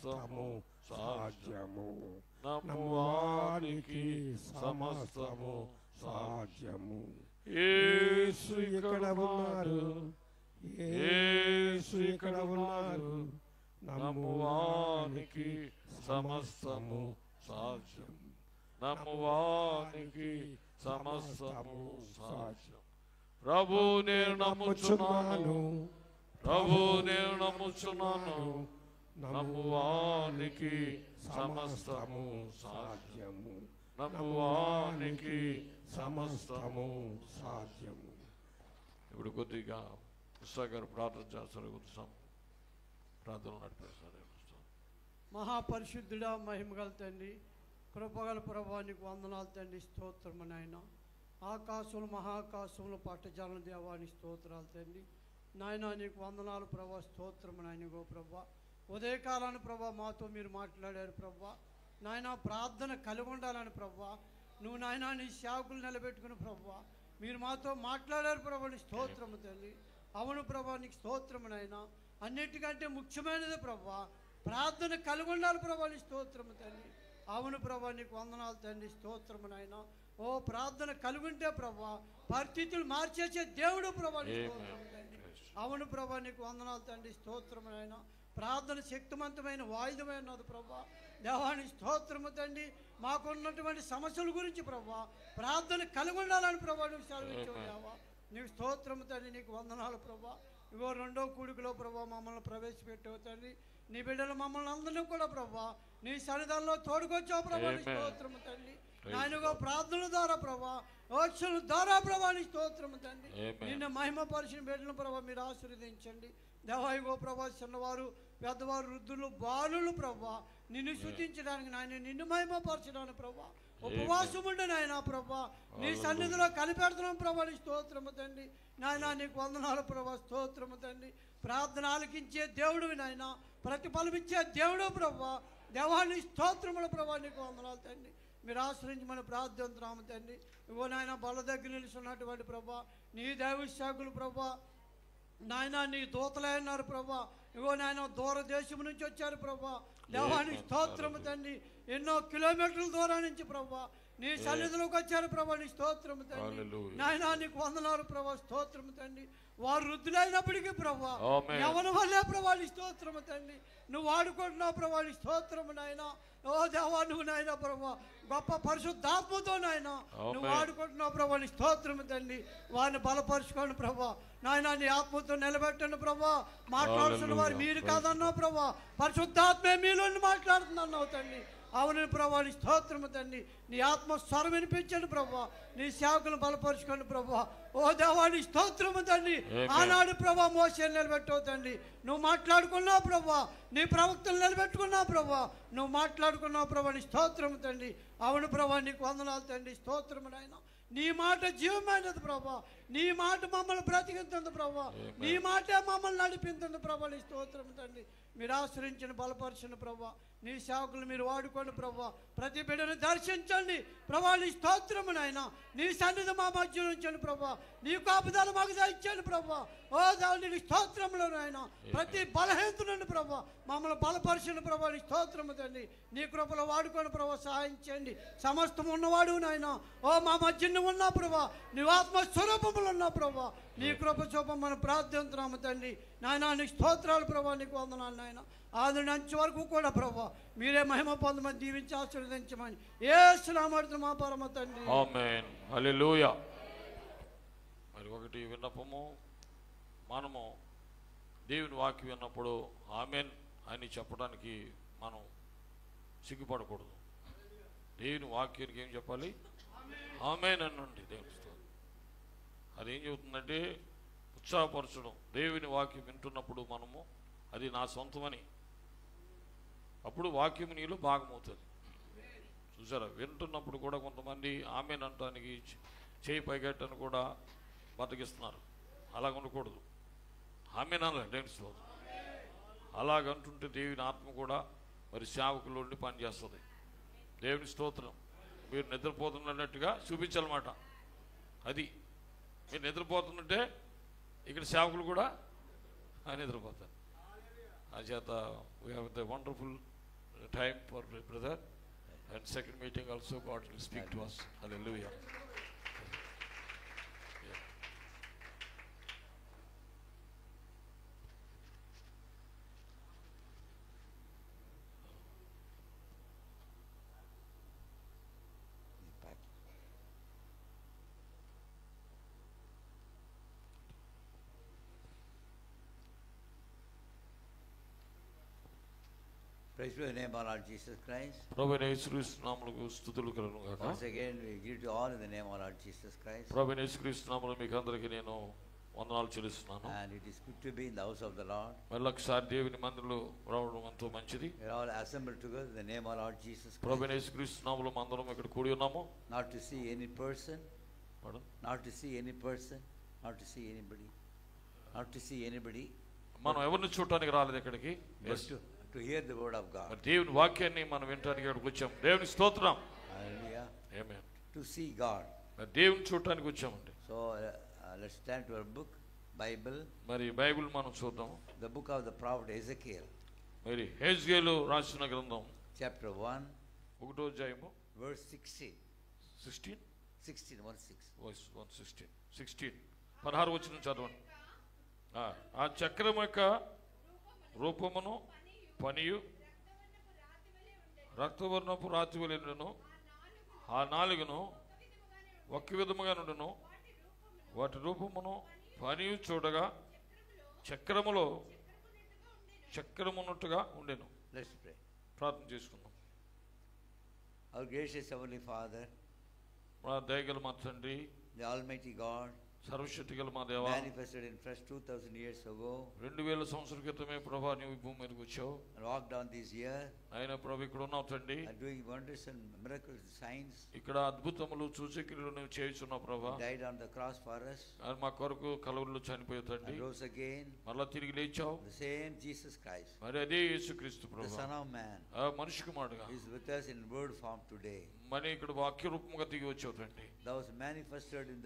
సమస్తము సాధ్యము. నమ్మువానికి సమస్తము సాధ్యము. యేసు ఇక్కడ ఉన్నారు, యేసు ఇక్కడ ఉన్నారు. నమ్మువానికి సమస్తము సాధ్యం. నమ్మువానికి సమస్తము సాధ్యం. ప్రభు నేను నమ్ముచున్నాను, ప్రభు నేను నమ్ముచున్నాను. నమ్మువానికి సమస్తము సాధ్యము. నమ్మువానికి సమస్తము సాధ్యము. ఇప్పుడు కొద్దిగా ఉత్సాహ గారు ప్రార్థన చేస్తారు. ఉత్సాహం ప్రార్థన నడిపేస్తారు. మహాపరిశుద్ధుడా, మహిమగల తండ్రి, కృపగల ప్రభా, నీకు వందనాలు తండ్రి. స్తోత్రము నాయన. ఆకాశంలో మహాకాశంలో పట్టజాలను దేవానికి స్తోత్రాలు తండ్రి. నాయన నీకు వందనాలు ప్రభా. స్తోత్రము నాయన. గో ప్రభా, ఉదయకాలాన్ని ప్రభా మాతో మీరు మాట్లాడారు ప్రభా. నాయన ప్రార్థన కలిగి ఉండాలని ప్రభా, నువ్వు నాయన నీ సేవకులు నిలబెట్టుకుని ప్రభా మీరు మాతో మాట్లాడారు ప్రభా. నీ స్తోత్రము తండ్రి. అవును ప్రభా, నీకు స్తోత్రము నాయన. అన్నిటికంటే ముఖ్యమైనది ప్రభా ప్రార్థన కలిగి ఉండాలి ప్రభా. నీ స్తోత్రము తండ్రి. అవును ప్రభా, నీకు వందనాలు తండ్రి. స్తోత్రము నాయన. ఓ ప్రార్థన కలిగి ఉంటే ప్రభా పరిస్థితులు మార్చేసే దేవుడు ప్రభా. నీ స్తోత్రము తండ్రి. అవును ప్రభా, నీకు వందనాలు తండ్రి. స్తోత్రము నాయన. ప్రార్థన శక్తివంతమైన వాయుధమైనది ప్రభా. దేవానికి స్తోత్రము తండ్రి. మాకున్నటువంటి సమస్యల గురించి ప్రభా ప్రార్థన కలిగి ఉండాలని ప్రభా నువ్వు సెలవిచ్చావు దేవా. నీకు స్తోత్రము తండ్రి. నీకు వందనాలు ప్రభా. ఇగో రెండో కూడికలో ప్రభా మమ్మల్ని ప్రవేశపెట్టావు తండ్రి. నీ బిడ్డలు మమ్మల్ని అందరినీ కూడా ప్రభా నీ సన్నిధానంలో తోడుకొచ్చావు ప్రభా. నీ స్తోత్రము తండ్రి. నాయనగో ప్రార్థనల ద్వారా ప్రభా, ఓక్షల ద్వారా ప్రభా నీ స్తోత్రము తండ్రి. నిన్న మహిమ పరిచిన బిడ్డలను ప్రభా మీరు ఆశీర్వదించండి దేవాయిగో ప్రభా. చిన్నవారు, పెద్దవారు, వృద్ధులు, బాలులు ప్రభా నిన్ను స్తుతించడానికి నాయన, నిన్ను మహిమపరచడానికి ప్రభా ఉపవాసం ఉండి నాయన ప్రభా నీ సన్నిధిలో కనిపెడుతున్నాం ప్రభా. నీ స్తోత్రము తండ్రి. నాయన నీకు వందనాలు ప్రభా. స్తోత్రము తండ్రి. ప్రార్థన ఆలకించే దేవుడివి నాయన, ప్రతిఫలమిచ్చే దేవుడు ప్రభా. దేవాన్ని స్తోత్రముల ప్రభా నీకు వందనాలు తండ్రి. మీరు ఆశ్రయించి మన ప్రార్థిస్తున్నాము తండ్రి. ఇగో నాయన బల దగ్గర నిలుస్తున్నటువంటి ప్రభా నీ దైవశాఖలు ప్రభా నాయన, నీ దూతలే ఉన్నారు ప్రభా. ఇగో నాయన దూర దేశం నుంచి వచ్చారు ప్రభా. దేవానికి స్తోత్రము తండ్రి. ఎన్నో కిలోమీటర్ల దూరం నుంచి ప్రభా నీ సన్నిధిలోకి వచ్చారు ప్రభా. నీ స్తోత్రము తండ్రి. నాయన నీకు వందనాలు ప్రభా. స్తోత్రము తండ్రి. వారు వృద్ధులైనప్పటికీ ప్రభా ఎవరి వల్లే ప్రభా నీ స్తోత్రము తండ్రి. నువ్వు వాడుకుంటున్నావు ప్రభా. నీ స్తోత్రము నాయన. ఓ దేవా నువ్వు నాయన ప్రభా గొప్ప పరిశుద్ధాత్మతో నాయన నువ్వు వాడుకుంటున్నావు ప్రభా. నీ స్తోత్రము తండ్రి. వారిని బలపరుచుకోండి ప్రభా. నాయన నీ ఆత్మతో నిలబెట్టండి ప్రభా. మాట్లాడుతున్న వారు మీరు కాదన్నావు ప్రభా. పరిశుద్ధాత్మే మీలో మాట్లాడుతున్నావు తండ్రి. అవును ప్రభా. నీ స్తోత్రము తండ్రి. నీ ఆత్మ స్వరం వినిపించండి ప్రభా. నీ సేవకులను బలపరుచుకోండి ప్రభా. ఓ దేవా నీ స్తోత్రము తండ్రి. ఆనాడు ప్రభా మోషేని నిలబెట్టవు తండ్రి. నువ్వు మాట్లాడుకున్నావు ప్రభా. నీ ప్రవక్తలు నిలబెట్టుకున్నావు ప్రభా. నువ్వు మాట్లాడుకున్నావు ప్రభా. నీ స్తోత్రము తండ్రి. అవును ప్రభా నీకు వందనాలు తండ్రి. స్తోత్రము నాయన. నీ మాట జీవమైనది ప్రభా. నీ మాట మమ్మల్ని బ్రతికింతుంది ప్రభా. నీ మాటే మమ్మల్ని నడిపించింది ప్రభా. నీ స్తోత్రము తండ్రి. మీరు ఆశ్రయించిన బలపరిచిన ప్రభా. నీ సేవకులు మీరు వాడుకోండి ప్రభా. ప్రతి బిడ్డను దర్శించండి ప్రభా. నీ స్తోత్రము నాయన. నీ సన్నిధి మా మధ్య ఉంచండి ప్రభా. నీ కాపుదల మాకు దయచండి ప్రభా. ఓ దేవుని నీ స్తోత్రములో నాయన ప్రతి బలహీనతను ప్రభా మమ్మల్ని బలపరిచిన ప్రభా. నీ స్తోత్రము తండ్రి. నీ కృపలో వాడుకోండి ప్రభా. సహాయం చేయండి. సమస్తం ఉన్నవాడు నాయన. ఓ మా మధ్య ఉన్నా ప్రభా. నీ ఆత్మ స్వరూపములు ఉన్నా ప్రభా. నీ కృప చూపం మనం ప్రార్థిస్తున్నాము తండ్రి. నాయన నీ స్తోత్రాలు ప్రభా. నీకు వందనాలు నాయన. ఆది నుంచి వరకు కూడా ప్రభా మీరే మహిమ పొందమని దీవించి ఆశీర్వదించమని యేసు నామమున మా పరమ తండ్రి. ఆమేన్. హల్లెలూయా. మరి ఒకటి విన్నపము, మనము దేవుని వాక్యం విన్నప్పుడు ఆమేన్ అని చెప్పడానికి మనం సిగ్గుపడకూడదు. దేవుని వాక్యానికి ఏం చెప్పాలి? ఆమేన్ అనండి. దేవుని స్తోత్రం. అదేం చెబుతుందంటే ఉత్సాహపరచడం. దేవుని వాక్యం వింటున్నప్పుడు మనము అది నా సొంతమని, అప్పుడు వాక్యం నీలో భాగమవుతుంది. చూసారా, వింటున్నప్పుడు కూడా కొంతమంది ఆమేన్ అంటానికి చేయి పైగట్టని కూడా బతికిస్తున్నారు. అలాగ ఉండకూడదు. ఆమేన్ అనాలి. దేవుని స్తోత్రం. అలాగంటుంటే దేవుని ఆత్మ కూడా మరి సేవకులు ఉండి పనిచేస్తుంది. దేవుని స్తోత్రం. మీరు నిద్రపోతున్నట్టుగా చూపించాలన్నమాట. అది మీరు నిద్రపోతుంటే ఇక్కడ సేవకులు కూడా నిద్రపోతారు. ఆ చేత we have the wonderful time for brother, and second meeting also God will speak to us. Hallelujah. Praise be the name of our Lord Jesus Christ. ప్రభువైన యేసుక్రీస్తు నామమునకు స్తుతులు కలుగును గాక. Once again, we give to all in the name of our Lord Jesus Christ. ప్రభువైన యేసుక్రీస్తు నామములో మీకు అందరికీ నేను వందనాలు చెల్లిస్తున్నాను. And it is good to be in the house of the Lord. మళ్ళొకసారి దేవుని మందిరంలో రావడం ఎంతో మంచిది. We are all assembled together in the name of our Lord Jesus Christ. ప్రభువైన యేసుక్రీస్తు నామములో అందరం ఇక్కడ కూడి ఉన్నాము. Not to see any person, Pardon? not to see any person, not to see anybody, not to see anybody, మనం ఎవరిని చూడటానికి రాలేదు ఇక్కడికి. but to hear the word of God. మరి దేవుని వాక్యాన్ని మనం వినటానికి ఇక్కడికి వచ్చాం. దేవుని స్తోత్రం. Hallelujah. Amen. To see God. మరి దేవుని చూడటానికి వచ్చామండి. So let's turn to our book, Bible, మరి బైబిల్ మనం చూద్దాం. the book of the prophet Ezekiel, మరి హెజ్కేలు రాసిన గ్రంథం chapter 1, 1వ అధ్యాయము verse 16. 16 16, 1 6. వాయిస్ 116 16 16 వచనం చదవండి. ఆ చక్రం యొక్క రూపమును పనియు రక్తవర్ణపు రాతి వలె నుండును, ఆ నాలుగును ఒక్క విధముగా నుండును, వాటి రూపమును పనియు చూడగా చక్రమున్నట్టుగా ఉండెను. Let's pray. ప్రార్థన చేసుకుందాం. Our gracious Heavenly Father, మా దయగల మా తండ్రి, the Almighty God, సర్వశక్తిగల మా దేవ, manifested in flesh 2000 years ago 2000 సంవత్సరాల క్రితమే ప్రభా నీవు ఈ భూమి మీదకి వచ్చావు. and walked down this year ఆయన ప్రభు ఇక్కడ ఉన్నావు తండ్రి. and doing wonders and miracles and signs, ఇక్కడ అద్భుతములు సూచక్రియలు నువ్వు చేయుచున్నావు ప్రభా. died on the cross for us ఆయన మా కొరకు కలవరిలో చనిపోయావు తండ్రి. and rose again, మళ్ళా తిరిగి లేచావు. the same Jesus Christ, మరి అదే యేసుక్రీస్తు the ప్రభా, Son of Man, ఆ మనిషి కుమారుడుగా is with us in word form today. మరి ఇక్కడ వాక్య రూపంగా దిగి వచ్చావు తండ్రి. That was manifested in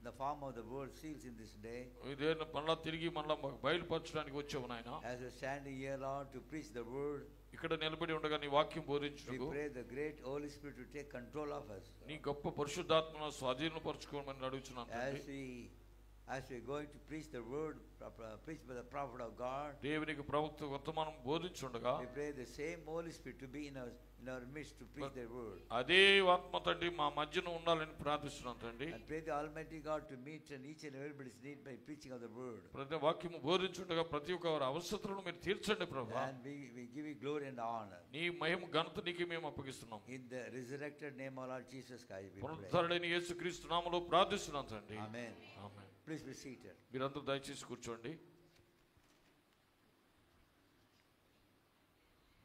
the form of the word seals in this day. ఇదే మళ్ళా తిరిగి మళ్ళా బయలుపరచడానికి వచ్చావు నాయన. As we're standing here, Lord, to preach the word, ఇక్కడ నిలబడి ఉండగా నీ వాక్యం we బోధించుటకు pray the great Holy Spirit to take control of us. నీ గొప్ప పరిశుద్ధాత్మను స్వాధీనపరచుకోమని అడుగుతున్నాను తండ్రి. As we're going to preach the word preached by the prophet of God, దేవునికి ప్రవక్త వర్తమానం బోధించుండగా we pray the same Holy Spirit to be in our midst to preach their word. అదే ఆత్మ తండ్రి మా మధ్యన ఉండాలని ప్రార్థిస్తున్నాను తండ్రి. And pray the Almighty God to meet each and everybody's need by preaching of the word. ప్రతి వాక్యము బోధించుండగా ప్రతి ఒక్క అవసరతలను మీరు తీర్చండి ప్రభా. And we give you glory and honor. నీ మహిమ ఘనత నీకే మేము అప్పగిస్తున్నాం. In the resurrected name of Lord Jesus Christ, we pray. పునరుద్ధరణైన యేసుక్రీస్తు నామములో ప్రార్థిస్తున్నాం తండ్రి. Amen. Amen. Please be seated. మీరందరూ దయచేసి కూర్చోండి.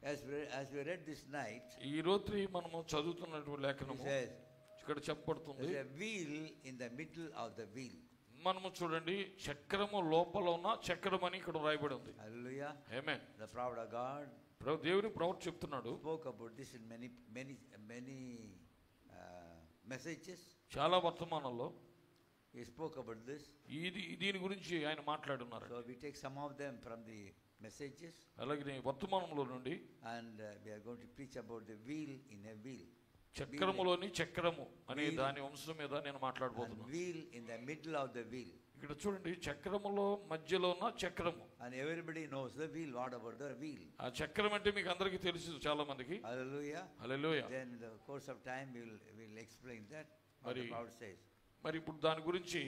As we read this night, ఈ రాత్రి మనము చదువుతున్నటువంటి it లేఖనము says, ఇక్కడ చెప్పబడుతుంది. there's a wheel in the middle of the wheel. మనము చూడండి, చక్రము లోపల ఉన్న చక్రం అని ఇక్కడ రాయబడి ఉంది. Hallelujah. Amen. The prophet of God దేవుని ప్రవక్త చెప్తున్నాడు, spoke about this in many messages. చాలా వర్తమానాల్లో He spoke about this. దీని గురించి ఆయన మాట్లాడున్నారు. So we take some of them from the messages, అలాగే వర్తమానంలో నుండి and we are going to preach about the wheel in a wheel. చక్రములోని చక్రము అనే దాని అంశం మీద నేను మాట్లాడబోతున్నాను. And wheel in the middle of the wheel. ఇక్కడ చూడండి, చక్రములో మధ్యలో ఉన్న చక్రము. And everybody knows the wheel. What about the wheel? ఆ చక్రం అంటే మీకు అందరికీ తెలుసు, చాలా మందికి. Hallelujah. Hallelujah. Then in the course of time we'll explain that what the prophet says. మరి ఇప్పుడు దాని గురించి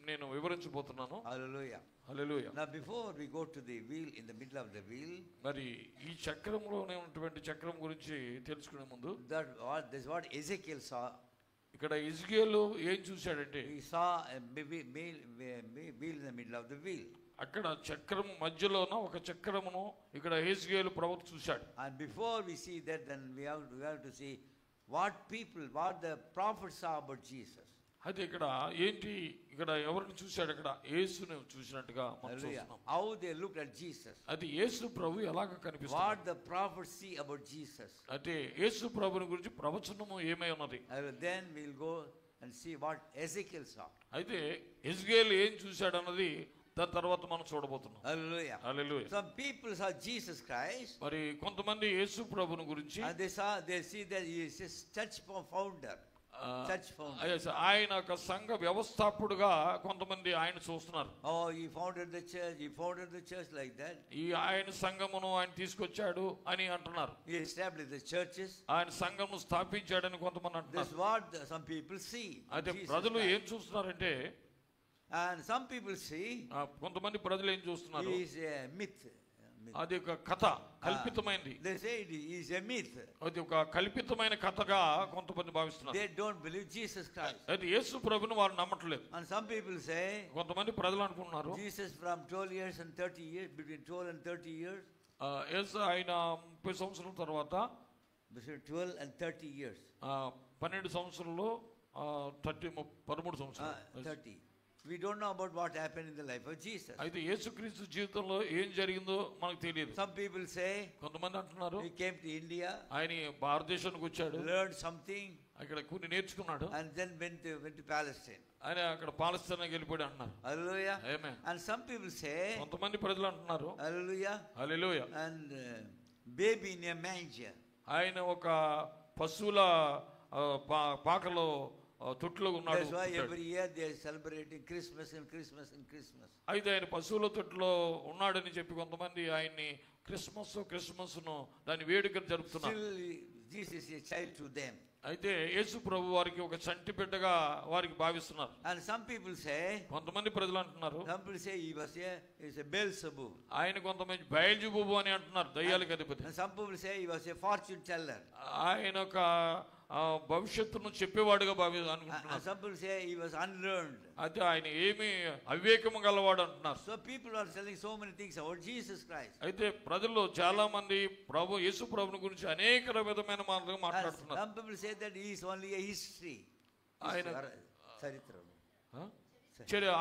నేను వివరించబోతున్నాను. Hallelujah. Hallelujah. Now before we go to the wheel, in the middle of the wheel, మరి ఈ చక్రంలోనే ఉన్నటువంటి చక్రం గురించి తెలుసుకునే ముందు this is what Ezekiel saw. ఇక్కడ హిజ్కియేలు ఏం చూశాడంటే, He saw a wheel in the middle of the wheel. అక్కడ చక్రము మధ్యలో ఉన్న ఒక చక్రమును ఇక్కడ హిజ్కియేలు ప్రవక్త చూశాడు. And before we see that, then we have to see what the prophets saw about Jesus. అయితే ఇక్కడ ఏంటి, ఇక్కడ ఎవరిని చూశాడు? ఇక్కడ యేసుని చూసినట్టుగా మనం చూస్తున్నాం. How they looked at Jesus. అది యేసు ప్రభు ఎలాగ కనిపిస్తుంది? What the prophets see about Jesus. అయితే యేసు ప్రభుని గురించి ప్రవచనము ఏమై ఉన్నది? Then we'll go and see what Ezekiel saw. అయితే హిజ్కియేలు ఏం చూశాడు అన్నది దాని తర్వాత మనం చూడబోతున్నాం. Hallelujah. హల్లెలూయా. Some people saw Jesus Christ, మరి కొంతమంది యేసు ప్రభువుని గురించి and they see that he is a church founder. Church founder. ఆయన ఒక సంఘ వ్యవస్థాపకుడుగా కొంతమంది ఆయన చూస్తున్నారు. Oh, he founded the church. He founded the church like that. ఈ ఆయన సంఘమును ఆయన తీసుకొచ్చాడు అని అంటున్నారు. He established the churches. ఆయన సంఘమును స్థాపించాడని కొంతమంది That's అంటున్నారు. what some people see. అయితే Jesus ప్రజలు Christ. ఏం చూస్తున్నారంటే, And some people see కొంతమంది ప్రజలు ఏం చూస్తున్నారు, he is a myth. అది ఒక కథ, కల్పితమైంది. They say it is a myth. అది ఒక కల్పితమైన కథగా కొంతమంది భావిస్తున్నారు. They don't believe Jesus Christ. అయితే యేసు ప్రభువుని వారు నమ్మట్లేదు. And some people say కొంతమంది ప్రజలు అనుకుంటున్నారు, Jesus from 12 years and 30 years, between 12 and 30 years. యేసు ఆయన 30 సంవత్సరాల తర్వాత, Between 12 and 30 years. 12 సంవత్సరాలు 13 సంవత్సరాలు. 30. We don't know about what happened in the life of Jesus. అయితే యేసుక్రీస్తు జీవితంలో ఏం జరిగిందో మనకు తెలియదు. Some people say కొంతమంది అంటున్నారు, he came to India, ఆయన భారతదేశానికి వచ్చాడు, learned something, అక్కడ కొన్ని నేర్చుకున్నాడు, and then went to Palestine. ఆయన అక్కడ పాలస్తీనాకి వెళ్ళిపోయాడు అంటున్నారు. Hallelujah. Amen. And some people say, కొంతమంది ప్రజలు అంటున్నారు, hallelujah, hallelujah, and baby in a manger. ఆయన ఒక పశువుల పాకలో తొట్టులో ఉన్నాడు. That's why every year they are celebrating Christmas and Christmas and Christmas. అయితే ఆయన పశువుల తొట్టులో ఉన్నాడని చెప్పి కొంతమంది ఆయన్ని క్రిస్మస్ ను దాని వేడుకను జరుపుతున్నారు. Still Jesus is a child to them. అయితే యేసు ప్రభు వారికి ఒక చంటి బిడ్డగా వారికి భావిస్తున్నారు. And some people say, కొంతమంది ప్రజలు అంటున్నారు, some people say he was a Beelzebub. ఆయన కొంతమంది బయల్జెబూబు అని అంటున్నారు, దయ్యాలకు అధిపతి. And some people say he was a fortune teller. ఆయన ఒక భవిష్యత్తును చెప్పేవాడుగా అనుకుంటున్నారు. And some people say he was unlearned. అయితే ఆయన ఏమి అవివేకము గలవాడు అంటున్నారు. So people are telling so many things about Jesus Christ. అయితే ప్రజల్లో చాలా మంది యేసు ప్రభుని గురించి అనేక విధమైన మాటలు మాట్లాడుతున్నారు. Some people say that he is only a history. చరిత్ర.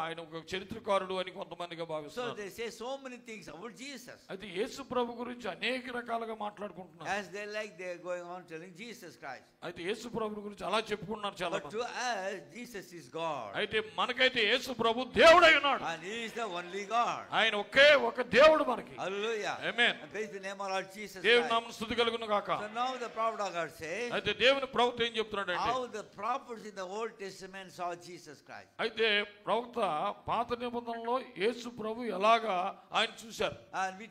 ఆయన ఒక చరిత్రకారుడు అని కొంతమందిగా So భావిస్తున్నారు. they say so many things about Jesus. అయితే యేసు ప్రభు గురించి అనేక రకాలుగా మాట్లాడుకుంటున్నారు. As they like, they are going on telling Jesus Christ. అయితే యేసు ప్రభు గురించి అలా చెప్పుకుంటున్నారు చాలా But మంది. to us, Jesus is God. అయితే మనకైతే యేసు ప్రభు దేవుడై ఉన్నాడు. And he is the only God. ఆయన ఒకే ఒక దేవుడు మనకి. Hallelujah. Amen. And praise the name of Lord Jesus దేవుని Christ. నామమున స్తుతి కలుగును గాక. So now the prophet of God says, అయితే దేవుని ప్రవక్త ఏం చెప్తున్నాడంటే, how the prophets in the Old Testament saw Jesus Christ. అయితే ప్రవక్త పాత నిబంధనలో యేసు ప్రభు ఎలాగా ఆయన చూశారు. And we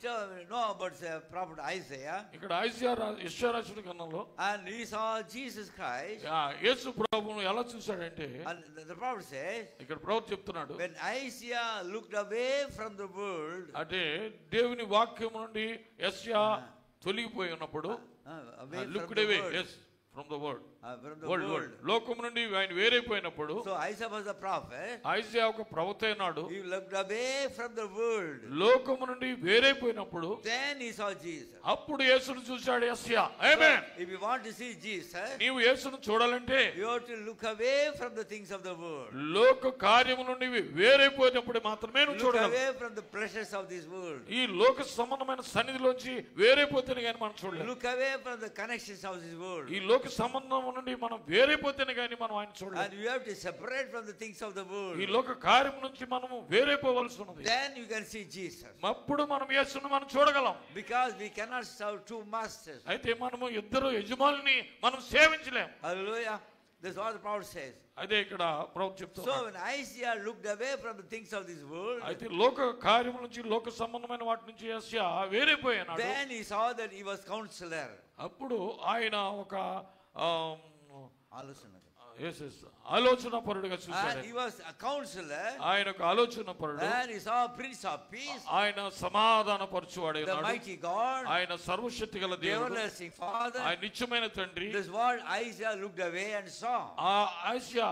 know about the prophet Isaiah. ఇక్కడ యెషయా రాసిన గ్రంథంలో And he saw Jesus Christ. యేసు ప్రభువును ఎలా చూశాడంటే, And the prophet says, ఇక్కడ ప్రవక్త చెప్తున్నాడు, when Isaiah looked away from the world, అంటే దేవుని వాక్యం నుండి యెషయా తొలగిపోయి ఉన్నప్పుడు, away from looked the away, world. yes, from the world, From the world. world. లోకం నుండి ఆయన వేరైపోయినప్పుడు, So Isaiah was a prophet. Isaiah ఒక ప్రవక్త అయినాడు. He looked away from the world. లోకము నుండి వేరైపోయినప్పుడు Then he saw Jesus. అప్పుడు యేసును చూశాడు యెషయా. ఆమేన్. If you want to see Jesus, నీవు యేసును చూడాలంటే you have to look away from the things of the world. లోక కార్యము నుండి వేరైపోయినప్పుడు మాత్రమే నువ్వు Look చూడగలవు. away from the pleasures of this world. ఈ లోక సంబంధమైన సన్నిధిలోంచి వేరైపోతేనే కానీ మనం చూడలేము. Look away from the connections of this world. ఈ లోక సంబంధం నుండి మనం వేరైపోతేనే కానీ మనం ఆయన చూడలేము. And you have to separate from the things of the world. ఈ లోక కార్యం నుంచి మనము వేరైపోవలసి ఉన్నది. Then you can see Jesus. అప్పుడు మనం యేసును మనం చూడగలం. Because we cannot serve two masters. అయితే మనము ఇద్దరు యజమానుల్ని మనం సేవించలేం. Hallelujah. This is what the prophet says. అదే ఇక్కడ ప్రవక్త చెప్తున్నాడు. So when Isaiah looked away from the things of this world, అయితే లోక కార్యముల నుంచి లోక సంబంధమైన వాటి నుంచి యెషయా వేరైపోయాడు. then he saw that he was counselor. అప్పుడు ఆయన ఒక ఆలోచన పరుడుగా చూశాడు. And he was a counselor. ఆయన ఒక ఆలోచన పరుడు. And he saw Prince of Peace. ఆయన సమాధాన పరచువాడు. The mighty God. ఆయన సర్వశక్తి గల దేవుడు. దేవుడు. everlasting Father. ఆయన నిత్యమైన తండ్రి. This word Isaiah looked away and saw. యెషయా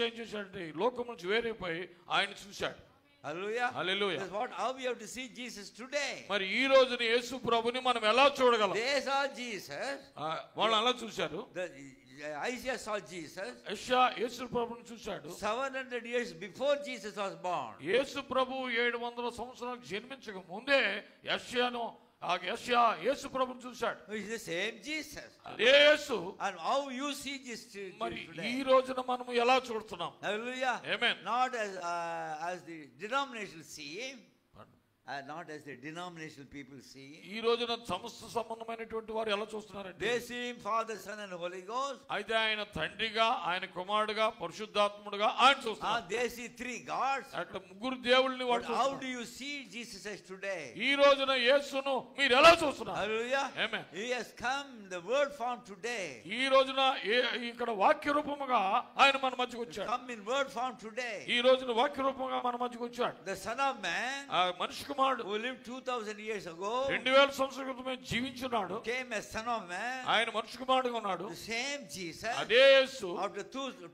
ఏం చేశాడంటే లోకం నుంచి వేరైపోయి ఆయన చూశాడు. Hallelujah. Hallelujah. That's what how we have to see Jesus today. మరి ఈ రోజున యేసు ప్రభుని మనం ఎలా చూడగలం? They saw Jesus. వాళ్ళు అలా చూశారు. Isaiah saw Jesus. యెషయా యేసు ప్రభుని చూశాడు. 700 years before Jesus was born. యేసు ప్రభు 700 సంవత్సరాలకు జన్మించక ముందే యెషయాను ఆ యెషయా యేసు ప్రభువును చూశాడు. It's the same Jesus. అదే యేసు. And how you see this మరి today? ఈ రోజున మనం ఎలా చూస్తున్నాం? Hallelujah. Amen. Not as the denominational see. Not as the denominational people see. ఈ రోజున సమస్త సంబంధమైనటువంటి వారు ఎలా చూస్తున్నారంటే They see him Father, Son and Holy Ghost. అయితే ఆయన తండ్రిగా, ఆయన కుమారుడుగా, పరిశుద్ధాత్ముడుగా ఆయన చూస్తున్నారు. They see three gods. అక్కడ ముగ్గురు దేవుళ్ళని But వాడు how చూస్తున్నారు. do you see Jesus as today? ఈ రోజున యేసును మీరు ఎలా చూస్తున్నారు? Hallelujah. Amen. He has come the word form today. ఈ రోజున ఇక్కడ వాక్య రూపముగా ఆయన మన మధ్యకు వచ్చాడు. Come in word form today. ఈ రోజున వాక్య రూపంగా మన మధ్యకు వచ్చాడు. The Son of Man, ఆ మనిషి కుమారుడు who lived 2000 years ago, 2000 సంవత్సరాల క్రితమే జీవించున్నాడు. came as Son of Man. ఆయన మనిషి కుమారుడుగా ఉన్నాడు. The same Jesus, అదే యేసు after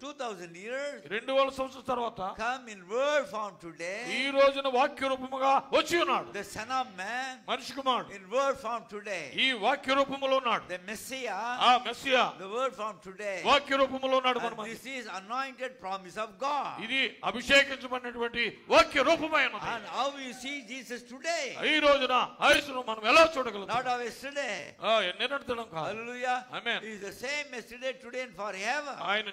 2000 years, 2000 సంవత్సరాల తర్వాత come in word form today. ఈ రోజున వాక్య రూపముగా వచ్చి ఉన్నాడు. The Son of Man, మనిషి కుమారుడు in word form today. ఈ వాక్య రూపములో ఉన్నాడు. The Messiah, ఆ Messiah the word form today. వాక్య రూపములో ఉన్నాడు. మన And మధ్య this is anointed promise of God. ఇది అభిషేకించబడినటువంటి వాక్య రూపమై ఉన్నది. And how we see Jesus today, ఈ రోజున యేసును మనం ఎలా చూడగలుగుతాం? not of yesterday. నిన్నటిదినం కాదు. Hallelujah. Amen. He is the same yesterday, today and forever. ఆయన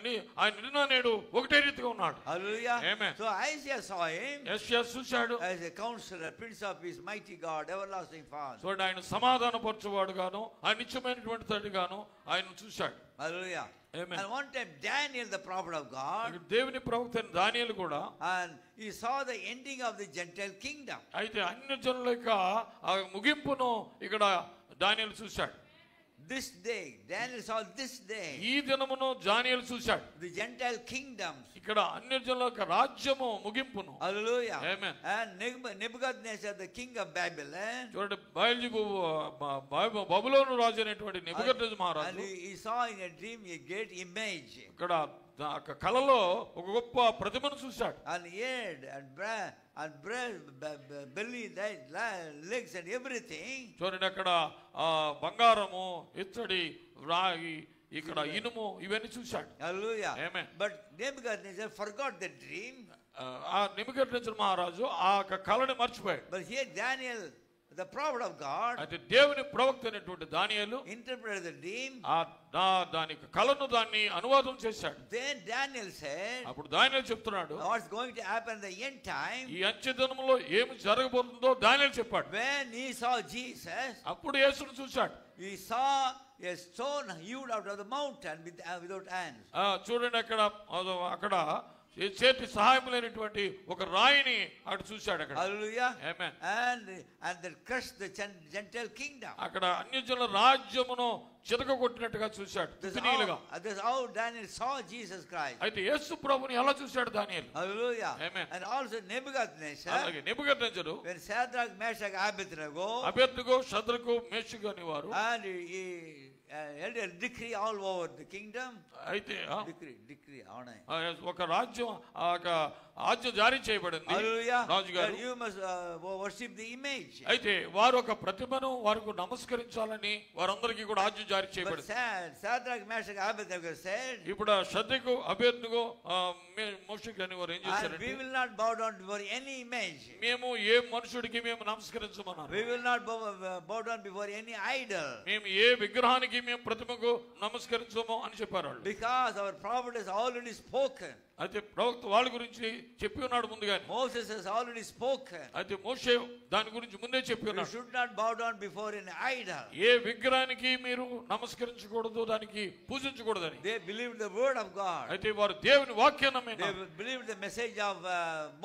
నిన్న నేడు ఒకటే రీతిగా ఉన్నాడు. Hallelujah. Amen. So Isaiah saw him యెషయా చూశాడు. as a counselor, Prince of Peace, mighty God, everlasting Father. చూడండి, ఆయన సమాధానపరచువాడు గాను, ఆయన నిత్యమైనటువంటి తండ్రి గాను ఆయన చూశాడు. Hallelujah. Amen. And one time Daniel, the prophet of God, దేవుని ప్రవక్త అయిన దానియేలు కూడా and he saw the ending of the Gentile kingdom. అయితే అన్య జనుల యొక్క ఆ ముగింపును ఇక్కడ దానియేలు చూశాడు. This day, Daniel saw this day, ఈ దినమును దానియేలు చూశాడు. the Gentile kingdoms. ఇక్కడ అన్య జనుల యొక్క రాజ్యము ముగింపును. Hallelujah. Amen. And Nebuchadnezzar, the king of Babylon, చూడండి, బబులోను రాజు అయినటువంటి నెబుకద్నెజరు and మహారాజు he saw in a dream a great image, ఇక్కడ కలలో ఒక గొప్ప ప్రతిమను చూశాడు. and head and belly, legs and everything. చూడండి, అక్కడ బంగారము, ఇత్తడి, రాగి, ఇక్కడ ఇనుము ఇవన్నీ చూశాడు. Hallelujah. Amen. But Nebuchadnezzar forgot the dream. ఆ నెబుకద్నెజరు మహారాజు ఆ కళని మర్చిపోయాడు. But here Daniel, the prophet of God, అయితే దేవుని ప్రవక్త అయినటువంటి దానియేలు interpreted the dream. దాని కళను దాన్ని అనువాదం చేశాడు. Then Daniel said, అప్పుడు దానియేలు చెప్తున్నాడు, what's going to happen in the end time? ఈ అంత్య దినములో ఏమి జరగబోతుందో దానియేలు చెప్పాడు. When he saw Jesus, అప్పుడు యేసును చూశాడు. he saw a stone hewed out of the mountain without hands. చూడండి, అక్కడ చేతి సహాయం లేనటువంటి ఒక రాయిని అక్కడ చూశాడు. అక్కడ Hallelujah. Amen. And that crushed the Gentile kingdom. అక్కడ అన్యజనుల రాజ్యమును చితకగొట్టినట్టుగా చూశాడు. That's how Daniel saw Jesus Christ. అయితే యేసు ప్రభుని ఎలా చూశాడు దానియేలు? Hallelujah. Amen. And also Nebuchadnezzar, అలాగే నెబుకద్నెజరు, when Shadrach, Meshach, Abednego, అబేద్నెగో, షద్రకు, మేషకు అని వారు, and he held a decree all over the kingdom. అయితే Decree, honor. ఒక రాజ్యం ఆజ్ఞ జారీ చేయబడింది. Hallelujah. రాజుగారు, You must worship the image. అయితే వారు ఒక ప్రతిమను వారికి నమస్కరించాలని వారందరికీ కూడా ఆజ్ఞ జారీ But చేయబడింది. Shadrach, Meshach, Abednego said, ఇప్పుడు షద్రకు, అబేద్నెగో, మోషకు అని వారు ఏం and చేశారంటే, we will not bow down before any image. మేము ఏ మనుషుడికి మేము నమస్కరించమన్నారు. We will not bow down before any idol. మేము ఏ విగ్రహానికి మేము ప్రతిమకు నమస్కరించము అని చెప్పారు వాళ్ళు. Because our prophet has already spoken. అయితే ప్రవక్త వాళ్ళ గురించి చెప్పి ఉన్నాడు ముందుగానే. Moses has already spoken. అయితే మోషే దాని గురించి ముందే చెప్పి You ఉన్నాడు. should not bow down before an idol. ఏ విగ్రహానికి మీరు నమస్కరించకూడదు, దానికి పూజించకూడదని. They believed the word of God. అయితే వారు దేవుని వాక్యాన్ని They నమ్మినారు. believed the message of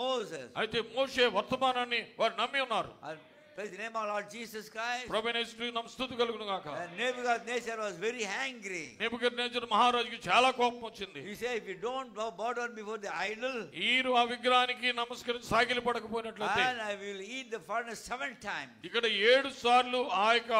Moses. అయితే మోషే వర్తమానాన్ని వారు నమ్మి ఉన్నారు. And praise the name of Lord Jesus Christ. ప్రభువైన యేసుక్రీస్తు నామమున స్తుతి కలుగును గాక. And Nebuchadnezzar was very angry. నెబుకద్నెజరు మహారాజుకి చాలా కోపం వచ్చింది. He said, if you don't bow down before the idol, ఈరు ఆ విగ్రహానికి నమస్కరించి సాగిలి పడకపోయినట్లయితే, and I will eat the furnace 7 times. ఇక్కడ 7 సార్లు ఆ యొక్క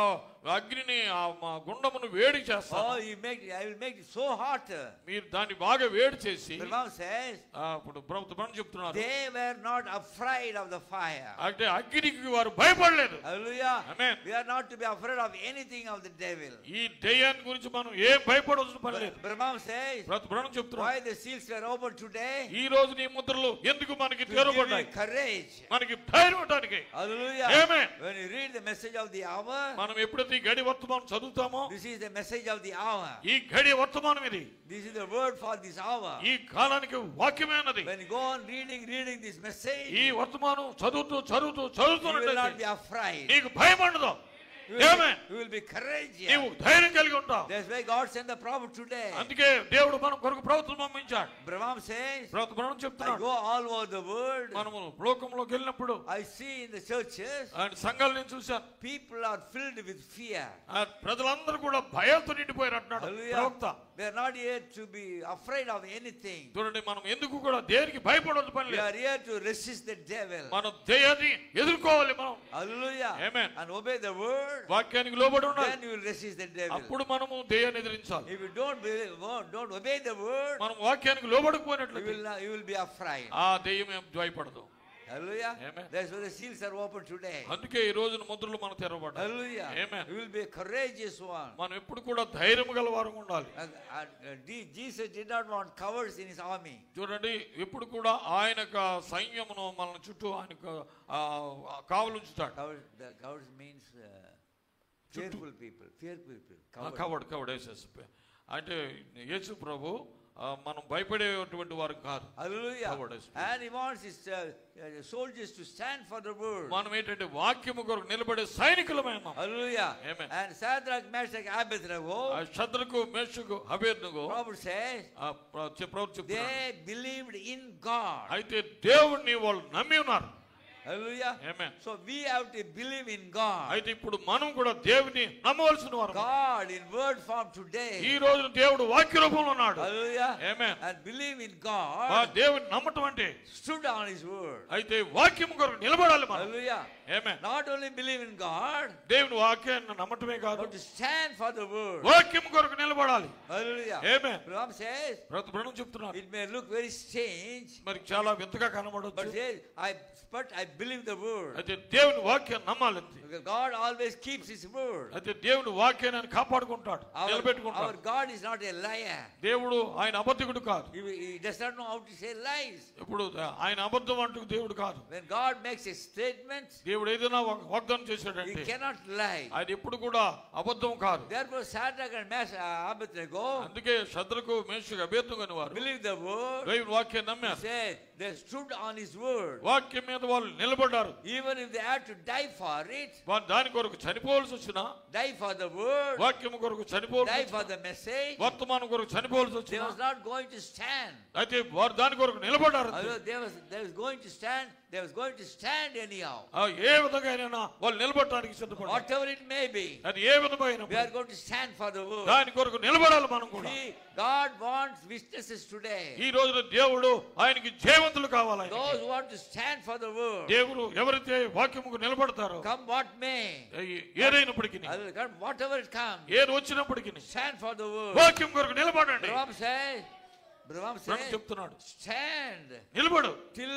అగ్నిని ఆ గుండమును వేడి చేస్తాను. Oh, I will make it so hot. మీరు దాన్ని బాగా వేడి చేసి. Bible says, ఇప్పుడు ప్రభుత్వం చెప్తున్నారు, they were not afraid of the fire. అంటే అగ్నికి వారు భయపడలేదు. Hallelujah. Amen. We are not to be afraid of anything of the devil. ఈ దెయ్యాన్ని గురించి మనం ఏం భయపడవలసిన పని లేదు. Bible says, ప్రభుత్వం చెప్తున్నారు, why the seals were opened today? ఈ రోజు నీ ముద్రలు ఎందుకు మనకి తెరవబడ్డాయి? Courage. మనకి ధైర్యం ఉండడానికి. Hallelujah. Amen. When you read the message of the hour, మనం ఎప్పుడైతే ఈ గడి వర్తమానం చదువుతామో, this is the message of the hour. ఈ గడి వర్తమానం ఇది. This is the word for this hour. ఈ కాలానికి వాక్యమైనది. When you go on reading this message, ఈ వర్తమానం చదువుతూ you will not be afraid. నీకు భయం ఉండదు. You will be courageous. నీవు ధైర్యం కలిగి ఉంటావు. That's why God sent the prophet today. అందుకే దేవుడు మనం కొరకు ప్రవక్తను పంపించాడు. Brahman says, ప్రవక్త I చెప్తున్నాడు, go all over the world. మనము లోకంలోకి వెళ్ళినప్పుడు I see in the churches, ఆయన సంఘాలు నేను చూశాను, people are filled with fear. ప్రజలందరూ కూడా భయంతో నిండిపోయారు అంటున్నాడు Hallelujah. ప్రవక్త. We are not here to be afraid of anything. చూడండి, మనం ఎందుకు కూడా దేనికి భయపడవలసిన పని We లేదు. are here to resist the devil. మనం దెయ్యాన్ని ఎదుర్కోవాలి. మనం Hallelujah. Amen. And obey the word. వాక్యానికి లోబడి ఉండాలి. Then you will resist the devil. అప్పుడు మనము దెయ్యాన్ని ఎదిరించాలి. If you don't obey the word, మనం వాక్యానికి లోబడకపోయినట్లయితే you will be afraid. ఆ దెయ్యం ఏం భయపడదు. Hallelujah. Amen. That's why the seals are open today. అందుకే ఈ రోజున ముద్రలు మనం తెరవబడ్డాయి. Hallelujah. Amen. You will be a courageous one. మనం ఎప్పుడు కూడా ధైర్యం గల వారంగా ఉండాలి. Jesus did not want cowards in his army. చూడండి, ఎప్పుడు కూడా ఆయన సైన్యమును మన చుట్టూ ఆయన కావలుంచుతాడు. Cowards means fearful people. కవడ్ వేసేసి అంటే యేసు ప్రభు మనం భయపడేటువంటి వారు కాదు. Hallelujah. And he wants his soldiers to stand for the word. మనం ఏంటంటే వాక్యము కొరకు నిలబడే సైనికులమేమో. Hallelujah. Amen. And Shadrach, Meshach, Abednego, శద్రకు మేషకు Abednego, prophet says, they believed in God. అయితే దేవుణ్ణి వాళ్ళు నమ్మి ఉన్నారు. Hallelujah. Amen. So we have to believe in God. అయితే ఇప్పుడు మనం కూడా దేవుని నమ్మవలసిన వారు. God in word form today. ఈ రోజు దేవుడు వాక్య రూపంలో ఉన్నాడు. Hallelujah. Amen. And believe in God. ఆ దేవుని నమ్మటం అంటే stood on his word. అయితే వాక్యము కొరకు నిలబడాలి మనం. Hallelujah. Amen. Not only believe in God, దేవుని వాక్యాన్ని నమ్మటమే కాదు, but to stand for the word. వాక్యము కొరకు నిలబడాలి. Hallelujah. Amen. Brahman says, బ్రహ్మం చెప్తున్నారు, it may look very strange, మరి చాలా వింతగా కనబడొచ్చు, but I believe the word. అయితే దేవుని వాక్యాన్ని నమ్మాలి. Because God always keeps his word. అయితే దేవుని వాక్యాన్ని కాపాడుకుంటాడు, నిలబెట్టుకుంటాడు. Our God is not a liar. దేవుడు ఆయన అబద్ధికుడు కాదు. He does not know how to say lies. ఇప్పుడు ఆయన అబద్ధం అంటూ దేవుడు కాదు. When God makes a statement, దేవుడు ఏదైనా వాగ్దానం చేశాడంటే he cannot lie. ఆయన ఎప్పుడు కూడా అబద్ధం కాదు. Therefore Shadrach and Abednego, అందుకే శద్రకు మేషకు అబేద్నెగో వారు believe the word. దేవుని వాక్యాన్ని నమ్మారు. Said they stood on his word. వాక్యం మీద వాళ్ళు నిలబడ్డారు. Even if they had to die for it, వారు దాని కొరకు చనిపోవాల్సి వచ్చినా, die for the word, వాక్యం కొరకు చనిపోవాల్సి, die for the message, వర్తమానం కొరకు చనిపోవాల్సి they వచ్చినా, was not going to stand. అయితే వారు దాని కొరకు నిలబడ్డారు. They was going to stand. They was going to stand anyhow. ఏ విధంగా వాళ్ళు నిలబడటానికి సిద్ధపడ్డారు. Whatever it may be, అది ఏ విధమైన we are going to stand for the word. దాని కొరకు నిలబడాలి మనం కూడా. See, God wants witnesses today. ఈ రోజున దేవుడు ఆయనకి జయవంతులు కావాలి. Those who want to stand for the word. దేవుడు ఎవరైతే వాక్యముకు నిలబడతారో, come what may, ఏదైనప్పటికీ, whatever it comes, ఏది వచ్చినప్పటికీ stand for the word. వాక్యం కొరకు నిలబడండి. Brahman says, చెప్తున్నాడు, stand నిలబడు till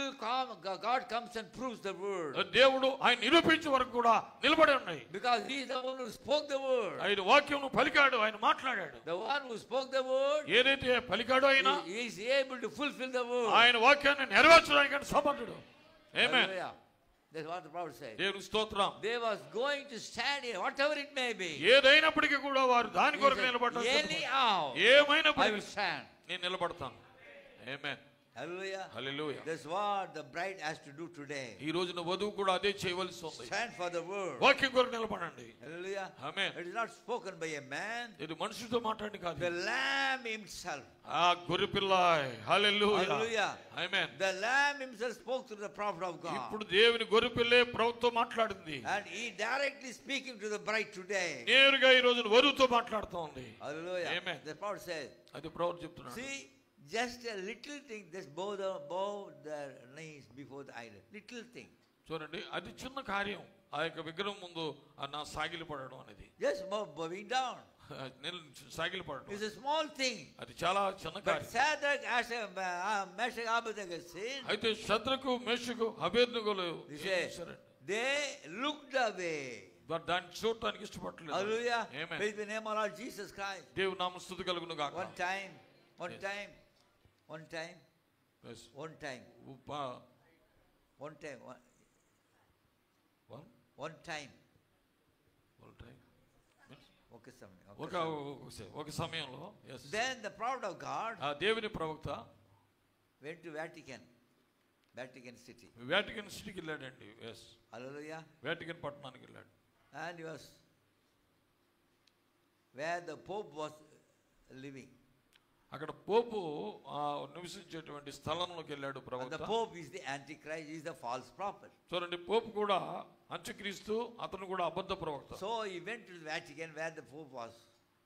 God comes and proves the word. దేవుడు ఆయన నిరూపించే వరకు కూడా నిలబడి ఉన్నాయి. Because he is the one who spoke the word. ఆయన వాక్యమును పలికాడు, ఆయన మాట్లాడాడు. The one who spoke the word, ఏదైతే పలికాడో ఆయన, he is able to fulfill the word. ఆయన వాక్యాన్ని నెరవేర్చడానికి సమర్థుడు. ఆమేన్. That's what the prophet said. దేవుని స్తోత్రం. They was going to stand here, whatever it may be. ఏదైనప్పటికీ కూడా వారు దాని కొరకు నిలబడతారు. Anyhow, ఏమైనప్పటికీ I will stand. నేను నిలబడతాను. ఆమేన్. Hallelujah. Hallelujah. That's what the bride has to do today. ఈ రోజున వధువు కూడా అదే చేయవలసి ఉంది. Stand for the word. వాక్యం కొరకు నిలబడండి. Hallelujah. Amen. It is not spoken by a man. ఇది మనుషులతో మాట్లాడి కాదు. The lamb himself. ఆ గొర్రెపిల్ల. హల్లెలూయా. Hallelujah. Amen. The lamb himself spoke to the prophet of God. ఇప్పుడు దేవుని గొర్రెపిల్లే ప్రభుతో మాట్లాడింది. And he directly speaking to the bride today. నేరుగా ఈ రోజున వధువుతో మాట్లాడుతోంది. Hallelujah. Amen. The prophet says, అది ప్రభువు చెప్తున్నాడు. see, just a little thing, just bow their knees before the idol. Little thing. చూడండి, అది చిన్న కార్యం. ఆ యొక్క విగ్రహం ముందు నా సాగిలి పడడం అనేది, Just bowing down. నేను సాగిలి పడడం, It's a small thing. అది చాలా చిన్న But కార్యం. Shadrach, Meshach, Abednego sinned. అయితే శద్రకు మేషకు అబేద్నెగోలు They say, they looked away. దాన్ని చూడటానికి ఇష్టపడలేదు. Hallelujah. Amen. Praise the name of Lord Jesus Christ. దేవుని నామమున స్తుతి కలుగును గాక. One time. Yes. One time. Yes. One time. ఒక సమయంలో Then the prophet of God ఆ దేవుని ప్రవక్త went to Vatican City. Vatican సిటీకి వెళ్ళాడండి. Hallelujah. వాటికన్ పట్టణానికి వెళ్ళాడు. And he was where the Pope was living. అక్కడ పోపు నివసించేటువంటి స్థలంలోకి వెళ్ళాడు And the ప్రవక్త. Pope is the Antichrist, is the false prophet. చూడండి, పోపు కూడా అంత్యక్రీస్తు, అతను కూడా అబద్ధ ప్రవక్త. So he went to the Vatican where the Pope was.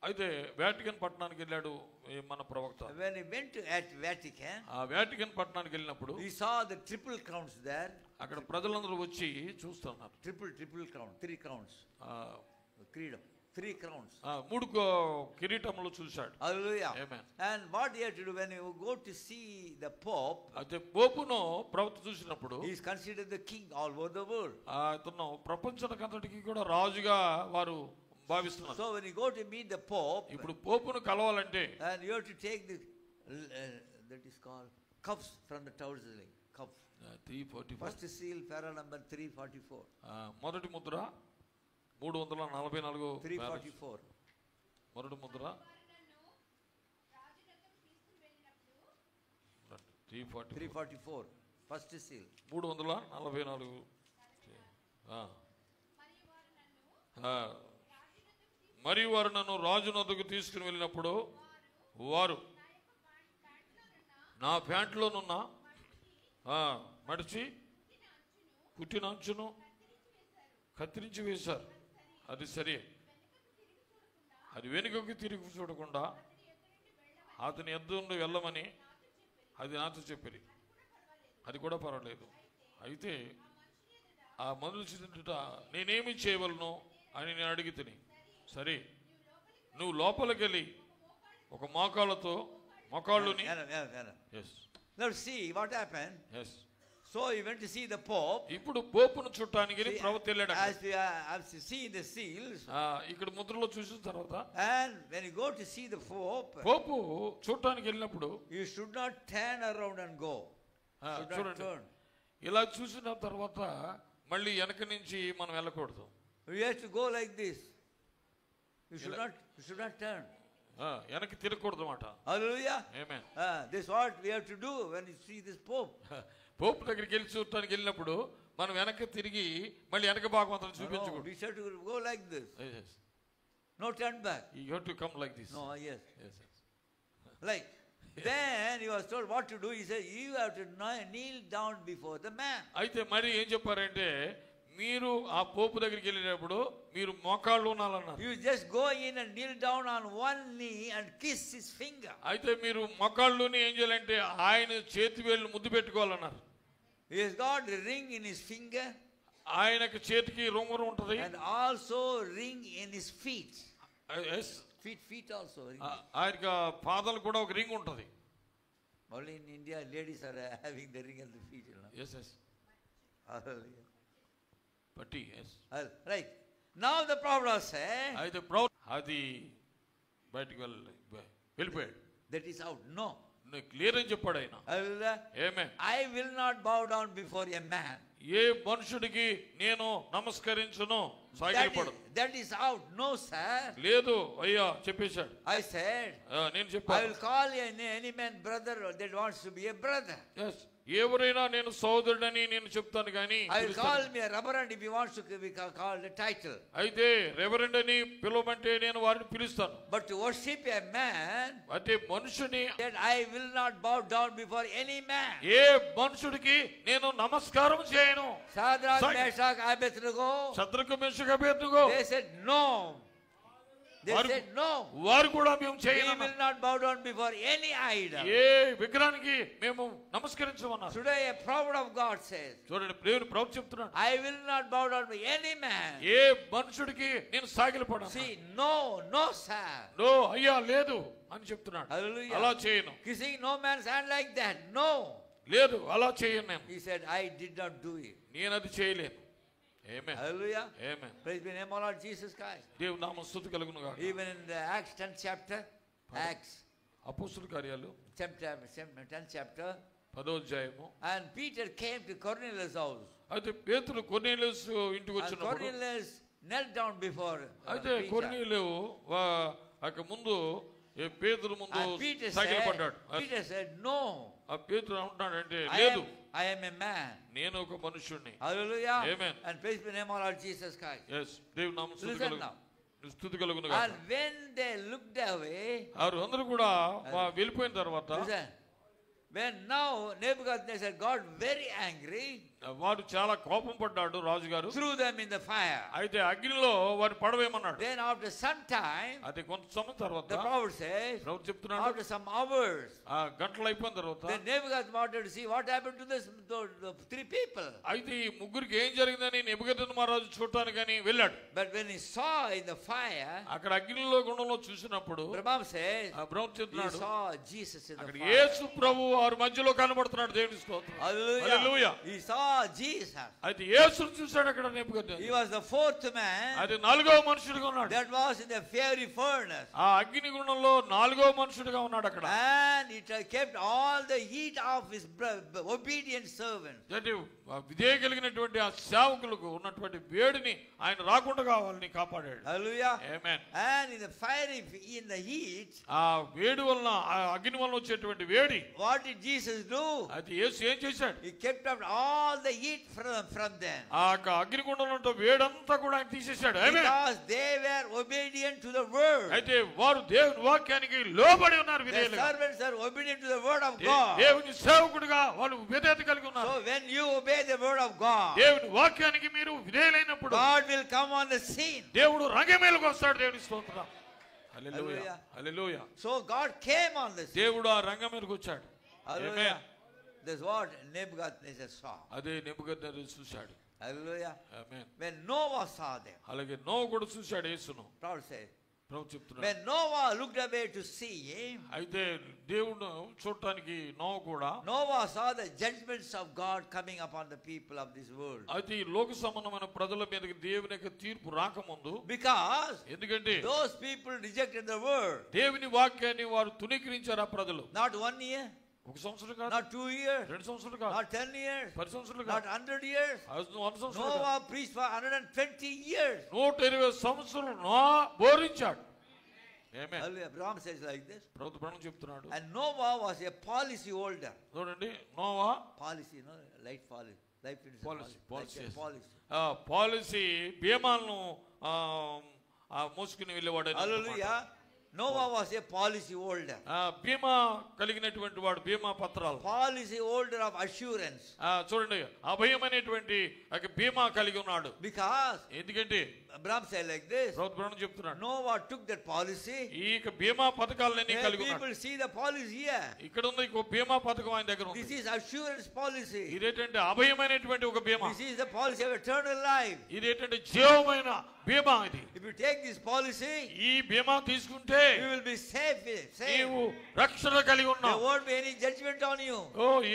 అయితే వాటికన్ పట్టణానికి వెళ్ళాడు మన ప్రవక్త. When he went to Vatican, ఆ వాటికన్ పట్టణానికి వెళ్ళినప్పుడు he saw the triple crowns there. అక్కడ ప్రజలందరూ వచ్చి చూస్తున్నారు. Triple crown, 3 crowns. Freedom, 3 crowns. 3 కిరీటములు చూశాడు. Hallelujah. Amen. And what he had to do when you go to see the Pope, అయితే పోపును ప్రవక్త చూసినప్పుడు he is considered the king all over the world. అతను ప్రపంచానికంతటికి కూడా రాజుగా వారు భావిస్తున్నారు. So when you go to meet the Pope, ఇప్పుడు పోపును కలవాలంటే and you have to take the that is called cups from the Tower cup. 344 First seal, para number 344. మొదటి ముద్ర 344. 344. మొదటి Mudra 344. First seal. 344. మరియు వారు నన్ను రాజు నొద్దకు తీసుకుని వెళ్ళినప్పుడు వారు నా ప్యాంట్లోనున్న మడిచి కుట్టిన అంచును కత్తిరించి వేశారు. అది సరే, అది వెనుకకు తిరిగి చూడకుండా అతని ఎద్దు నుండి వెళ్ళమని అది నాతో చెప్పిరి. అది కూడా పర్వాలేదు. అయితే ఆ మనుషుట నేనేమి చేయవలను అని నేను అడిగి తిని, సరే నువ్వు లోపలికి వెళ్ళి ఒక మోకాళ్ళుని. Yes. Let's see what happened. Yes. So he went to see the Pope. ఇప్పుడు పోపును చుట్టానికి ప్రవక్త వెళ్ళాడు. As you see the seals. ఇక్కడ ముద్రలో చూసిన తర్వాత, and when you go to see the Pope, పోపు చూడటానికి వెళ్ళినప్పుడు you should not turn around and go. చూడండి, ఇలా చూసిన తర్వాత మళ్ళీ వెనక నుంచి మనం వెళ్ళకూడదు. You have to go like this. You should not turn. వెనక్కి తిరగకూడదు అన్నమాట. Hallelujah. Amen. This is what we have to do when you see this Pope. పోపు దగ్గరికి వెళ్ళి చూడటానికి వెళ్ళినప్పుడు మనం వెనక్కి తిరిగి మళ్ళీ వెనక భాగం అంతా చూపించకూడదు. We have to go like this. Yes. No turn back. You have to come like this. No, yes. Yes. Like then he was told what to do. He said you have to kneel down before the man. అయితే మరి ఏం చెప్పారంటే, మీరు ఆ పోపు దగ్గరికి వెళ్ళినప్పుడు మీరు మోకాళ్ళు ఉనాలన్నారు. You just go in and kneel down on one knee and kiss his finger. అయితే మీరు మోకాళ్ళుని ఏం చేయాలంటే ఆయన చేతి వేళ్ళు ముద్దు పెట్టుకోవాలన్నారు. He has got a ring in his finger. ఆయనకు చేతికి ఉంగరం ఉంటది. And also ring in his feet. Yes. Feet also. ఆయనకి పాదాలు కూడా ఒక రింగ్ ఉంటది. Only in India ladies are having the ring at the feet. Yes, yes. Hallelujah. Patti, yes. Right. Now the prophet said, అయితే అది బయటికి వెళ్ళిపోయాడు. that is out. No. Clear అని చెప్పాడు ఆయన. Hallelujah. Amen. I will not bow down before a man. ఏ మనుషుడికి నేను నమస్కరించను, సాగిలపడు. That is out. No, sir. లేదు అయ్యా చెప్పేశాడు. I said, నేను చెప్పాను. I will call any man brother that wants to be a brother. Yes. ఎవరైనా నేను సోదరుడని నేను చెప్తాను కానీ, I will call me a reverend if he wants to be called a title. అయితే రెవరెండ్ అని పిలవమంటే నేను వారిని పిలుస్తాను. But to worship a man, అయితే మనుషుని, that I will not bow down before any man. ఏ మనుషుడికి నేను నమస్కారం చేయను. Shadrach, Meshach, Abednego, శద్రకు మేషకు Abednego, they said no. They said, no, వారు కూడా మేము we చేయము, will not bow down before any idol. ఏ విగ్రహానికి మేము నమస్కరించమన్నారు. Today a prophet of God says, చూడండి, దేవుని ప్రభువు చెప్తున్నాడు, I will not bow down to any man. ఏ మనుషుడికి నేను సాగిలపడను. See, no, no, sir. No అయ్యా లేదు అని చెప్తున్నాడు. Hallelujah. అలా చేయను, Kissing no man's hand like that. No. లేదు అలా చేయను నేను. He said, I did not do it. నేను అది చేయలేను. ఆమేన్, Hallelujah. Amen. Praise be the name of Lord Jesus Christ. దేవుని నామం స్తుతి కలుగును గాక. Even in the Acts 10th chapter, Acts అపోస్తలుల కార్యాలు 10th chapter, 10వ అధ్యాయము. and Peter came to Cornelius' house. అయితే పేతురు కొర్నేలియస్ ఇంటికి And వచ్చినప్పుడు, Cornelius knelt down before అయితే Peter. కొర్నేలియు ముందు పేతురు ముందు And Peter సాగిలపడ్డాడు. said, no, ఆ పేతురు అంటున్నాడంటే, లేదు I am a man. నేను ఒక మనుషుణ్ణి. Hallelujah. Amen. And praise be the name of Lord Jesus Christ. Yes, దేవుని నామం స్తుతి Listen కలుగును, now. స్తుతి కలుగును గాక. And when they looked away, వారు అందరూ కూడా వెళ్ళిపోయిన తర్వాత, listen, when now Nebuchadnezzar got very angry, వాడు చాలా కోపం పడ్డాడు రాజుగారు, threw them in the fire. అయితే అగ్నిలో వారిని పడవేయమన్నాడు. Then after some time, అది కొంత సమయం తర్వాత the prophet says, ప్రభువు చెప్తున్నాడు, after some hours, ఆ గంటలు అయిపోయిన తర్వాత, then Nebuchadnezzar wanted to see what happened to the three people. అయితే ఈ ముగ్గురికి ఏం జరిగిందని నెబుకద్నెజరు మహారాజు చూడటానికని వెళ్ళాడు. But when he saw in the fire, అక్కడ అగ్నిలో గుండంలో చూసినప్పుడు Brahma says, ప్రభువు he చెప్తున్నాడు, saw Jesus in the అక్కడ fire. యేసు ప్రభువు వారి మధ్యలో కనబడుతున్నాడు. దేవుని స్తోత్రం, Hallelujah. Hallelujah. He saw Jesus. అయితే యేసును చూశాడు అక్కడ నెబుకద్నెజరు. He was the fourth man అది నాలుగవ మనుషుడిగా ఉన్నాడు. that was in the fiery furnace. ఆ అగ్ని గుండంలో నాలుగవ మనుషుడిగా ఉన్నాడు అక్కడ. And it kept all the heat of his obedient servants. అంటే విధేయ కలిగినటువంటి ఆ సేవకులకు ఉన్నటువంటి వేడిని ఆయన రాకుండా కావాలని కాపాడాడు. Hallelujah. Amen. And in the heat, ఆ వేడి వలన, ఆ అగ్ని వలన వచ్చేటువంటి వేడి, what did Jesus do? అది యేసు ఏం చేశాడు? He kept up all the heat from them. ఆ అగ్నిగుండంలో ఉన్న వేడంతా కూడా ఆయన తీసేశాడు. ఆమేన్. Because they were obedient to the word. అయితే వారు దేవుని వాక్యానికి లోబడి ఉన్నారు, The విధేయులుగా. servants are obedient to the word of God. దేవుని సేవకుడిగా వాళ్ళు విధేయత కలిగి ఉన్నారు. So when you obey the word of God, దేవుని వాక్యానికి మీరు విధేయులైనప్పుడు God will come on the scene. దేవుడు రంగమేలుకు వస్తాడు. దేవుని స్తోత్రం, హల్లెలూయా, Hallelujah. Hallelujah. So God came on the scene. దేవుడు ఆ రంగం మీదకి వచ్చాడు. Hallelujah. That's what Nebuchadnezzar saw. అదే నెబుకద్నెజరు చూశాడు. Hallelujah. Amen. When Noah saw them, అలాగే నోవహు కూడా చూశాడు యేసును. Prophet says, ప్రభువు చెప్తున్నాడు. when Noah looked away to see him, అయితే దేవుడు చూడటానికి నోవహు కూడా, Noah saw the judgments of God coming upon the people of this world. అయితే ఈ లోక సంబంధమైన ప్రజల మీదకి దేవుని యొక్క తీర్పు రాకముందు, Because ఎందుకంటే those people rejected the word. దేవుని వాక్యాన్ని వారు తునీకరించారు. ఆ ప్రజలు Not 1 year, ఒక సంవత్సరం కాదు, not 2 years, 2 సంవత్సరాలు కాదు, not 10 years, 10 సంవత్సరాలు not కాదు, 100 years. 100 సంవత్సరాలు కాదు, Noah preached for 120 years. 120 సంవత్సరాలు నోవహు బోధించాడు. ఆమేన్. Hallelujah. Brahma says like this. ప్రభువు ప్రణం చెప్తున్నాడు. And Noah was a policy holder. చూడండి, నోవహు Policy, life policy. Life insurance Policy, policy. Like a policy. policy. Policy బీమాలను మోసుకుని వెళ్ళేవాడు. Hallelujah. Noah was a policy holder. బీమా కలిగినటువంటి వాడు, బీమా పత్రాలు, Policy holder of assurance. చూడండి, అభయమైనటువంటి బీమా కలిగి ఉన్నాడు. Because ఎందుకంటే Abraham said like this. ప్రభువు ప్రణం చెప్తున్నాడు, Noah took that policy. ఈ బీమా పథకాలన్నీ Where కలిగి ఉన్నాడు. people see the policy here. ఇక్కడ ఉంది ఇంకో బీమా పథకం ఆయన దగ్గర This ఉంది. is assurance policy. ఇదేంటంటే అభయమైనటువంటి ఒక బీమా. This is the policy of eternal life. ఇదేంటంటే జీవమైన బీమా. ఇది If you take this policy, ఈ బీమా తీసుకుంటే you will be safe. నీవు రక్షణ కలిగి There ఉన్నావు. won't be any judgment on you.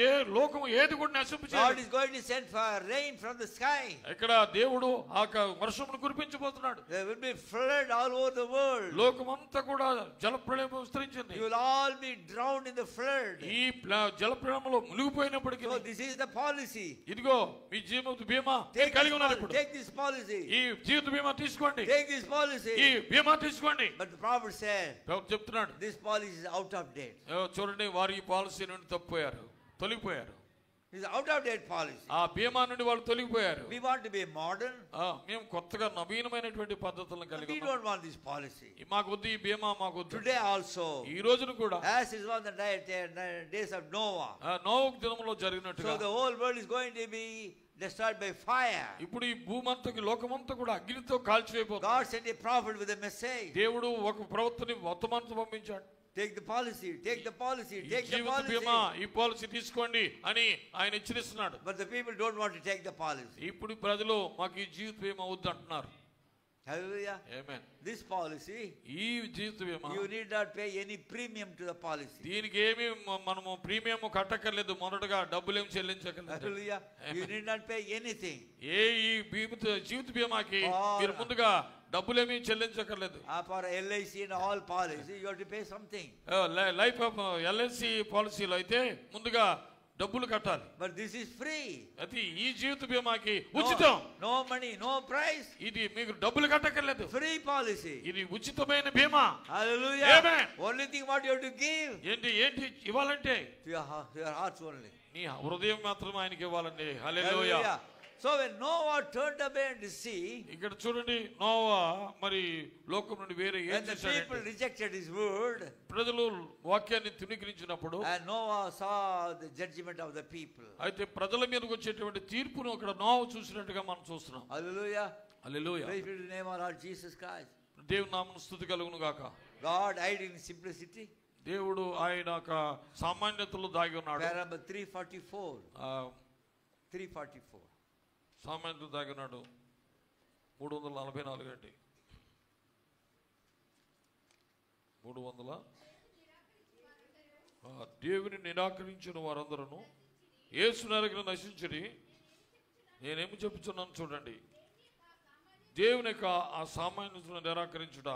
ఏ లోకం ఏది కూడా నశింపు God చేయదు. is going to send for rain from the sky. ఇక్కడ దేవుడు ఆ వర్షమును కురిపించబోతున్నాడు. There will be flood all over the world. లోకమంతా కూడా జలప్రళయం విస్తరించింది. You will all be drowned in the flood. ఈ జలప్రళయంలో మునిగిపోయినప్పటికీ So this is the policy. ఇదిగో మీ జీవిత బీమా మీరు కలిగి ఉన్నారు. ఇప్పుడు Take this policy. ఈ జీవిత బీమా తీసుకోండి, Take this policy. ఈ బీమా తీసుకోండి. But the prophet said, ప్రభువు చెప్తున్నాడు, this policy is out of date. చూడండి, వారు ఈ పాలసీ నుండి తప్పిపోయారు, తొలగిపోయారు. It's out of date policy. ఆ బీమా నుండి వాళ్ళు తొలగిపోయారు. We want to be modern. మేము కొత్తగా నవీనమైనటువంటి పద్ధతులను కలిగి We ఉన్నాం. don't want this policy. మాకు వద్దు ఈ బీమా, మాకు వద్దు. Today also, ఈ రోజున కూడా as is on the days of Noah. నోవహు దినములో జరిగినట్టుగా So the whole world is going to be destroyed by fire. ఇప్పుడు ఈ భూమంతకి లోకమంతా కూడా అగ్నితో కాల్చివేయబోతుంది. God sent a prophet with a message. దేవుడు ఒక ప్రవక్తని వర్తమానం పంపించాడు. Take the policy, take the policy, take the Jeevitha policy. బీమా ఈ పాలసీ తీసుకోండి అని ఆయన హెచ్చరిస్తున్నాడు. But the people don't want to take the policy. ఇప్పుడు ప్రజలు మాకు ఈ జీవిత బీమా వద్దు అంటున్నారు. Hallelujah. Amen. This policy, ఈ జీవిత బీమా you need not pay any premium to the policy. దీనికి ఏమి మనము ప్రీమియం కట్టక్కర్లేదు, మొదటగా డబ్బులు ఏమి చెల్లించక్కర్లేదు. Hallelujah. You need not pay anything. ఈ జీవిత బీమాకి మీరు ముందుగా డబ్బులేమీ చెల్లించక్కర్లేదు. For LIC and all policy, you have to pay something. Life of LIC పాలసీలో అయితే ముందుగా డబ్బులు కట్టాలి. But this is free. అది ఈ జీవిత బీమాకి ఉచితం. No money, no price. ఇది మీకు డబ్బులు కట్టక్కర్లేదు. Free policy. ఇది ఉచితమైన బీమా. Hallelujah. Amen. Only thing what you have to give. ఏంటి ఇవ్వాలంటే To your hearts only. నీ హృదయం మాత్రం ఆయనకి ఇవ్వాలండి. హల్లెలూయా. So when Noah turned away and sea, ఇక్కడ చూడండి, నోవా మరి లోకం నుండి వేరే ఏం when the people చేశాడంటే rejected his word, ప్రజలు వాక్యాన్ని తృణీకరించినప్పుడు and Noah saw the judgment of the people. అయితే ప్రజల మీదకి వచ్చేటువంటి తీర్పును అక్కడ నోవా చూసినట్టుగా మనం చూస్తున్నాం. Hallelujah. Hallelujah. Praise be to the name of our Lord Jesus Christ. దేవుని నామమున స్తుతి కలుగును గాక. God hid in simplicity. దేవుడు ఆయన యొక్క సామాన్యతలో దాగి ఉన్నాడు. Parable 344. 344. సామాన్యతలో దాగి ఉన్నాడు. 344 అండి. 300 దేవుని నిరాకరించిన వారందరూ యేసు నరకను నశించడి. నేనేమి చెప్తున్నాను చూడండి. దేవుని యొక్క ఆ సామాన్యతను నిరాకరించుట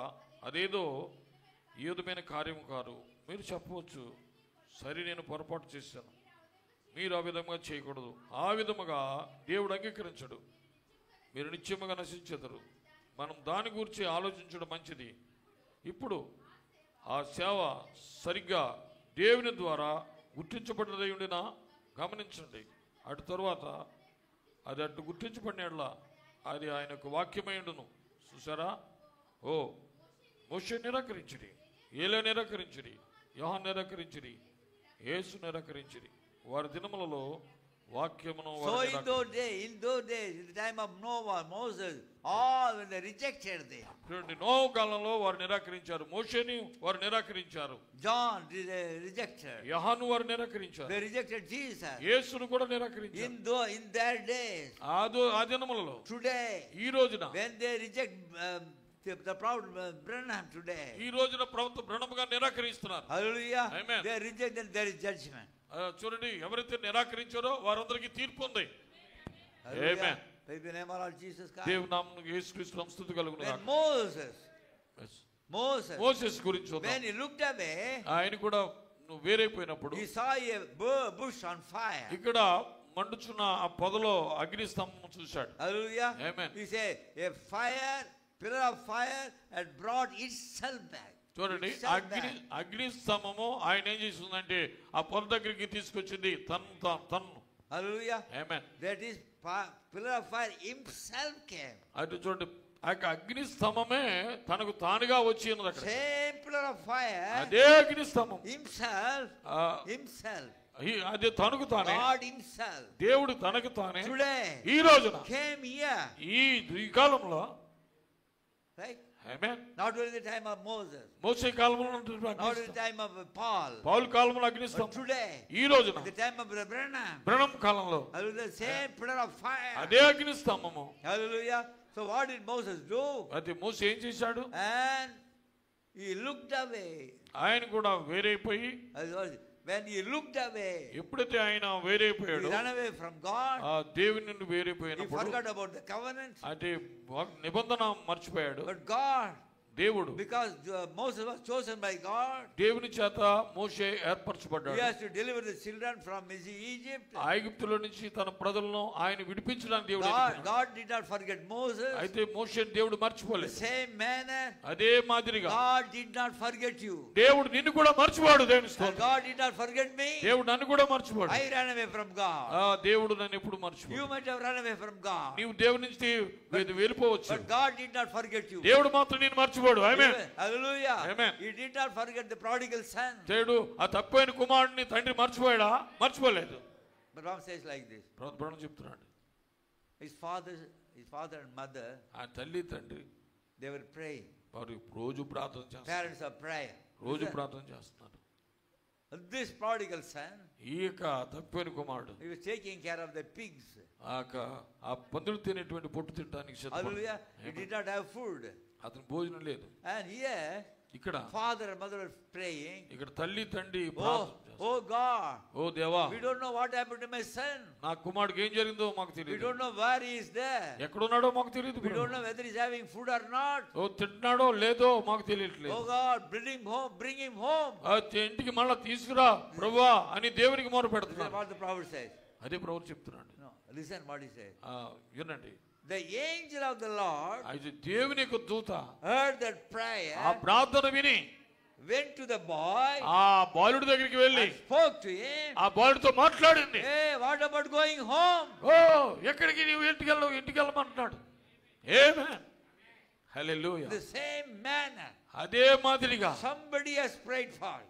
అదేదో ఏదమైన కార్యం కాదు. మీరు చెప్పవచ్చు, సరే నేను పొరపాటు చేశాను, మీరు ఆ విధంగా చేయకూడదు. ఆ విధముగా దేవుడు అంగీకరించడు. మీరు నిత్యముగా నశించెదరు. మనం దాని గురించి ఆలోచించడం మంచిది. ఇప్పుడు ఆ సేవ సరిగ్గా దేవుని ద్వారా గుర్తించబడినదై ఉండినా గమనించండి. అటు తరువాత అది అటు గుర్తించబడిన అది ఆయనకు వాక్యమై ఉండును. చూసారా? ఓ మోషే నిరాకరించిరి, ఏలే నిరాకరించిరి, యోహాను నిరాకరించిరి, యేసు నిరాకరించిరి. వారి దినములలో వాక్యమును So in those days, in the time of Noah, Moses, all when they rejected them. నోవహు కాలంలో వారు నిరాకరించారు. మోషేని వారు నిరాకరించారు. John rejected. యోహాను వారు నిరాకరించారు. They rejected Jesus. యేసును కూడా నిరాకరించారు. In their days. ఆ దినములలో Today. ఈ రోజున when they reject the prophet Branham today. ఈ రోజున ప్రవక్త బ్రహ్నం గారు నిరాకరిస్తున్నారు. Hallelujah. Amen. They reject, then there is judgment. చూడండి, ఎవరైతే నిరాకరించారో వారందరికీ తీర్పు ఉంది. Hallelujah. Praise the name of our Jesus Christ. దేవుని నామమున యేసుక్రీస్తు నామమున స్తుతి కలుగును గాక. మోసెస్ గురించి when he looked away, ఆయన కూడా నువ్వు వేరైపోయినప్పుడు he saw a bush on fire. ఇక్కడ మండుచున్న ఆ పొదలో అగ్ని స్తంభం చూశాడు. Hallelujah. Amen. He said a pillar of fire had brought itself back. చూడండి, అగ్ని స్తంభము ఆయన ఏం చేస్తుందంటే ఆ పొద దగ్గరికి తీసుకొచ్చింది తన్ను. Hallelujah. Amen. That is pillar of fire himself came. అయితే చూడండి, ఆ అగ్ని స్తంభమే తనకు తానుగా వచ్చి ఉన్నది అక్కడ. Same pillar of fire. అదే అగ్ని స్తంభం himself. అదే తనకు తానే, God himself. దేవుడు తనకు తానే Today. ఈ రోజున came here. ఈ కాలంలో. Right? Amen. Not during the time of Moses. మోసే కాలంలో, not during the time of Paul. పౌలు కాలంలో అగ్ని But స్తంభం. today. ఈ రోజున the time of Branham. బ్రహ్నం కాలంలో Hallelujah. Same pillar of fire. అదే అగ్ని స్తంభము. Hallelujah. So what did Moses do? అయితే మోసే ఏం చేశాడు? And he looked away. ఆయన కూడా వేరైపోయి, when he looked away, ఎప్పుడైతే ఆయన వేరైపోయాడు, he ran away from God. ఆ దేవుని నుండి He వేరైపోయినప్పుడు forgot about the covenant. అంటే నిబంధన మర్చిపోయాడు. But God, దేవుడు, because Moses was chosen by God, దేవుని చేత మోషే ఏర్పరచబడ్డాడు. he has to deliver the children from Egypt. ఐగుప్తులో నుంచి తన ప్రజలను ఆయన విడిపించడానికి దేవుడు God did not forget Moses. అయితే మోషేని దేవుడు మర్చిపోలేదు. The same manner, అదే మాదిరిగా God did not forget you. దేవుడు నిన్ను కూడా మర్చిపోడు. దేవుని స్తోత్రం. God did not forget me. దేవుడు నన్ను కూడా మర్చిపోడు. I ran away from God. దేవుడు నన్ను ఎప్పుడు మర్చిపోడు. You might have run away from God. నీవు దేవుని నుంచి వెళ్ళిపోవచ్చు. But God did not forget you. దేవుడు మాత్రం నిన్ను మర్చిపోడు. ఆమేన్. Hallelujah. Amen. He did not forget the prodigal son. దేవుడు ఆ తప్పైన కుమారుడిని తండ్రి మర్చిపోయాడా? మర్చిపోలేదు. But Ram says like this. బ్రహ్మ చెప్తున్నాడు, his father and mother, ఆ తల్లి తండ్రి they were praying. వారు రోజు ప్రార్థన చేస్తారు, Parents are praying. రోజు ప్రార్థన చేస్తున్నారు. This prodigal son, ఈ యొక్క తప్పిపోయిన కుమారుడు he was taking care of the pigs. ఆ పందులు తినేటువంటి పొట్టు తినడానికి సిద్ధపడ్డాడు. Hallelujah. He did not have food. అతను భోజనం లేదు. And here, ఇక్కడ father and mother are praying. ఇక్కడ తల్లి తండ్రి Oh, ప్రార్థన చేస్తారు. oh God, ఓ దేవా, we don't know what happened to my son. నా కుమారుడికి ఏం జరిగిందో మాకు We తెలియదు, don't know where he is there. ఎక్కడున్నాడో మాకు తెలియదు, We don't know whether he's having food or not. ఓ తింటున్నాడో లేదో మాకు తెలియట్లేదు. Oh God, bring him home. ఇంటికి మళ్ళా తీసుకురా ప్రభువా అని దేవునికి మొర This is పెడుతున్నాడు. what the prophet says. అదే ప్రభు చెప్తున్నాడు. No, listen what he says. వినండి, The angel of the Lord అయితే దేవుని యొక్క దూత heard that prayer, ఆ ప్రార్థన విని went to the boy, ఆ బాలుడి దగ్గరికి వెళ్ళి and spoke to him. ఆ బాలుడితో మాట్లాడింది. Hey, what about going home? ఓ ఎక్కడికి నీవు ఇంటికి వెళ్ళమంటున్నాడు. ఆమేన్, హల్లెలూయా. The same manner, అదే మాదిరిగా somebody has prayed for you.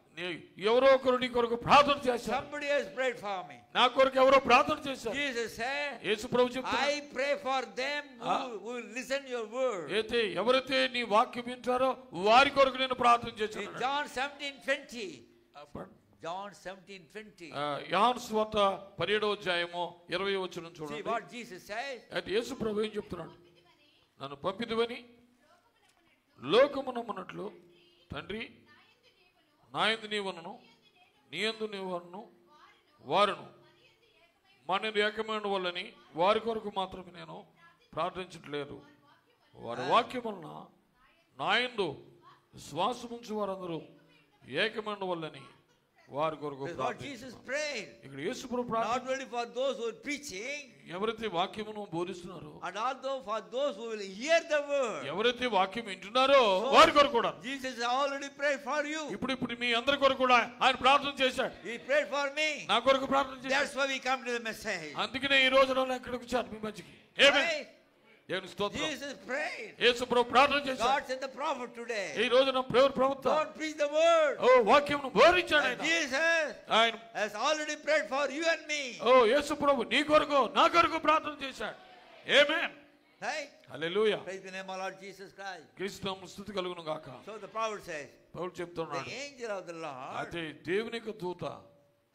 ఎవరో ఒకరు నీ కొరకు ప్రార్థన చేశారు. Somebody has prayed for me. నా కొరకు ఎవరో ప్రార్థన చేశారు. Jesus said, యేసు ప్రభు చెప్తాడు, I pray for them who will listen your word. అయితే ఎవరైతే నీ వాక్యం వింటారో వారి కొరకు నేను ప్రార్థన In చేశాను. John 17:20. John 17:20. యోహాను సువార్త 17వ అధ్యాయము 20వ వచనం See చూడండి. what Jesus says. అయితే యేసు ప్రభు ఏం చెప్తున్నాడు? నన్ను పంపిదివని లోకమునమ్మన్నట్లు తండ్రి నా యందు నీవును నీ యందు నీవును వారును మన ఏకమైన వాళ్ళని వారి కొరకు మాత్రమే నేను ప్రార్థించట్లేదు, వారి వాక్యం వలన నా యందు విశ్వాసముంచు వారందరూ ఏకమైన వాళ్ళని వారి కొరకు That's what Jesus prayed. ఇక్కడ యేసు ప్రభు Not only for those who are preaching, ఎవరైతే వాక్యమును బోధిస్తున్నారో and also for those who will hear the word. ఎవరైతే వాక్యం వింటున్నారో వారి కొరకు కూడా Jesus already prayed for you. ఇప్పుడు మీ అందరి కొరకు కూడా ఆయన ప్రార్థన చేశాడు. He prayed for me. నా కొరకు ప్రార్థన చేశాడు. That's why we come to the message. అందుకనే ఈ రోజు నేను ఎక్కడికి వచ్చాను మీ మధ్యకి. ఆమేన్. Right? దేవుని స్తోత్రం. Jesus prayed. యేసు ప్రభు ప్రార్థన చేశాడు. God sent the prophet today. ఈ రోజు నా ప్రభుత్వం God preach the word. ఓ వాక్యమును బోధించాడు And ఆయన. Jesus ఆయన has already prayed for you and me. ఓ యేసు ప్రభు నీ కొరకు నా కొరకు ప్రార్థన చేశాడు. ఆమేన్. Right? Hallelujah. Praise the name of Lord Jesus Christ. క్రీస్తునామమున స్తుతి కలుగును గాక. So the prophet says, Paul the చెప్తున్నాడు, angel of the Lord అయితే దేవుని యొక్క దూత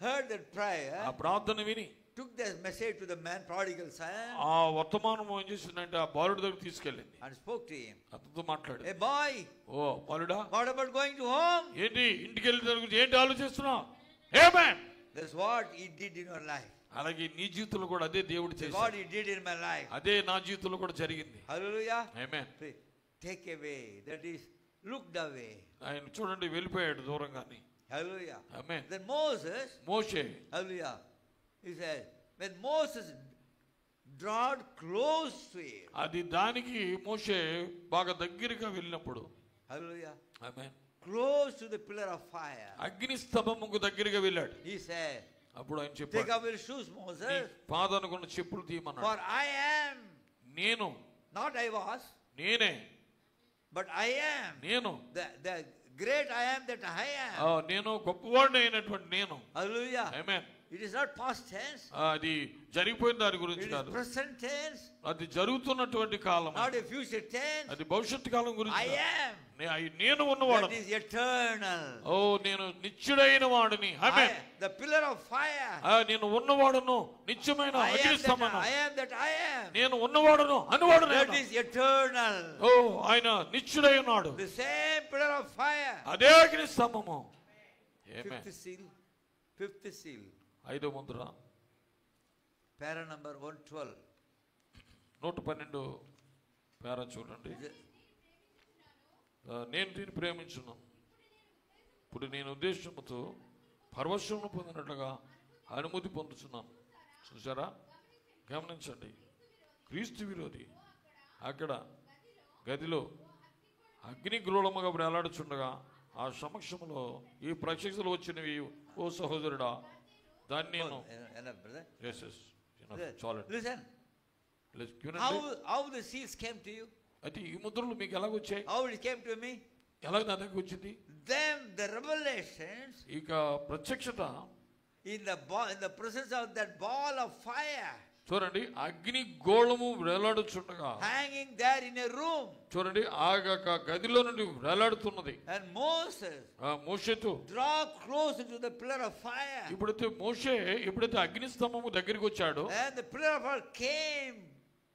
heard that prayer, ఆ ప్రార్థన విని took this message to the man, prodigal son, ఆ వర్తమానం ఏం చేసిందంటే ఆ బాలుడి దగ్గర తీసుకెళ్ళింది. and spoke to him. అతనితో మాట్లాడి, Hey boy, ఓ బాలుడా, what about going to home? ఏంటి ఇంటికి వెళ్ళిన దగ్గర గురించి ఏంటి ఆలోచిస్తున్నావు? ఆమేన్. That's what he did in your life. అలాగే నీ జీవితంలో కూడా అదే దేవుడు That's చేశాడు. what he did in my life. అదే నా జీవితంలో కూడా జరిగింది. Hallelujah. Amen. Take away, that is, looked away. ఆయన చూడండి వెళ్ళిపోయాడు దూరంగాని. Hallelujah. Amen. Then Moses, Moshe, hallelujah, he said, when Moses drawed close to him, అది దానికి మోషే బాగా దగ్గరగా వెళ్ళినప్పుడు, hallelujah, amen, close to the pillar of fire, అగ్ని స్తంభముకు దగ్గరగా వెళ్ళాడు. he said, అప్పుడు ఆయన take చెప్పాడు, off your shoes, నీ Moses, పాదానుకున్న చెప్పులు తీయమన్నాడు. for I am, నేను, not I was, నేనే, but I am, నేను, the great I am that I am. నేను గొప్పవాడిని అయినటువంటి నేను. Hallelujah. Amen. It is not past tense. అది జరిగిపోయిన దాని It గురించి is కాదు, present tense, అది జరుగుతున్నటువంటి కాలం, not a future tense. అది భవిష్యత్తు కాలం గురించి I కాదు. am. నేను That ఉన్నవాడు. is eternal. ఓ నేను నిత్యుడైన వాడిని. ఆమేన్. The pillar of fire. నేను ఉన్నవాడును, నిత్యమైన I అగ్ని am స్తంభము. that I am. నేను ఉన్నవాడును అనువాడు That నేను. is eternal. ఓ ఆయన నిత్యుడై ఉన్నాడు. The same pillar of fire. అదే అగ్ని స్తంభము. ఆమేన్. Fifth seal. Fifth seal. ఐదో ముద్ర Para number 112. 112 పేర చూడండి. నేను దీన్ని ప్రేమించున్నాను, ఇప్పుడు నేను ఉద్దేశంతో పరవశమును పొందినట్లుగా అనుమతి పొందుతున్నాను. చూసారా, గమనించండి. క్రీస్తు విరోధి అక్కడ గదిలో అగ్ని గ్రోళముగా వేలాడుచుండగా ఆ సమక్షంలో ఈ ప్రత్యక్షతలు వచ్చినవి. ఓ సహోదరుడా, దాన్ని నేను Enough, brother. చాలండి. Listen. వినండి. How the seals came to you? అయితే ఈ ముద్రలు మీకు ఎలాగొచ్చాయి? How it came to me? ఎలాగ నా దగ్గర వచ్చింది? Them, the revelations, ఇక ప్రత్యక్షత in the presence of that ball of fire. చూడండి, అగ్ని గోళము వేలాడుచుండగా, hanging there in a room. చూడండి, ఆ గదిలో నుండి వేలాడుతున్నది. And Moses మోషేతో draw close into the pillar of fire. ఎప్పుడైతే మోషే అగ్ని స్తంభము దగ్గరికి వచ్చాడో, And the pillar of fire came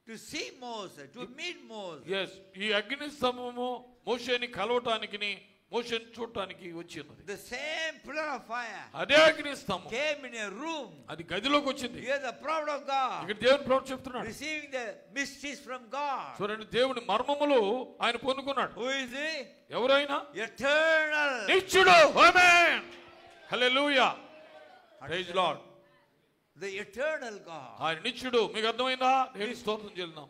to see Moses, to meet Moses. ఈ అగ్ని స్తంభము మోషేని కలవటానికి, మోషేని చూడటానికి వచ్చింది. The same pillar of fire అదే అగ్ని స్తంభం came in a room. అది గదిలోకి వచ్చింది. Here the prophet of God, ఇక్కడ దేవుని ప్రవక్త చెప్తున్నాడు, receiving the mysteries from God. చూడండి, దేవుని మర్మములు ఆయన పొందుకున్నాడు. Who is he? ఎవరైనా Eternal. నిత్యుడు. ఆమేన్, హల్లెలూయా, praise lord. The eternal God. ఆయన నిత్యుడు. మీకు అర్థమైందా? నేను స్తోత్రం చెల్లిద్దాం.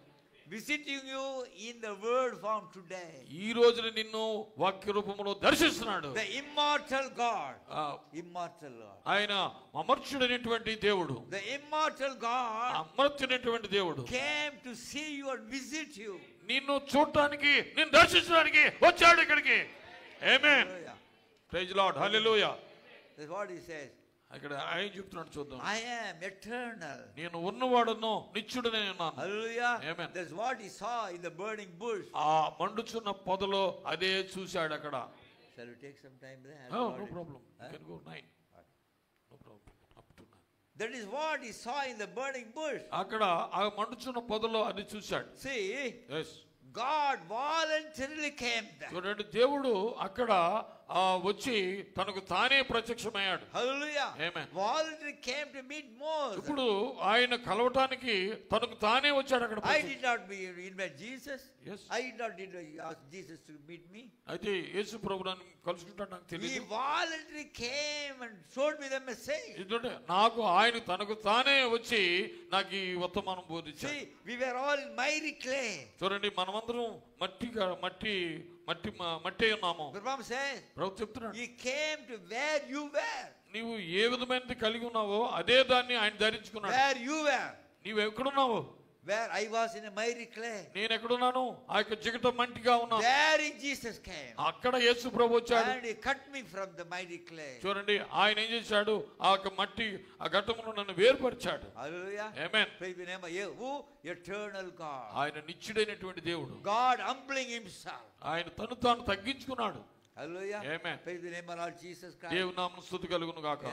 Visiting you in the word form today. ఈ రోజున నిన్ను వాక్య రూపంలో దర్శిస్తున్నాడు. The immortal God. ఆ, Immortal God. ఆయన అమర్త్యుడైనటువంటి దేవుడు, The immortal God అమర్త్యుడైనటువంటి దేవుడు came to see you and visit you. నిన్ను చూడటానికి, నిన్ను దర్శించడానికి వచ్చాడు ఇక్కడికి. Amen, Hallelujah. Praise Lord, hallelujah. That's what he says. ఇక్కడ ఆయన చెప్తున్నాడు, చూద్దాం. I am eternal. నేను ఉన్నవాడును, నిత్యుడనే ఉన్నాను. Hallelujah. Amen. That's what he saw in the burning bush. ఆ మండుచున్న పొదలో అదే చూశాడు అక్కడ. Shall we take some time there? No problem. You can go 9. No problem. Up to 9. That is what he saw in the burning bush. అక్కడ ఆ మండుచున్న పొదలో అది చూశాడు. See, yes, God voluntarily came there. చూడండి, దేవుడు అక్కడ వచ్చి తనకు తానే ప్రత్యక్షమయ్యాడు. Hallelujah. Amen. Voluntarily came to meet Moses. ఇప్పుడు ఆయన కలవటానికి తనకు తానే వచ్చాడు అక్కడ. I did not invite Jesus. Yes. I did not ask Jesus to meet me. అయితే యేసు ప్రభువుని కలుసుకుంటాడు నాకు He తెలియదు. voluntarily came and showed me the message. ఎందుకంటే నాకు ఆయన తనకు తానే వచ్చి నాకు ఈ వర్తమానం బోధించాడు. See, we were all in miry clay. చూడండి, మనమందరం మట్టి ఉన్నాము. The Bible says, ప్రభు చెప్తున్నాడు, He came to where you were. నీవు ఏ విధమైనది కలిగి ఉన్నావో అదే దాన్ని ఆయన ధరించుకున్నాడు. Where you were. నీవు ఎక్కడున్నావు? Where I was in a miry clay. నేను ఎక్కడున్నాను? ఆ యొక్క జిగట మంటిగా ఉన్నాను. There Jesus came. అక్కడ యేసు ప్రభు వచ్చాడు. And He cut me from the miry clay. చూడండి, ఆయన ఏం చేశాడు? ఆ యొక్క మట్టి, ఆ ఘట్టమును నన్ను వేరుపరిచాడు. Hallelujah. Amen. Praise the name of who? Eternal God. ఆయన నిత్యుడైనటువంటి దేవుడు. God humbling Himself. ఆయన తను తాను తగ్గించుకున్నాడు. Hallelujah. Amen. Praise the name of Lord Jesus Christ. దేవుని నామమున స్తుతి కలుగును గాక.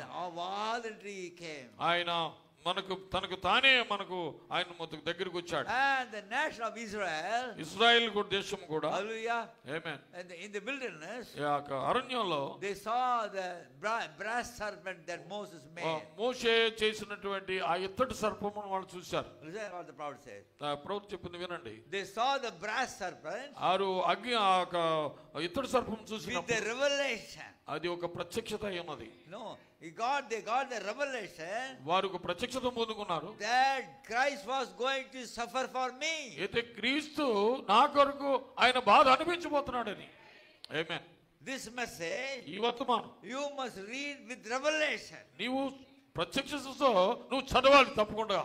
Voluntarily He came. ఆయన తనకు తానే ఆయన దగ్గరికి వచ్చాడు. And the nation of Israel. Israel దేశం కూడా. Hallelujah. Amen. And in the wilderness. అరణ్యంలో. They saw the brass serpent that Moses made. మోషే చేసినటువంటి ఆ ఇత్తడి సర్పమును వాళ్ళు చూశారు. Listen what the prophet says. ప్రభువు చెప్పింది వినండి. They saw the brass serpent. ఇత్తడి సర్పం చూసినప్పుడు with the revelation. అది ఒక ప్రత్యక్షత ఉన్నది. No, they got the revelation. వారు ఒక ప్రత్యక్షత పొందుకున్నారు. That Christ was going to suffer for me. అయితే క్రీస్తు నా కొరకు ఆయన బాధ అనిపించబోతున్నాడని. ఆమేన్. This message ఈ వర్తమానం you must read with revelation. నీవు ప్రత్యక్షతతో నువ్వు చదవాలి తప్పకుండా.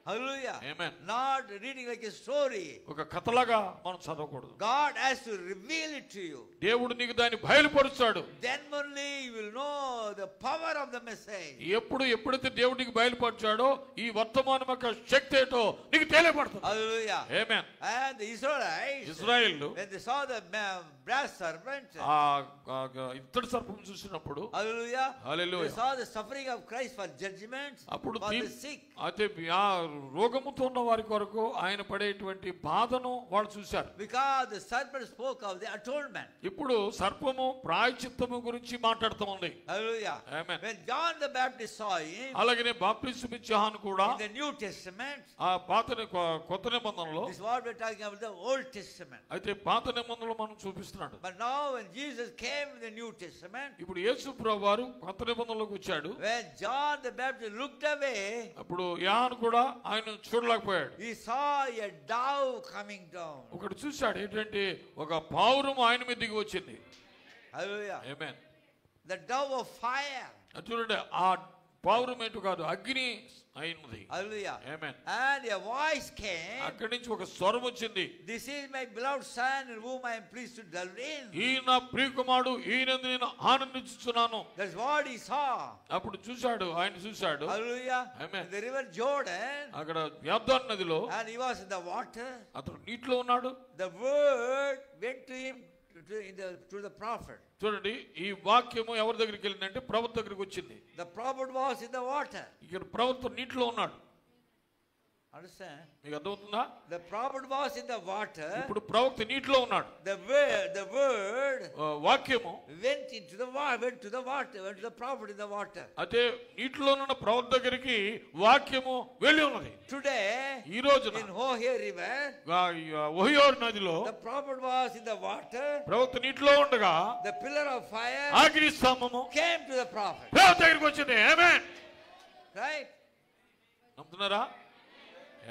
Hallelujah. Amen. Not reading like a story. ఒక కథలాగా మనం చదవకూడదు. God has to reveal it to you. దేవుడు నీకు దాన్ని బయలుపరుస్తాడు. Then only you will know the power of the message. ఎప్పుడైతే దేవుడు నీకు బయలుపరిచాడో ఈ వర్తమానం యొక్క శక్తి ఏంటో నీకు తెలియబడుతుంది. Hallelujah. Amen. And the Israelites, ఇశ్రాయేలు when they saw the brass serpent, ఇత్తడి సర్పం చూసినప్పుడు, hallelujah, hallelujah, they saw the suffering of Christ for judgment అప్పుడు for the sick. అయితే రోగముతో ఉన్న వారి కొరకు ఆయన పడేటువంటి బాధను వాళ్ళు చూశారు. Because the serpent spoke of the atonement. ఇప్పుడు సర్పము ప్రాయశ్చిత్తము గురించి మాట్లాడుతుంది. Hallelujah. Amen. When John the Baptist saw him, అలాగనే బాప్తిస్మ యోహాను కూడా in the New Testament, ఆ కొత్త నిబంధనలో, this is what we're talking about, the Old Testament. అయితే పాత నిబంధనలో మనం చూపిస్తున్నాడు. But now when Jesus came in the New Testament, ఇప్పుడు యేసు ప్రభువారు కొత్త నిబంధనలోకి వచ్చాడు. when John the Baptist looked away, అప్పుడు యోహాను కూడా ఆయన చూడలేకపోయాడు. he saw a dove coming down. ఒకటి చూశాడు, ఏంటంటే ఒక పావురం ఆయన మీద దిగి వచ్చింది. Hallelujah. Amen. The dove of fire. చూడండి, ఆ పావురమేటు కాదు, అగ్ని అయినది. Hallelujah. Amen. And a voice came. అక్కడి నుంచి ఒక స్వరం వచ్చింది. This is my beloved son in whom I am pleased to dwell in. ఈ నా ప్రియకుమారుడు, ఈయనందు నేను ఆనందించుచున్నాను. That's what he saw. అప్పుడు చూశాడు, ఆయన చూశాడు. Hallelujah. Amen. In the river Jordan. అక్కడ యొర్దాను నదిలో And he was in the water. అతను నీటిలో ఉన్నాడు. The word went to him to the prophet. చూడండి, ఈ వాక్యము ఎవరి దగ్గరికి వెళ్ళిందంటే ప్రవక్త దగ్గరికి వచ్చింది. The prophet was in the water. ఇక్కడ ప్రవక్త నీటిలో ఉన్నాడు. Understand? మీకు అర్థమవుతుందా? The prophet was in the water. ఇప్పుడు ప్రవక్త నీటిలో ఉన్నాడు. The word వాక్యము went to the water, went to the prophet in the water. అదే నీటిలో ఉన్న ప్రవక్త దగ్గరికి వాక్యము వెళ్ళి ఉన్నది. Today, ఈ రోజున in Ohio river, ఓహియోరు నదిలో the prophet was in the water. ప్రవక్త నీటిలో ఉండగా The pillar of fire అగ్ని స్తంభము came to the prophet. ప్రవక్త దగ్గరికి వచ్చింది. ఆమేన్. Right? నమ్ముతున్నారా?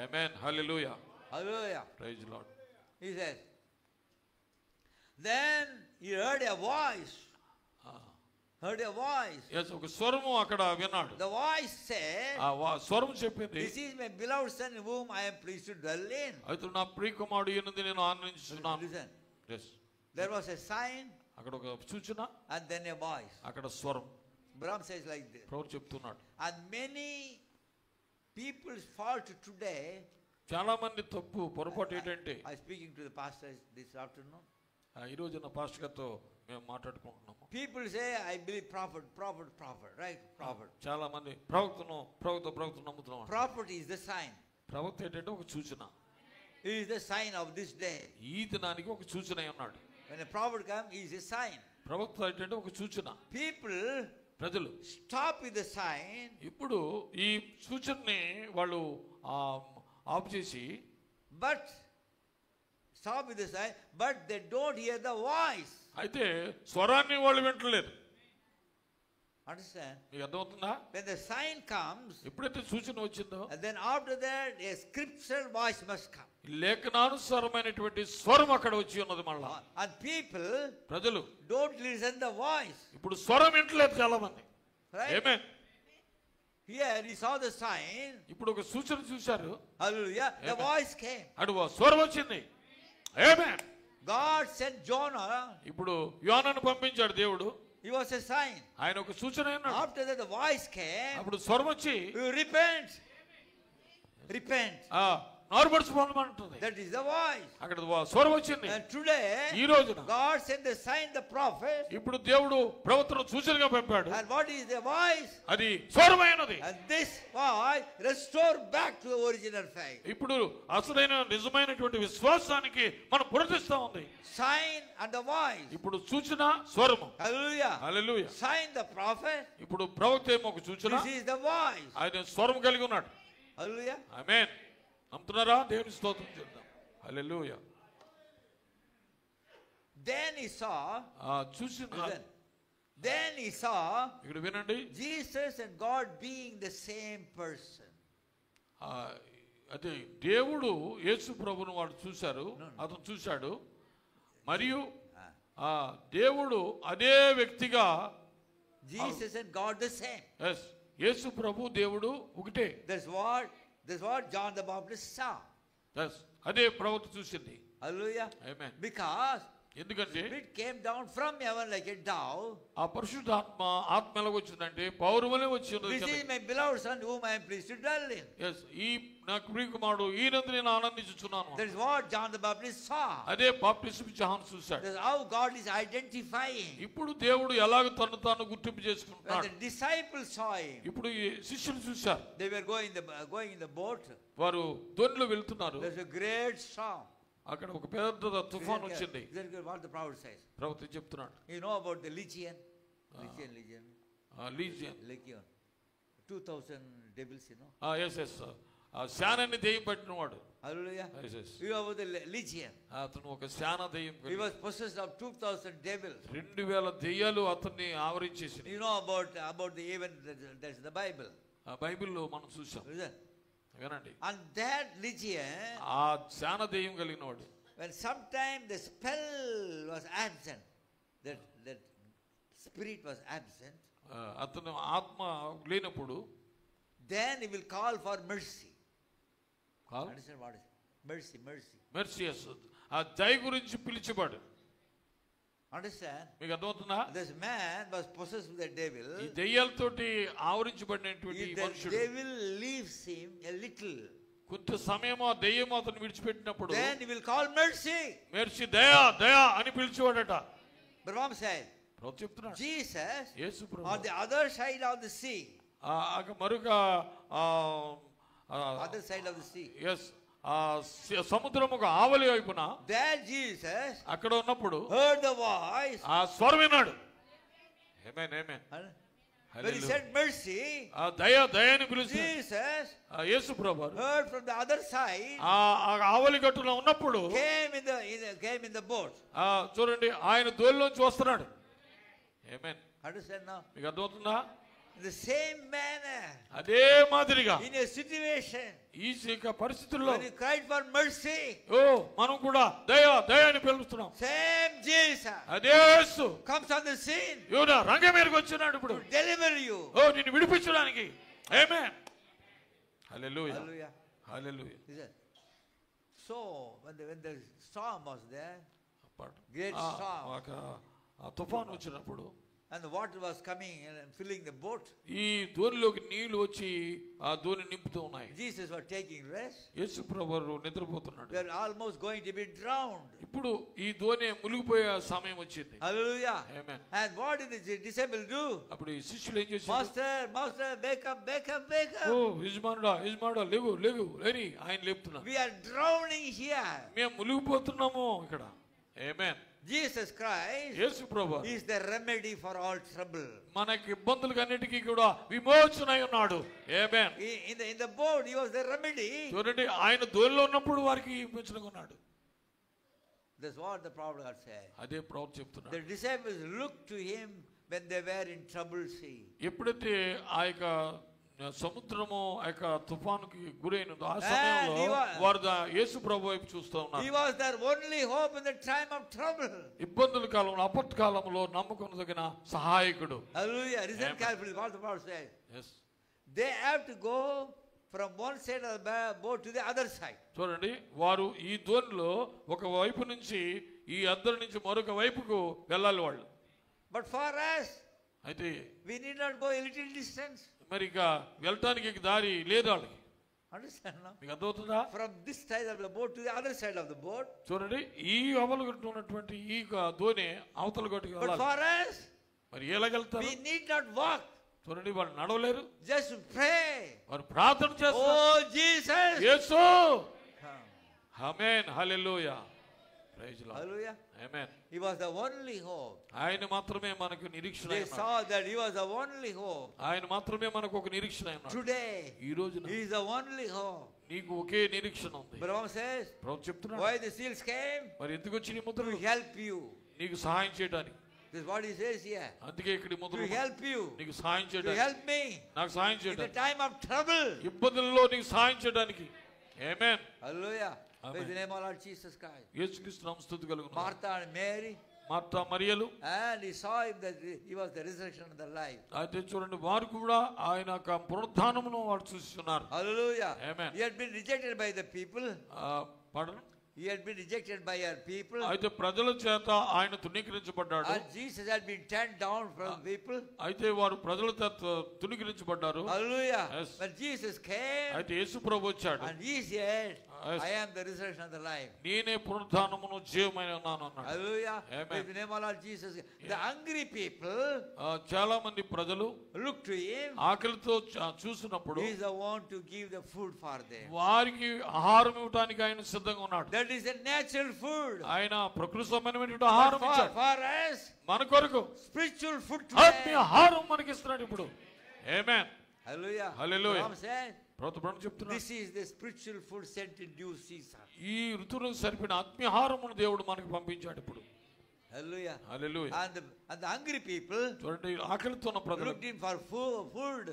ఆమేన్. హల్లెలూయా. Hallelujah. Praise the lord. He says. Then he heard a voice. Heard a voice. yes, ఒక స్వరము అక్కడ విన్నాడు. The voice said, స్వరం చెప్పింది, this is my beloved son in whom I am pleased to dwell in. అయితే నా ప్రియకుమారుడు ఈయనది నేను ఆనందించుచున్నాను. Listen. yes, There was a sign అక్కడ ఒక సూచన, and then a voice. అక్కడ స్వరం. Brahm says like this. ప్రభువు చెప్తున్నాడు. And many people's fault today. చాలా మంది తప్పు పొరపాటు ఏంటంటే, I speaking to the pastor this afternoon. ఈ రోజు నా పాస్టర్ గారితో మేము మాట్లాడుకుంటున్నాము. People say I believe prophet, right? Prophet. చాలా మంది ప్రవక్త నమ్ముతున్నాం. Prophet is the sign. ప్రవక్త ఏంటంటే ఒక సూచన. He is the sign of this day. ఈ దినానికి ఒక సూచన ఉన్నాడు. When a prophet comes, he is a sign. ప్రవక్త ఏంటంటే ఒక సూచన. People ప్రజలు stop with the sign. ఇప్పుడు ఈ సూచనని వాళ్ళు ఆఫ్ చేసి, but stop with the sign, but they don't hear the voice. అయితే స్వరాన్ని వాళ్ళు వింటలేరు. Understand? మీకు అర్థమవుతుందా? When the sign comes, ఎప్పుడైతే సూచన వచ్చిందో, and then after that a scriptural voice must come. లేఖనానుసారమైనటువంటి స్వరం అక్కడ వచ్చి ఉన్నది మళ్ళా. And people ప్రజలు don't listen the voice. ఇప్పుడు స్వరం వింటలేదు చాలా మంది. Right? Amen. Here he saw the sign. ఇప్పుడు ఒక సూచన చూశారు. Hallelujah. The voice came. అటు స్వరం వచ్చింది. ఆమేన్. God sent Jonah. ఇప్పుడు యోనాను పంపించాడు దేవుడు. He was a sign. ఆయన ఒక సూచన అన్నాడు. After that the voice came. అప్పుడు స్వరం వచ్చి, You repent. నోరుపడుచుకోమంటుంది. That is the voice. అక్కడ స్వరం వచ్చింది. And today ఈ రోజున God sent the sign, the prophet. ఇప్పుడు దేవుడు ప్రవక్తను సూచనగా పంపాడు. And what is the voice? అది స్వరమైనది. And this voice restore back to the original faith. ఇప్పుడు అసలైన నిజమైనటువంటి విశ్వాసానికి మనం పునరుద్ధరిస్తా ఉంది. Sign and the voice. ఇప్పుడు సూచన స్వరము. Hallelujah. Hallelujah. Sign the prophet. ఇప్పుడు ప్రవక్త ఏమో ఒక సూచన, This is the voice. ఆయన స్వరం కలిగి ఉన్నాడు. Hallelujah. ఆమేన్. నమ్ముతున్నారా? దేవుని స్తోత్రం చేద్దాం. హల్లెలూయా. Then he saw. చూసిన Then he saw ఇక్కడ వినండి, Jesus and God being the same person. అదే దేవుడు యేసు ప్రభువును వాడు చూశారు, అతను చూశాడు, మరియు దేవుడు అదే వ్యక్తిగా, Jesus and God the same. యేసు ప్రభు దేవుడు ఒకటే. That's what John the Baptist saw. అదే ప్రవక్త చూసింది. Hallelujah. ఆమేన్. Because ఎందుకంటే Spirit came down from heaven like a dove. ఆ పరిశుద్ధాత్మ ఆత్మ ఎలా వచ్చిందంటే పౌరువలే వచ్చి ఉన్నది. This is my beloved son whom I am pleased to dwell in. ఈ నా ప్రియకుమారుడు ఈయనందు నేను ఆనందించుచున్నాను. That is what John the Baptist saw. అదే బాప్టిజం యోహాను చూశాడు. That's how God is identifying. ఇప్పుడు దేవుడు ఎలాగ తను తాను గుర్తింపు When చేసుకుంటున్నాడు. the disciples saw him, ఇప్పుడు ఈ శిష్యులు చూశారు. they were going in the boat. వారు దోణిలో వెళ్తున్నారు. There's a great storm. అక్కడ ఒక పెద్ద తుఫాన్ వచ్చింది. What the prophet says. ప్రవక్త చెప్తున్నాడు. You know about the legion? Legion. 2000 devils, you know. Yes శానాన్ని దెయ్యం పట్టినవాడు. Hallelujah. You know about the legion. అతను ఒక శాన దెయ్యం. He was possessed of 2000 devils. 2000 దెయ్యాలు అతన్ని ఆవరించేసినాయి. You know about the event that's the Bible. బైబిల్లో మనం చూసాం. వినండి. And that legion, ఆ శాన దెయ్యం కలిగినవాడు, when sometime the spell was absent, that spirit was absent. అతను ఆత్మ లేనప్పుడు then he will call for mercy. Call? Understand what is mercy? Mercy. మెర్సియస్, ఆ దయ గురించి పిలిచేవాడు. Understand? మీకు అర్థమవుతుందా? This man was possessed with the devil. ఈ దెయ్యాలతోటి ఆవరించబడినటువంటి If the మనుషుడు devil leaves him a little, కొంత సమయమో ఆ దెయ్యమో అతను విడిచిపెట్టినప్పుడు then he will call mercy. Mercy దయా దయా అని పిలిచేవాడట. Brahma said, ప్రభు చెప్తున్నాడు, Jesus Yesu Prabhu on the other side of the sea. మరొక Other side of the sea. ఎస్ సముద్రముకు ఆవలి వైపున There Jesus అక్కడ ఉన్నప్పుడు heard the voice. ఆ స్వరం విన్నాడు. ఆమేన్ ఆమేన్. When he said mercy, ఆ దయని పిలిచి Jesus Yesu Prabhu heard from the other side. ఆ ఆవలి గట్టులో ఉన్నప్పుడు came in the boat. చూడండి ఆయన దోలిలోంచి వస్తున్నాడు. ఆమేన్. Understand now? మీకు అర్థమవుతుందా? In the same manner, అదే మాదిరిగా in a situation ఈ పరిస్థితుల్లో when he cried for mercy, మనం కూడా దయని పిలుస్తున్నాం. same Jesus అదే యేసు comes on the scene యోనా రంగం మీదకి వచ్చినాడు ఇప్పుడు to deliver you. నిన్ను విడిపించడానికి. ఆమేన్. హల్లెలూయా Hallelujah. Hallelujah. He said, so when the storm was there, great storm, ఆ తుఫాను వచ్చినప్పుడు and the water was coming and filling the boat, ఈ దోణిలోకి నీళ్లు వచ్చి ఆ దోణి నింపుతూ ఉన్నాయి. Jesus was taking rest. యేసు ప్రభువు నిద్రపోతున్నాడు. We are almost going to be drowned. ఇప్పుడు ఈ దోణి మునిగిపోయే సమయం వచ్చింది. Hallelujah. Amen. And what did the disciples do? అప్పుడు ఈ శిష్యులు ఏం చేశారు? Master, wake up. యజమానుడా లేవు అని ఆయన లేపుతున్నారు. We are drowning here. మేము మునిగిపోతున్నాము ఇక్కడ. ఆమేన్. Jesus Christ యేసు ప్రభువు is the remedy for all trouble. మనకి ఇబ్బందులన్నిటికీ కూడా విమోచనై ఉన్నాడు. ఆమేన్. In the boat he was the remedy. చూడండి ఆయన దోణిలో ఉన్నప్పుడు వారికి విమోచనగా ఉన్నాడు. That's what the prophet God said. అదే ప్రభువు చెప్తున్నాడు. The disciples looked to him when they were in troubled sea. ఎప్పుడైతే ఆ యొక్క సముద్రము ఆ యొక్క తుఫానుకి గురైనదో ఆ సమయంలో వారు యేసు ప్రభు వైపు చూస్తూ ఉన్నారు. He was their only hope in the time of trouble. ఇబ్బందుల కాలంలో ఆపత్కాలంలో నమ్మకముదగిన సహాయకుడు. Hallelujah. Listen carefully what the prophet said. Yes. They have to go from one side of the boat to the other side. చూడండి వారు ఈ దోణిలో ఒక వైపు నుంచి ఈ అద్దరి నుంచి మరొక వైపుకు వెళ్ళాలి వాళ్ళు. But for us, అయితే we need not go a little distance. మరి ఇక వెళ్ళటానికి దారి లేదు వాళ్ళకి. Understand now? మీకు అర్థమవుతుందా? From this side of the boat to the other side of the boat. చూడండి ఈ అవలగట్టు ఉన్నటువంటి ఈ దోణి అవతల గట్టుకు But వెళ్ళాలి. for us, మరి ఎలాగెళ్తారు? we need not walk. చూడండి వాళ్ళు నడవలేరు. Just pray. వారు ప్రార్థన చేస్తారు. Oh Jesus. యేసు. Amen. Hallelujah. Praise Lord. Hallelujah. Amen. He was the only hope. ఆయన మాత్రమే మనకు నిరీక్షణ. They saw that he was the only hope. ఆయన మాత్రమే మనకు ఒక నిరీక్షణ ఉన్నాడు. Today, ఈ రోజున he is the only hope. నీకు ఒకే నిరీక్షణ ఉంది. Brahma says, ప్రభు చెప్తున్నాడు. why the seals came? మరి ఎందుకు వచ్చి నీ To ముద్రలు? help you. నీకు సహాయం చేయడానికి. This is what he says here. అందుకే ఇక్కడ To ముద్రలు. help you. నీకు సహాయం To చేయడానికి. help me. నాకు సహాయం In the చేయడానికి. time of trouble. ఇబ్బందుల్లో నీకు సహాయం చేయడానికి. ఆమేన్. Hallelujah. Amen. Praise the name of Lord Jesus Christ. యేసుక్రీస్తు నామమున స్తుతి కలుగును. Martha and Mary. మార్తా మరియలు. And he saw him that he was the resurrection and the life. అయితే చూడండి వారు కూడా ఆయన యొక్క పునరుద్ధానమును వారు చూస్తున్నారు. Hallelujah. Amen. He had been rejected by the people. పడను. He had been rejected by our people. అయితే ప్రజల చేత ఆయన తునీకరించబడ్డాడు. And Jesus had been turned down from people. అయితే వారు ప్రజల చేత తునీకరించబడ్డారు. Hallelujah. Yes. When Jesus came, అయితే యేసు ప్రభు వచ్చాడు. and he said, Yes. I am the resurrection and the life. నేనే పునరుద్ధానమును జీవమైన ఉన్నాను అన్నాడు. Hallelujah. Amen. Praise the name of Lord Jesus. The hungry people చాలా మంది ప్రజలు look to him. ఆకలితో చూసినప్పుడు He is the one to give the food for them. వారికి ఆహారం ఇవ్వడానికి ఆయన సిద్ధంగా ఉన్నాడు. That is a natural food. ఆయన ప్రకృతి సంబంధమైనటువంటి ఆహారం ఇచ్చాడు. For us, మన కొరకు spiritual food ఆత్మీయ today. ఆహారం మనకి ఇస్తున్నాడు ఇప్పుడు. ఆమేన్. Hallelujah. Hallelujah. Ram said, ప్రభువు చెప్తున్నాడు. this is the spiritual food sent in due season. ఈ ఋతువులకు సరిపడిన ఆత్మీయ ఆహారమును దేవుడు మనకి పంపించాడు ఇప్పుడు. Hallelujah. Hallelujah. And the hungry people చూడండి ఆకలితో ఉన్న ప్రజలు looked in for food.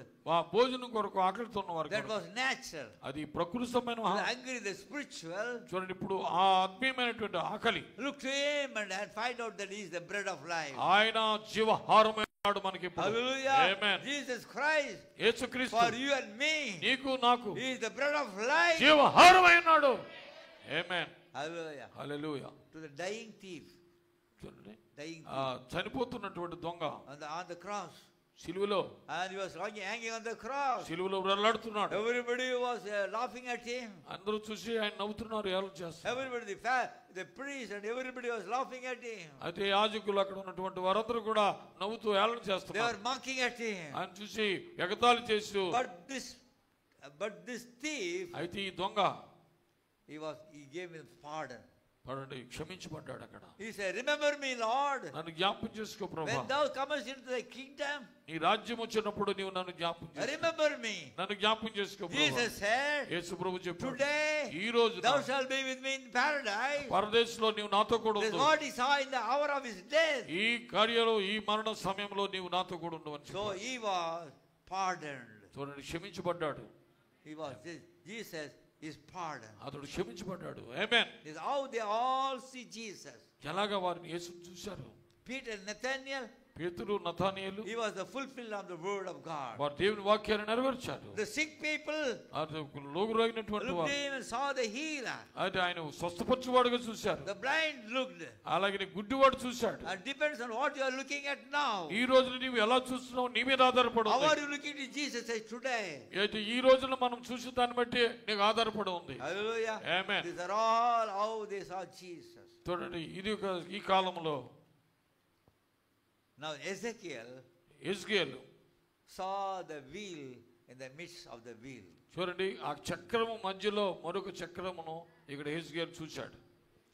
భోజనం కొరకు ఆకలితో ఉన్న వారు That was natural. అది ప్రకృతిమైన The ఆహారం. hungry, the spiritual, చూడండి ఇప్పుడు ఆ ఆత్మీయమైనటువంటి ఆకలి look to him and find out that he is the bread of life. ఆయన జీవాహారమైన మనకి ఇప్పుడు. Hallelujah. Amen. Jesus Christ యేసుక్రీస్తు for you and me. నీకు నాకు He is the bread of life. జీవహారమైనాడు. Amen. Hallelujah. Hallelujah. To the dying thief. చూడండి, Dying చనిపోతున్నటువంటి దొంగ on the cross. సిలువలో, And he was hanging on the cross. సిలువలో వ్రేలాడుతున్నాడు. Everybody was laughing at him. అందరూ చూసి ఆయన నవ్వుతున్నారు, ఏలు చేస్తారు. Everybody, the priest and everybody was laughing at him. అయితే యాజకులు అక్కడ ఉన్నటువంటి వారందరూ కూడా నవ్వుతూ ఏలన They చేస్తున్నారు. were mocking at him. ఆయన చూసి ఎగతాళి చేస్తూ, But this thief, అయితే ఈ దొంగ he gave him pardon. పడండి, క్షమించబడ్డాడు. అక్కడ He said, "Remember me, Lord, నన్ను జ్ఞాపకం చేసుకో ప్రభా, when thou comest into thy kingdom. నీ రాజ్యం వచ్చినప్పుడు నీవు నన్ను జ్ఞాపకం చేసుకో, Remember me." నన్ను జ్ఞాపకం చేసుకో ప్రభా. Jesus said, యేసు ప్రభు చెప్పాడు, "Today ఈ రోజు thou shalt be with me in paradise." పరదేశంలో నీవు నాతో కూడా That's ఉండు. what he saw in the hour of his death. ఈ కార్యంలో, ఈ మరణ సమయంలో నీవు నాతో కూడా ఉండు అని So చెప్పాడు. he was pardoned. చూడండి, క్షమించబడ్డాడు. Jesus is pardoned. అతడు క్షమించబడ్డాడు. ఆమేన్. This is how they all see Jesus. ఎలాగా వారిని యేసుని చూశారు? Peter, Nathaniel, పేతురు, Nathanael he was the fulfillment of the word of God. వారు దేవుని వాక్యాన్ని నెరవేర్చారు. The sick people లోగురైనటువంటి looked వారు at him and saw the healer. అయితే ఆయన స్వస్థపరచువాడుగా చూశారు. The blind looked. అలాగే గుడ్డివాడు చూశాడు. And depends on what you are looking at now. ఈ రోజున నీవు ఎలా చూస్తున్నావు నీ మీద ఆధారపడి How ఉంది. are you looking at Jesus as today? అయితే ఈ రోజున మనం చూసిన దాన్ని బట్టి నీకు ఆధారపడి ఉంది. Hallelujah. Amen. These are all how they saw Jesus. చూడండి, ఇది ఈ కాలంలో Now Ezekiel యెజ్కేలు saw the wheel in the midst of the wheel. చూడండి, ఆ చక్రము మధ్యలో మరొక చక్రమును ఇక్కడ యెజ్కేలు చూశాడు.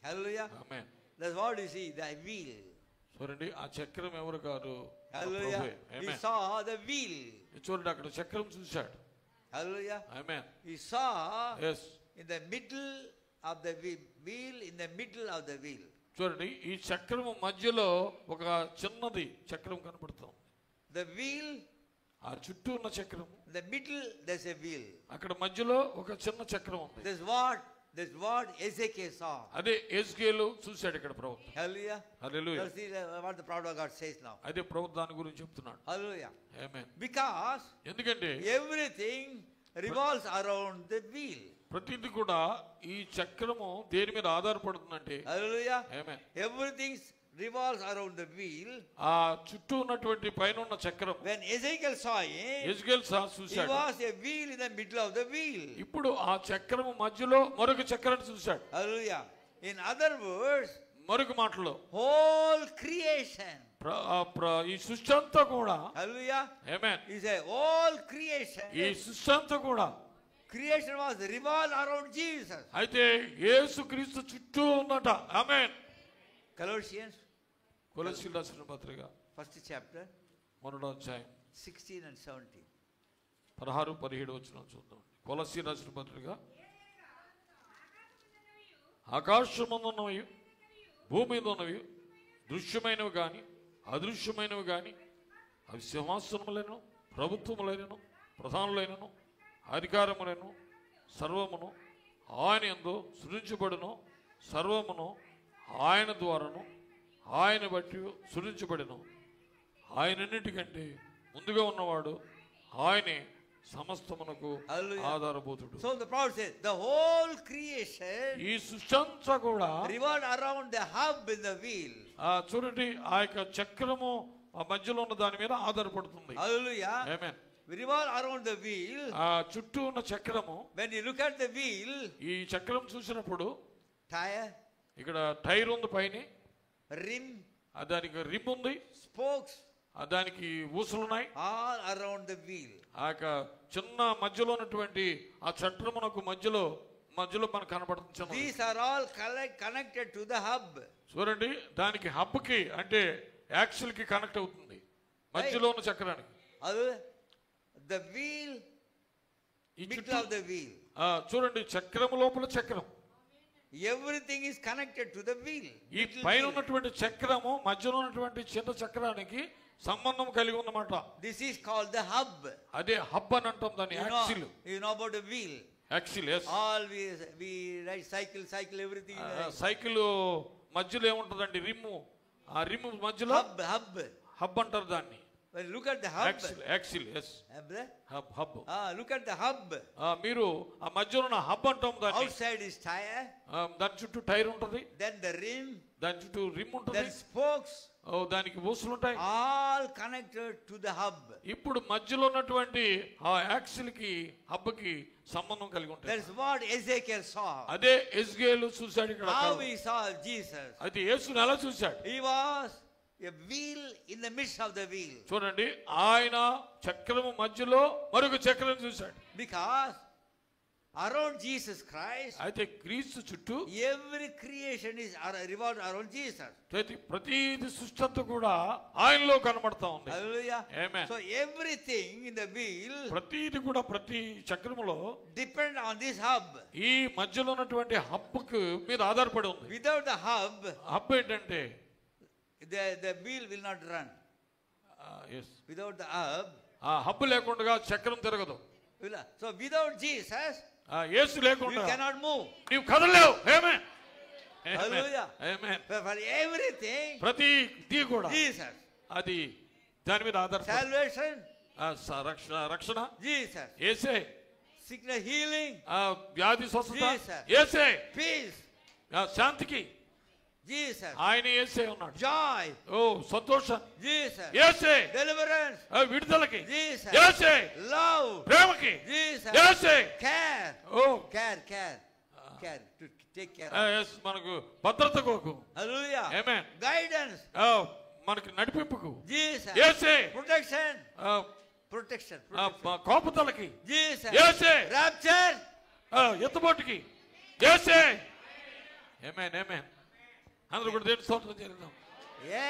Hallelujah. Amen. That's what you see, the wheel. చూడండి, ఆ చక్రం ఎవరు కాదు? Hallelujah. He saw the wheel. చూడండి, అక్కడ చక్రం చూశాడు. Hallelujah. Amen. He saw yes in the middle of the wheel, in the middle of the wheel. చూడండి, ఈ చక్రము మధ్యలో ఒక చిన్నది చక్రం కనపడుతుంది. The wheel, ఆ చుట్టూ ఉన్న చక్రం, in the middle there's a wheel. అక్కడ మధ్యలో ఒక చిన్న చక్రం ఉంది. That's what Ezekiel saw. అదే యెజ్కేలు చూశాడు ఇక్కడ ప్రభువు. Hallelujah. Hallelujah. Let's see what the prophet of God says now. అదే ప్రభువు దాని గురించి చెప్తున్నాడు. Hallelujah. ఆమేన్. Because ఎందుకంటే everything revolves around the wheel. ప్రతిదీ కూడా ఈ చక్రము దేని మీద ఆధారపడుతుందంటే, Hallelujah. Amen, Everything revolves around the wheel. ఆ చుట్టూ ఉన్నటువంటి పైన ఉన్న చక్రం. When Ezekiel saw him, యెజ్కేలు he చూశాడు. was a wheel in the middle of the wheel. ఇప్పుడు ఆ చక్రము మధ్యలో మరొక చక్రాన్ని చూశాడు. Hallelujah. In other words, మరొక మాటలో whole creation. ఈ సృష్టి అంతా కూడా, Hallelujah. Amen, He said all creation. ఈ సృష్టి అంతా కూడా Creation was revolved around Jesus. అయితే యేసుక్రీస్తు చుట్టూ ఉన్నట. ఆమేన్. Colossians, కొలస్సీయులకు రాసిన పత్రిక first chapter, 1వ అధ్యాయం 16 and 17. 16-17 వచనం చూద్దాం. కొలస్సీయులకు రాసిన పత్రిక, ఆకాశమందున్నవి భూమి మీద ఉన్నవి దృశ్యమైనవి కానీ అదృశ్యమైనవి కానీ అవి సింహాసనములైనను ప్రభుత్వములైనను ప్రధానులైనను అధికారములను సర్వమును ఆయన యందు సృజించబడును, సర్వమును ఆయన ద్వారాను ఆయన బట్టి సృజించబడును. ఆయనన్నిటికంటే ముందుగా ఉన్నవాడు ఆయనే సమస్తమునకు ఆధారభూతుడు. So the prophet says the whole creation ఈ సృష్టి అంతా కూడా revolved around the hub in the wheel. చూడండి, ఆ యొక్క చక్రము ఆ మధ్యలో ఉన్న దాని మీద ఆధారపడుతుంది. Hallelujah. Amen. We revolve around the wheel. ఆ చుట్టూ ఉన్న చక్రము, When you look at the wheel, ఈ చక్రం చూసినప్పుడు tire, ఇక్కడ టైర్ ఉంది, పైన rim, దానికి రిమ్ ఉంది, spokes, దానికి ఊసలున్నాయి, all around the wheel. ఆ యొక్క చిన్న మధ్యలో ఉన్నటువంటి ఆ చక్రమునకు మధ్యలో మనకు కనబడుతుంది. These are all connected to the hub. చూడండి, దానికి హబ్ కి అంటే యాక్సిల్ కి కనెక్ట్ అవుతుంది, మధ్యలో ఉన్న చక్రానికి. The wheel, middle of the wheel. చూడండి, చక్రము లోపల చక్రం, everything is connected to the wheel. ఈ పైన ఉన్నటువంటి చక్రము మధ్యలో ఉన్నటువంటి చిన్న చక్రానికి సంబంధం కలిగి ఉన్నమాట. This is called the hub. అదే హబ్ అని అంటాం దాన్ని. Axle. You know about the wheel. Axle. yes. All we ride cycle everything. Cycle మధ్యలో ఏముంటదండి? రిమ్. ఆ రిమ్ మధ్యలో hub. హబ్ అంటారు దాన్ని. Well, look at the hub. Axle yes Brother? Hub Look at the hub. మీరు ఆ మధ్యలో ఉన్న హబ్ అంటాం దాన్ని. Outside is tire. దాని చుట్టూ టైర్ ఉంటుంది, Then the rim. దాని చుట్టూ రిమ్ ఉంటుంది, Then spokes. దానికి ఊసులు ఉంటాయి. All connected to the hub. ఇప్పుడు మధ్యలో ఉన్నటువంటి ఆ యాక్సిల్ కి హబ్ కి సంబంధం కలిగి ఉంటాయి. That's what Ezekiel saw. అదే ఎజ్కేలు చూశాడు ఇక్కడ. How he saw Jesus. అయితే యేసుని ఎలా చూశాడు? He was a wheel in the midst of the wheel. చూడండి, ఆయన చక్రము మధ్యలో మరొక చక్రం చూశాడు. Because around Jesus Christ, అయితే క్రీస్తు చుట్టూ every creation is revolved around Jesus. ప్రతిది సృష్టి అంతా కూడా ఆయనలో కనబడతా ఉంది. Hallelujah. Amen. So everything in the wheel ప్రతిది కూడా ప్రతి చక్రములో depend on this hub. ఈ మధ్యలో ఉన్నటువంటి హబ్కు మీద ఆధారపడి ఉంది. Without the hub, హబ్ ఏంటంటే the wheel will not run. Without the hub, ఆ హబ్ లేకుండా చక్రం తిరగదు. so without Jesus, Yesu you లేకుండా cannot move. నీవు కదలేవు. ఆమేన్. Hallelujah. ఆమేన్. For everything, ప్రతిది కూడా Jesus. అది దాని మీద ఆధారపడి. Salvation, రక్షణ Jesus. యేసే. Sickness, healing, వ్యాధి స్వస్థత Jesus. యేసే. peace, శాంతికి Jesus. ఆయన యేసే ఉన్నాడు. Joy, సంతోషం Jesus. యేసే. Deliverance, విడుదలకి Jesus. యేసే. Love, ప్రేమకి Jesus. యేసే. Care, care care, to take care. yes, మనకు భద్రత కొరకు. Hallelujah. Amen. Guidance, మనకి నడిపింపుకు Jesus. యేసే. Protection, protection. కోపతలకి Jesus. యేసే. Rapture, ఎత్తుబోటుకి యేసే. ఆమేన్. ఆమేన్. అందరూ కూడా దేవుని స్తోత్రం చేద్దాం.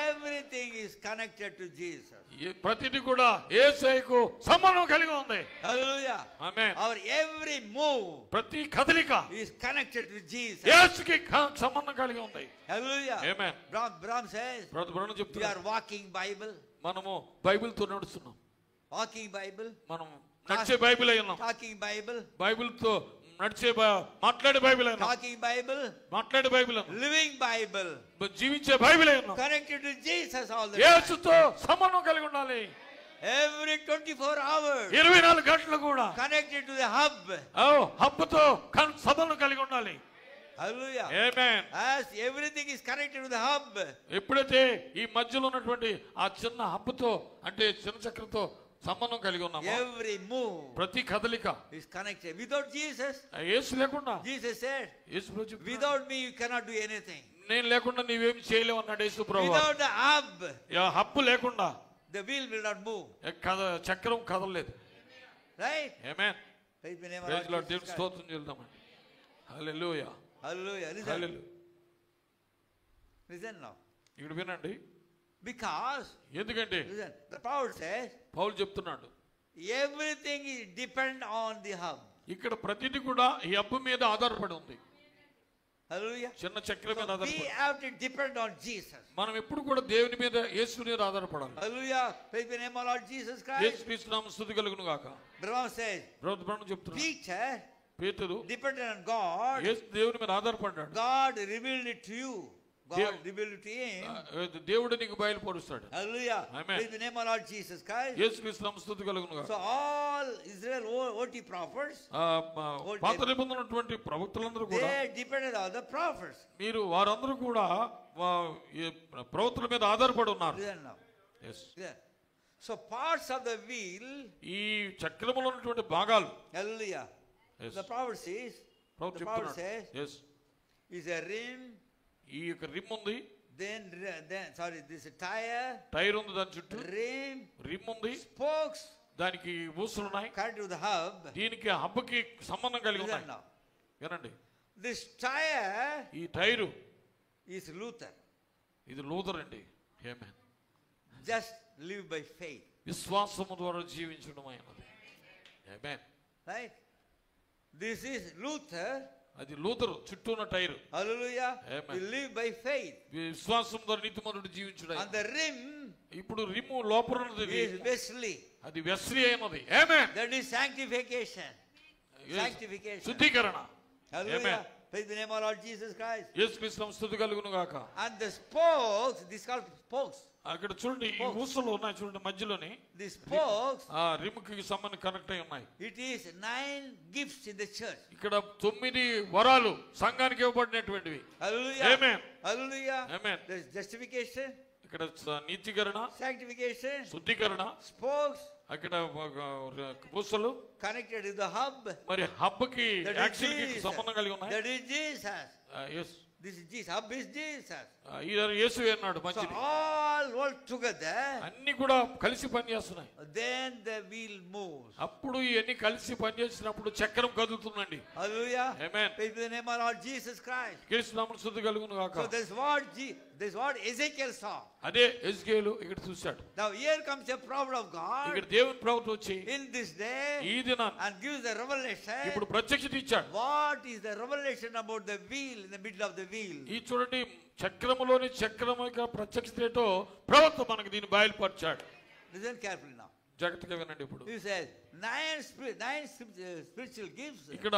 everything is connected to Jesus. ప్రతిదీ కూడా యేసుకు సంబంధం కలిగి ఉంది. Hallelujah. Amen. Our every move ప్రతి కదలిక is connected with Jesus. యేసుకి సంబంధం కలిగి ఉంది. Hallelujah. Amen. Brahm says, brother we చెప్తున్నారు, are walking Bible. మనము బైబిల్తో నడుస్తున్నాం. Walking Bible. మనం నడిచే బైబిల్ అయి ఉన్నాం. Talking Bible. బైబిల్తో నడిచే మాట్లాడే బైబిల్ అయి ఉన్నాం. Talking Bible. మాట్లాడే బైబిల్ అన్నాం. Living Bible. జీవించే బైబిల్ అయి ఉన్నాం. Connected to Jesus all the time. యేసుతో సంబంధం కలిగి ఉండాలి. Every 24 hours. 24 గంటలు కూడా Connected to the hub. హబ్బుతో సంబంధం కలిగి ఉండాలి. Hallelujah. Amen. As everything is connected to the hub. ఎప్పుడైతే ఈ మధ్యలో ఉన్నటువంటి ఆ చిన్న హబ్బుతో అంటే చిన్న చక్రంతో సంబంధం కలిగి ఉన్నాము, every move ప్రతి కదలిక is connected. Without Jesus, యేసు లేకుండా, Jesus said, యేసు ప్రభు చెప్పాడు, without me you cannot do anything. నేను లేకుండా నీవేం చేయలేవు అన్నాడు యేసు ప్రభు. Without the hub, హబ్బు లేకుండా the wheel will not move. చక్రం కదలలేదు. Right? Amen. Praise the name of praise our Lord. Jesus దేవుని Christ. స్తోత్రం చేద్దామండి. హల్లెలూయా. Hallelujah. Listen. హల్లెలూయా. Listen now. ఇక్కడ వినండి. Because, ఎందుకంటే listen, the Paul says, పౌలు చెప్తున్నాడు, everything is depend on the hub. ఇక్కడ ప్రతిదీ కూడా ఈ హబ్బు మీద ఆధారపడి ఉంది. Hallelujah. చిన్న చక్రం మీద So we ఆధారపడి have to depend on Jesus. మనం ఎప్పుడు కూడా దేవుని మీద, యేసు మీద ఆధారపడాలి. Hallelujah. Praise the name of Lord Jesus Yesu Christ. క్రీస్తు నామమున స్తుతి కలుగును గాక. Brother says, బ్రదర్ చెప్తున్నాడు, Peter పేతురు depended on God. యేసు దేవుని మీద ఆధారపడ్డాడు. God revealed it to you. God revealed it to him. దేవుడు నీకు బయలుపరుస్తాడు. Hallelujah. Amen. Praise the name of Lord Jesus Christ. యేసు క్రీస్తు నామమున స్తుతి కలుగును గాక. So all Israel OT prophets, పాత నిబంధన ఉన్నటువంటి ప్రవక్తలందరూ కూడా, they depended on the prophets. మీరు వారందరూ కూడా ప్రవక్తల మీద ఆధారపడి ఉన్నారు. Listen now. Yes. Listen. So parts of the wheel, ఈ చక్రములో ఉన్నటువంటి భాగాలు, hallelujah. Yes. The prophet says, ప్రవక్త the prophet చెప్తున్నాడు, says, yes, is a rim, ఈ యొక్క రిమ్ ఉంది, then sorry, this is a tire, tyre ఉంది దాని చుట్టూ, rim, ఉంది, spokes, దానికి ఊసులు ఉన్నాయి, connected to the hub. దీనికి హబ్బుకి సంబంధం కలిగి Listen ఉన్నాయి. now. వినండి, This tire ఈ టైరు is Luther. ఇది లూథర్ అండి. ఆమేన్. Just live by faith. విశ్వాసము ద్వారా జీవించడం అయినది. ఆమేన్. Right? This is Luther. అది లూథర్ చుట్టూ ఉన్న tyre. Hallelujah. Amen. We live by faith. విశ్వాసం ద్వారా నీతిమంతుడు జీవించడం. And the rim ఇప్పుడు రిమ్ము లోపల ఉన్నది, is Wesley. అది వెస్లీ అయినది. ఆమేన్. That is sanctification. Sanctification. శుద్ధీకరణ. Hallelujah. Praise the name of our Lord Jesus Christ. యేసుక్రీస్తు నామమున స్తుతి కలుగును గాక. And the spokes, this is called spokes. అక్కడ చూడండి ఈ ఊసలు ఉన్నాయి చూడండి మధ్యలోని. The spokes, రిముకి సంబంధం కనెక్ట్ అయి ఉన్నాయి. it is 9 gifts in the church. ఇక్కడ 9 వరాలు సంఘానికి ఇవ్వబడినటువంటివి. Hallelujah. Amen. Hallelujah. Amen. There is justification, ఇక్కడ నీతికరణ, sanctification, శుద్ధీకరణ, spokes అక్కడ ఊసలు connected to the hub. మరి హబ్ కి That is యాక్షన్ కి Jesus. సంబంధం కలిగి ఉన్నాయి. That is Jesus. yes This is Jesus. Hub is Jesus. యేసు అన్నాడు So మంచిది. all work together, అన్ని కూడా కలిసి పనిచేస్తున్నాయి. then the wheel moves. అప్పుడు ఇవన్నీ కలిసి పనిచేసినప్పుడు చక్రం కదులుతుందండి. Hallelujah. Amen. Praise the name of our Lord Jesus Christ. క్రీస్తు నామమున స్తుతి కలుగును గాక. So this is what Ezekiel saw. అదే ఎజ్కేలు ఇక్కడ చూశాడు. Now here comes a prophet of God ఇక్కడ దేవుని ప్రవక్త వచ్చి in this day ఈ దినాన్ని and gives the revelation. ఇప్పుడు ప్రత్యక్షత ఇచ్చాడు. What is the revelation about the wheel in the middle of the wheel? ఈ చూడండి చక్రములోని చక్రము యొక్క ప్రత్యక్షత ఏంటో ప్రవక్త మనకి దీన్ని బయలుపరిచాడు. Listen carefully now. జాగ్రత్తగా వినండి ఇప్పుడు. He says nine spiritual gifts. ఇక్కడ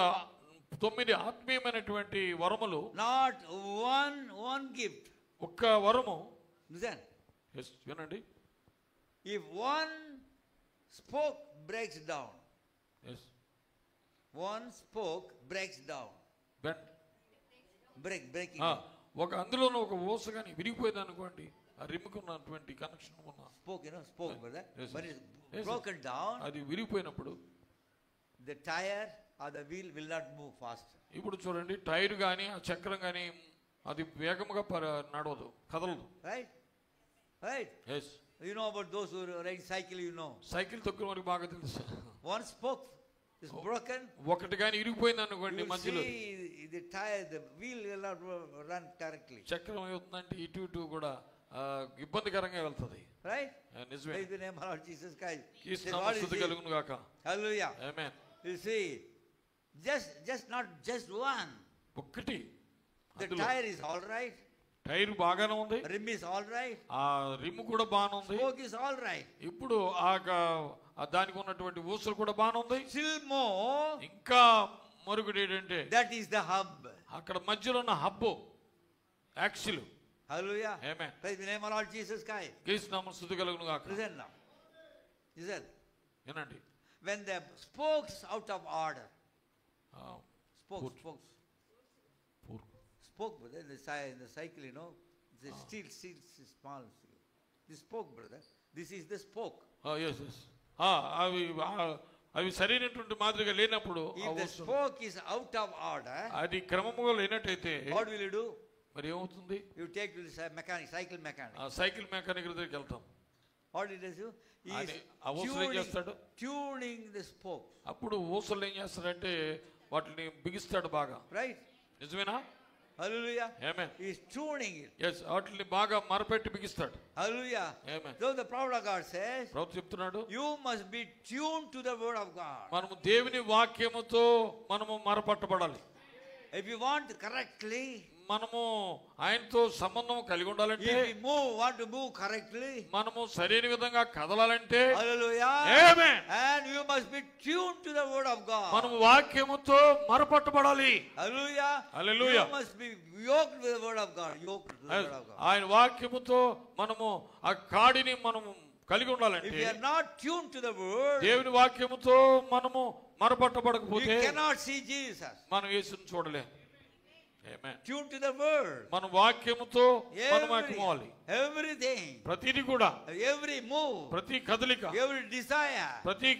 9 ఆత్మీయమైనటువంటి వరములు, Not one gift. ఒక్క వరము. Listen. Yes, వినండి. If one spoke breaks down, Yes. one spoke breaks down. Breaking. ఒక అందులోనూ ఒక ఊస కానీ విరిగిపోయింది అనుకోండి, ఆ రిమ్ముకున్నటువంటి కనెక్షన్ ఉన్న Spoke, brother. Yes, When yes. it's Yes, broken down, అది విరిగిపోయినప్పుడు the tire or the wheel will not move fast. ఇప్పుడు చూడండి టైర్ కానీ ఆ చక్రం కానీ అది వేగముగా నడవదు, కదలదు. Right? Yes. You know about those who ride cycle, you know. Cycle తొక్కిన వారికి బాగా తెలుసు. One spoke is broken. ఒకటి కానీ ఇరిగిపోయింది You అనుకోండి will మధ్యలో, see the tire, the wheel will not run correctly. చక్రం ఏమవుతుందంటే ఇటు ఇటు కూడా ఇబ్బందికరంగా వెళ్తుంది. Right? నిజమే. Praise the name of our Lord Jesus Christ. క్రీస్తు Then నామమున what is స్తుతి it? కలుగును గాక. Hallelujah. Amen. You see, not just one. ఒక్కటి The అందులో tire is all right. Tyre బాగానే ఉంది, Rim is all right. ఆ రిమ్ కూడా బాగానే ఉంది. Spoke is all right. ఇప్పుడు దానికి ఉన్నటువంటి ఊసలు కూడా బాగానే ఉంది. Still more, ఇంకా మరుగుడు ఏంటంటే that is the hub. అక్కడ మధ్యలో ఉన్న hub axle. Hallelujah. Amen. Praise the name of our Lord Jesus Christ. క్రీస్తు నామమున స్తుతి కలుగును గాక. Listen now. Listen. వినండి. When the spokes out of order, spokes, spoke, brother, in the cycle, you know, the steel, small steel. The spoke, brother. This is the spoke. yes. అవి సరైనటువంటి మాదిరిగా లేనప్పుడు If the spoke is out of order, అది క్రమముగా లేనట్టయితే what will you do? మరి ఏమవుతుంది? You take to the mechanic, cycle mechanic. Cycle mechanic దగ్గరికి వెళ్తాం. What did he do? He అది ఆ ఊసలు ఏం చేస్తాడు? tuning the spoke. అప్పుడు ఊసలు ఏం చేస్తాడంటే వాటిని బిగిస్తాడు బాగా. Right? నిజమేనా? Hallelujah. Amen. He is tuning it. Yes, వాటిని బాగా మరపెట్టి బిగిస్తాడు. Hallelujah. Amen. So the prophet of God says, ప్రభువు చెప్తున్నాడు, you must be tuned to the word of God. మనము దేవుని వాక్యముతో మనము మరపట్టబడాలి. If you want correctly, మనము ఆయనతో సంబంధం కలిగి ఉండాలంటే, if you want to move correctly, మనము సరైన విధంగా కదలాలంటే, hallelujah, Amen, and you must be tuned to the word of God. మనము వాక్యముతో మరపట్టబడాలి. Hallelujah. Hallelujah. You must be yoked with the word of God. Yoked with the word of God. ఆయన వాక్యముతో మనము ఆ కాడిని మనము కలిగి If ఉండాలంటే, you are not tuned to the word, దేవుని వాక్యముతో మనము you మరపట్టబడకపోతే cannot see Jesus. మనం యేసుని చూడలేం. Amen. Tuned to the word. మన వాక్యముతో మనం ఏకమవ్వాలి. Everything, ప్రతిది కూడా, every move, ప్రతి కదలిక, every desire, ప్రతి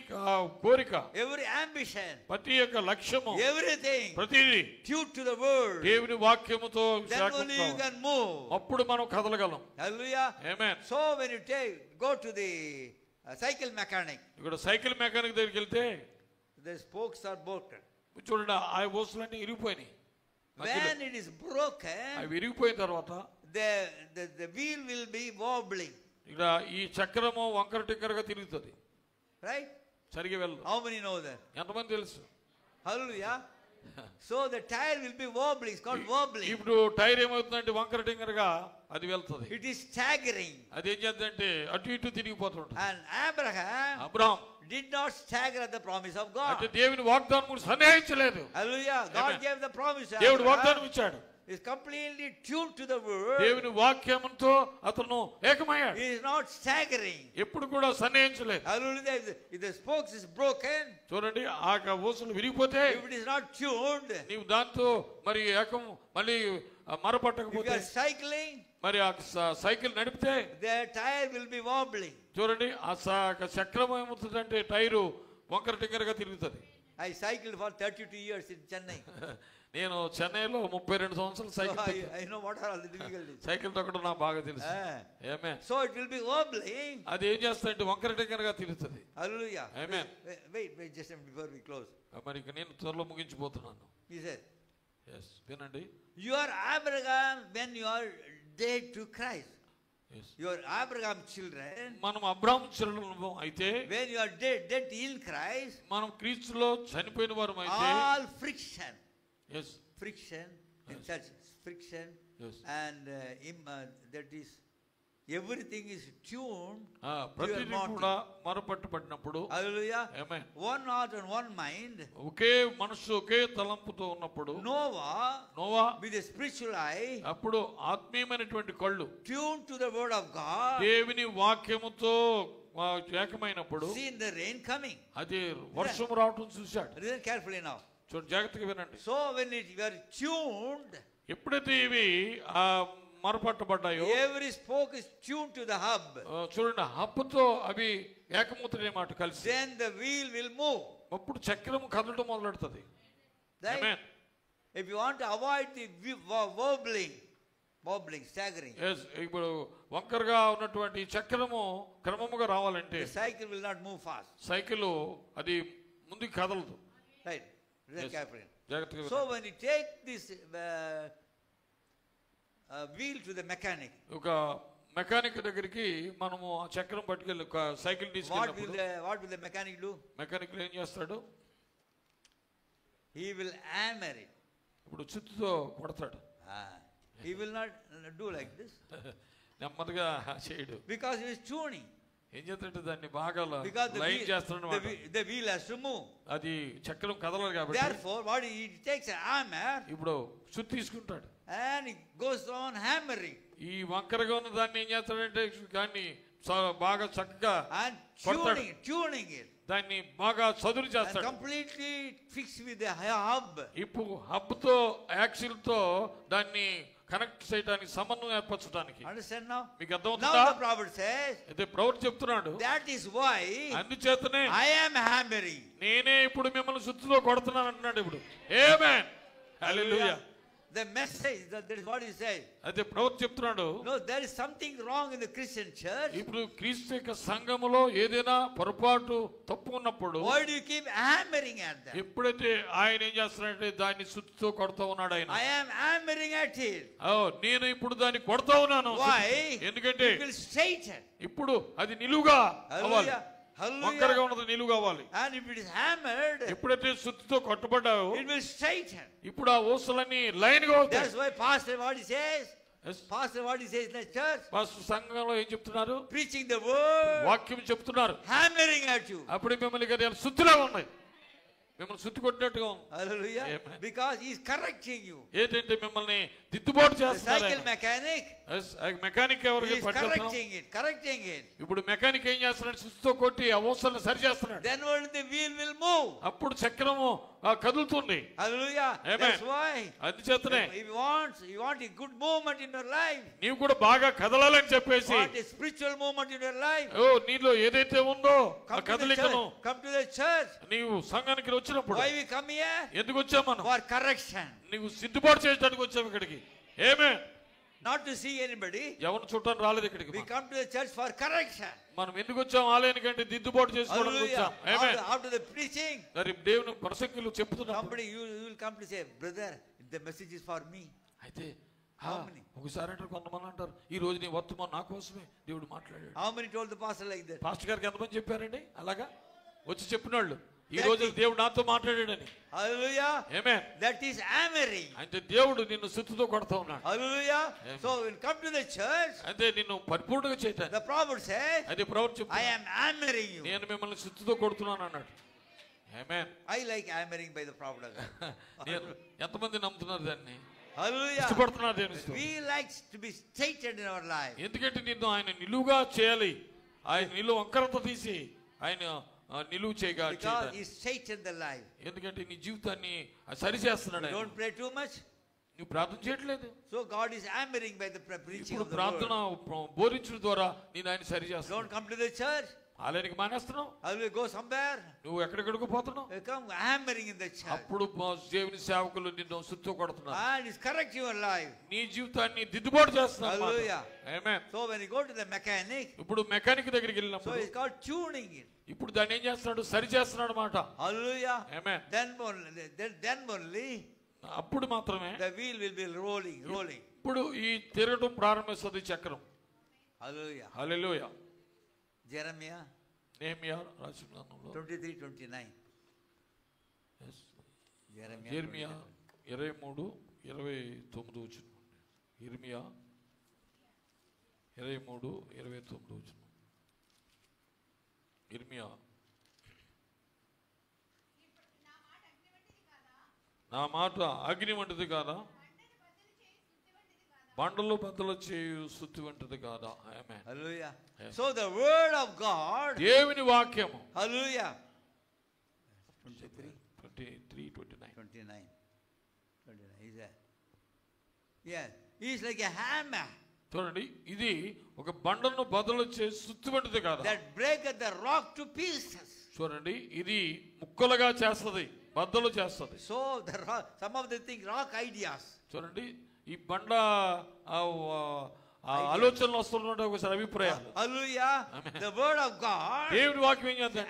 కోరిక, every ambition, ప్రతి యొక్క లక్ష్యము, everything ప్రతిది tuned to the word. దేవుని వాక్యముతో Then only you can move. అప్పుడు మనం కదలగలం. Hallelujah. Amen. So when you go to the cycle mechanic, ఇక్కడ సైకిల్ మెకానిక్ దగ్గరికి వెళ్తే the spokes are broken. చూడండి ఆ ఊసలన్నీ ఇరిగిపోయినాయి. When it is broken, అవి విరిగిపోయిన తర్వాత the wheel will be wobbling. ఇక్కడ ఈ చక్రము వంకర టిక్కరగా తిరుగుతుంది. Right? సరిగా వెళ్ళదు. How many know that? ఎంతమంది తెలుసు? Hallelujah. So the tire will be wobbling. It's called wobbling. ఇప్పుడు టైర్ ఏమవుతుందంటే వంకర టింకరగా అది వెళ్తుంది. It is staggering. అది ఏం చేద్దంటే అటు ఇటు తిరిగిపోతుంటుంది. And Abraham did not stagger at the promise of God. అంటే దేవుని వాగ్దానం కూడా సన్నిహించలేదు. Hallelujah. God gave the promise. దేవుడు వాగ్దానం ఇచ్చాడు. He is completely tuned to the word. దేవుని వాక్యంతో అతను ఏకమయ్యాడు. He is not staggering. ఎప్పుడు కూడా సన్నిహించలేదు. Hallelujah. If the spokes is broken, చూడండి ఆ ఊసలు విరిగిపోతే, if it is not tuned, నీవు దాంతో మరి ఏకం మళ్ళీ మరపట్టకపోతే, if you are cycling, మరి ఆ సైకిల్ నడిపితే the tire will be wobbling. చూడండి ఆ చక్రం ఏమవుతుందంటే టైరు వంకర టింకరగా తిరుగుతుంది. I cycled for 32 years in Chennai. నేను చెన్నైలో 32 సంవత్సరాలు cycle I know what are all the difficulties. Cycle తొక్కడం నాకు బాగా తెలుసు. ఆమేన్. So it will be wobbling. అది ఏం చేస్తాయంటే వంకర టింకరగా తిరుగుతుంది. Hallelujah. Amen. Wait just a minute before we close. మరి ఇక నేను త్వరలో ముగించిపోతున్నాను. He said, yes, వినండి. you are Abraham when you are dead to Christ. Yes. You are Abraham children. మనం అబ్రాహాము చరులము అయితే, when you are dead in Christ, మనం క్రీస్తులో చనిపోయిన వారం అయితే, all friction. yes, Friction in church, friction. Yes. And that is everything is tuned. ప్రతిదీ కూడా మరపట్టబడినప్పుడు, Hallelujah. Amen, one heart and one mind. ఒకే మనసు ఒకే తలంపుతో ఉన్నప్పుడు Noah with a spiritual eye, అప్పుడు ఆత్మీయమైనటువంటి కళ్ళు tuned to the word of God, దేవుని వాక్యముతో ఏకమైనప్పుడు, seen the rain coming. అది వర్షం రావటం చూశాడు. Listen carefully now. చూడండి, జాగ్రత్తగా వినండి. So when you are tuned, ఎప్పుడైతే ఇవి మరపట్టబడ్డాయో, every spoke is tuned to the hub, చూడండి హబ్బుతో అవి ఏకమవుతాయి మాట కలిసి, then the wheel will move. అప్పుడు చక్రం కదలటం మొదలెడుతుంది. Right? Amen. If you want to avoid the wobbling, staggering, yes, ఇప్పుడు వంకరగా ఉన్నటువంటి చక్రము క్రమముగా రావాలంటే the cycle will not move fast. Cycle అది ముందుకు కదలదు. Right? Listen Yes. carefully. జాగ్రత్తగా So when you take this wheel to the mechanic, ఒక మెకానిక్ దగ్గరికి మనము ఆ చక్రం పట్టుకెళ్ళి ఒక సైకిల్ తీసుకెళ్ళినప్పుడు what will the mechanic do? Mechanic ఏం చేస్తాడు? He will hammer it. ఇప్పుడు చుట్టుతో కొడతాడు. He will not do like this. నెమ్మదిగా చేయడు. Because he is tuning. ఏం చేస్తాడు? దాన్ని బాగా Because లైన్ చేస్తాడు. the wheel has to move. అది చక్రం కదలదు కాబట్టి, Therefore, what he takes a hammer ఇప్పుడు చుట్టు తీసుకుంటాడు and he goes on hammering. ఈ వంకరగా ఉన్న దాన్ని ఏం చేస్తాడంటే దాన్ని బాగా చక్కగా And కొడతాడు. tuning it. దాన్ని బాగా చదురు And చేస్తాడు. completely fixed with the hub. ఇప్పుడు హబ్తో యాక్సిల్ తో దాన్ని కనెక్ట్ చేయడానికి, సమన్వయం ఏర్పరచడానికి. Understand now? మీకు Now అర్థమవుతుందా? the prophet says, అయితే ప్రవక్త చెప్తున్నాడు, that is why అందుచేతనే I am hammering. నేనే ఇప్పుడు మిమ్మల్ని సుత్తులో కొడుతున్నాను అంటున్నాడు. ఇప్పుడు ఆమేన్, హల్లెలూయా. The message, that is what he says. అయితే ప్రవక్త చెప్తున్నాడు, No, there is something wrong in the Christian church. ఇప్పుడు క్రీస్తు యొక్క సంఘములో ఏదైనా పొరపాటు తప్పు ఉన్నప్పుడు Why do you keep hammering at them? ఎప్పుడైతే ఆయన ఏం చేస్తున్నాడంటే దాన్ని సుత్తుతో కొడుతూ ఉన్నాడు ఆయన. I am hammering at it. నేను ఇప్పుడు దాన్ని కొడుతూ ఉన్నాను. Why? ఎందుకంటే It will straighten. ఇప్పుడు అది నిలువుగా అవ్వాలి. Hallelujah. వంకరగా ఉన్నది నిలువు కావాలి. And if it is hammered, ఎప్పుడైతే సుత్తుతో కొట్టబడ్డావో it will straighten. ఇప్పుడు ఆ ఊసలన్నీ లైన్ గా అవుతాయి. That's why Pastor what he says. Yes. Pastor what he says in the church. Pastor సంఘంలో ఏం చెప్తున్నారు? Preaching the word. వాక్యం చెప్తున్నారు. Hammering at you. అప్పుడు మిమ్మల్ని కదా సుత్తులా ఉన్నాయి, మిమ్మల్ని సుత్తు కొట్టినట్టుగా ఉంది. Hallelujah. Amen. Because he is correcting you. ఏంటంటే మిమ్మల్ని దిద్దుబాటు The చేస్తున్నారు. cycle mechanic, మెకానిక్ he ఎవరికి is పట్టుకుంటున్నాం? correcting it. ఇప్పుడు మెకానిక్ ఏం చేస్తున్నాడు? సుత్తుతో కొట్టి ఆ ఊసలను సరి చేస్తున్నాడు. Then only the wheel will move. అప్పుడు చక్రము కదులుతుంది. Hallelujah. Amen. That's why. అందుచేతనే If you want a good movement in your life, నీవు కూడా బాగా కదలాలని చెప్పేసి, want a spiritual movement in your life, నీలో ఏదైతే ఉందో ఆ come to the కదలికను church. Come to the church. నీవు సంఘానికి వచ్చినప్పుడు Why we come here? ఎందుకు వచ్చావు? మనం For correction. నీవు సిద్ధపాటు చేయడానికి వచ్చావు ఇక్కడికి. ఆమేన్. Not to see anybody. ఎవరిని చూడటానికి రాలేదు ఇక్కడికి. We come to the church for correction. మనం ఎందుకు వచ్చాం? ఆలయానికంటే దిద్దుబాటు చేసుకోవడానికి వచ్చాం. ఆమేన్. After the preaching, మరి దేవుని ప్రసంగులు చెప్తున్నారు. somebody you will come to say, brother, the message is for me. అయితే How many? ఒకసారి అంటారు, కొంతమంది అంటారు, ఈ రోజు నీ వర్తమానం నా కోసమే దేవుడు మాట్లాడాడు. How many told the pastor like that? Pastor గారికి ఎంతమంది చెప్పారండి అలాగా? వచ్చి చెప్పిన వాళ్ళు ఈ రోజు దేవుడు నాతో మాట్లాడాడని. Hallelujah. Amen. That is hammering. అంటే దేవుడు నిన్ను సుత్తుతో కొడతా ఉన్నాడు. Hallelujah. Amen. So when come to the church, అంటే నిన్ను పరిపూర్ణంగా చేయటానికి the prophet says, అదే ప్రవక్త I చెప్తున్నాడు, am hammering you. నేను మిమ్మల్ని సుత్తుతో కొడుతున్నాను అన్నాడు. ఆమేన్. I like hammering by the prophet. నేను ఎంతమంది నమ్ముతున్నారు దాన్ని? Hallelujah. ఇష్టపడుతున్నారు దేని? We like to be straightened in our life. ఎందుకంటే నిన్ను ఆయన నిలువుగా చేయాలి. ఆయన నిలువు వంకరత తీసి ఆయన నిలువు Because he straightened the life. ఎందుకంటే నీ జీవితాన్ని సరి చేస్తున్నాడు. You don't pray too much. నువ్వు ప్రార్థన చేయట్లేదు. So God is hammering by the preaching ఇప్పుడు of the ప్రార్థన word. బోధించడం ద్వారా నేను ఆయన సరి చేస్తాను. Don't come to the church. ఆలయానికి మానేస్తున్నావు. I will go somewhere. నువ్వు ఎక్కడికడికి పోతున్నావు. You come hammering in the church. అప్పుడు దేవుని సేవకులు నిన్ను సుత్తు కొడుతున్నారు. And it's correct your life. నీ జీవితాన్ని దిద్దుబాటు చేస్తున్నారు. Hallelujah. Amen. So when you go to the mechanic, ఇప్పుడు మెకానిక్ దగ్గరికి so వెళ్ళినప్పుడు it's called tuning it. ఇప్పుడు దాన్ని ఏం చేస్తున్నాడు? సరి చేస్తున్నాడు మాట. Hallelujah. ఆమేన్. Then only అప్పుడు మాత్రమే the wheel will be rolling. ఇప్పుడు ఈ తిరగడం ప్రారంభిస్తుంది చక్రం. Hallelujah. హల్లెలూయా. Jeremiah నెహెమియా రాసిన గ్రంథంలో 23:29. Yes. Jeremiah ఇర్మియా 23:29 వచనం. ఇర్మియా 23:29 వచనం. ఇర్మియా నా మాట అగ్ని వంటిది కాదా, బండలు బద్దలు చేయు సుత్తి వంటిది కాదా. ఆమేన్. Hallelujah. Yes. So the word of God. దేవుని వాక్యము. Hallelujah. 23:29. 29. Is that? Yeah. He's like a hammer చూడండి, ఇది ఒక బండను బద్దలు చేసి సుత్తి వంటిది కాదా. that breaketh the rock to pieces. చూడండి, ఇది ముక్కలుగా చేస్తది, బద్దలు చేస్తది. So the rock, some of the things, rock ideas. చూడండి, ఈ బండ ఆలోచనలు వస్తున్నట్టు ఒకసారి అభిప్రాయాలు. Hallelujah. Amen. The word of God. దేవుని వాక్యం ఏం చేస్తుంది?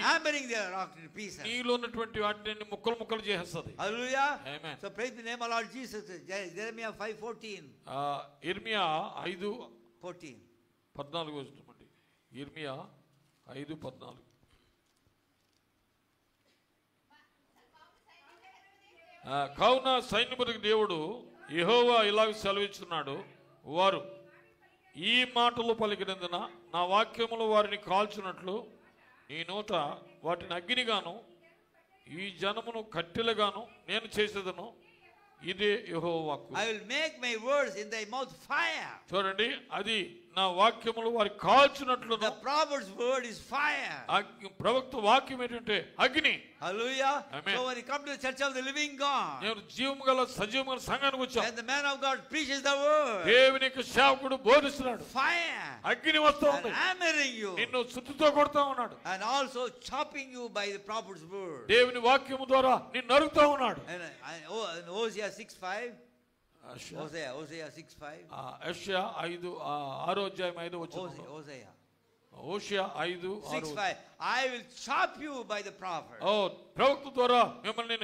Hammering the rock to pieces. నీలో ఉన్నటువంటి వాటిని ముక్కలు ముక్కలు చేసేస్తుంది. Hallelujah. Amen. So praise the name of Lord Jesus. Jeremiah 5:14. ఇర్మియా 5:14 14. వస్తుందండి. ఇర్మియా 5:14. కావున సైన్యములకు దేవుడు యెహోవా ఇలాగ సెలవిస్తున్నాడు, వారు ఈ మాటలు పలికినందున నా వాక్యములు వారిని కాల్చున్నట్లు నీ నోట వాటిని అగ్నిగాను ఈ జనమును కట్టెలుగాను నేను చేసేదను. ఇదే యెహోవా వాక్కు. I will make my words in thy mouth fire. చూడండి, అది నా వాక్యములు వారి కాల్చున్నట్లు. The prophet's word is fire. ప్రవక్త వాక్యం ఏంటంటే అగ్ని. Hallelujah. Amen. So when you come to the church of the living God, నేను జీవము గల సజీవము గల సంఘానికి వచ్చాను. and the man of God preaches the word, దేవుని యొక్క సేవకుడు బోధిస్తున్నాడు. fire, అగ్ని వస్తూ and ఉంది, hammering you, నిన్ను సుత్తుతో కొడతా ఉన్నాడు. and also chopping you by the prophet's word. దేవుని వాక్యము ద్వారా నిన్ను నరుకుతా ఉన్నాడు. And Hosea 6:5. Hosea 6:5. యెషయా 5:6 Hosea హోషేయ 5:6. 6:5. I will chop you by the prophet. ప్రవక్త ద్వారా మిమ్మల్ని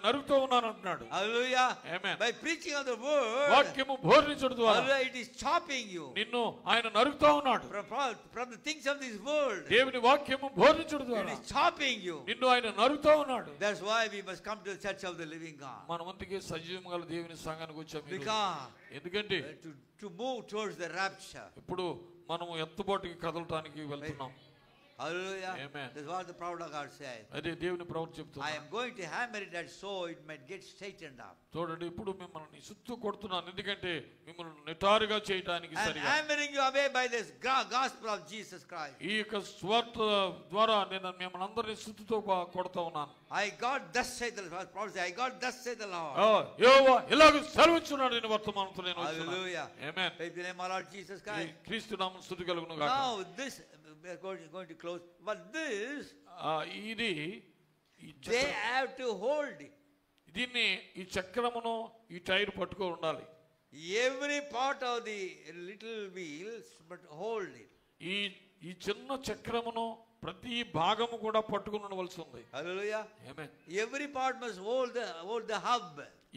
నరుకుతూ ఉన్నాను అంటున్నాడు. Hallelujah. Amen. By preaching of the word, వాక్యము బోధించడం ద్వారా hallelujah, it is chopping you నిన్ను ఆయన నరుకుతా ఉన్నాడు. from the things of this world. దేవుని వాక్యము బోధించడం It ద్వారా is chopping you. నిన్ను ఆయన నరుకుతా ఉన్నాడు. That's why we must come to the church of the living God. మనమంతకి సజీవం గల దేవుని సంఘానికి వచ్చాం. Because ఎందుకంటే to move towards the rapture. ఇప్పుడు మనము ఎత్తుబాటుకి కదలటానికి వెళ్తున్నాం. Hallelujah. Amen. That's what the prophet of God said. అదే దేవుని ప్రవక్త I చెప్తున్నాడు. am going to hammer it that so it might get straightened up. చూడండి, ఇప్పుడు మిమ్మల్ని సుత్తు కొడుతున్నాను, ఎందుకంటే మిమ్మల్ని నిటారుగా చేయటానికి And సరిగా. hammering you away by this gospel of Jesus Christ. ఈ యొక్క స్వార్థ ద్వారా నేను మిమ్మల్ని అందరినీ సుత్తుతో కొడతా ఉన్నాను. I got thus said the prophet said, I got thus said the Lord. యెహోవా ఇలాగ సెలవిస్తున్నాడు నేను వర్తమానంతో నేను వచ్చాను. Hallelujah. Amen. Praise the name of Lord Jesus Christ. క్రీస్తు నామమున స్తుతి కలుగును గాక. Now this we are going to close, but this ఇది they have to hold it. దీన్ని ఈ చక్రమును ఈ టైర్ పట్టుకో ఉండాలి. Every part of the little wheels but hold it. ఈ చిన్న చక్రమును ప్రతి భాగము కూడా పట్టుకుని ఉండవలసి ఉంది. Hallelujah. Amen. Every part must hold the hub.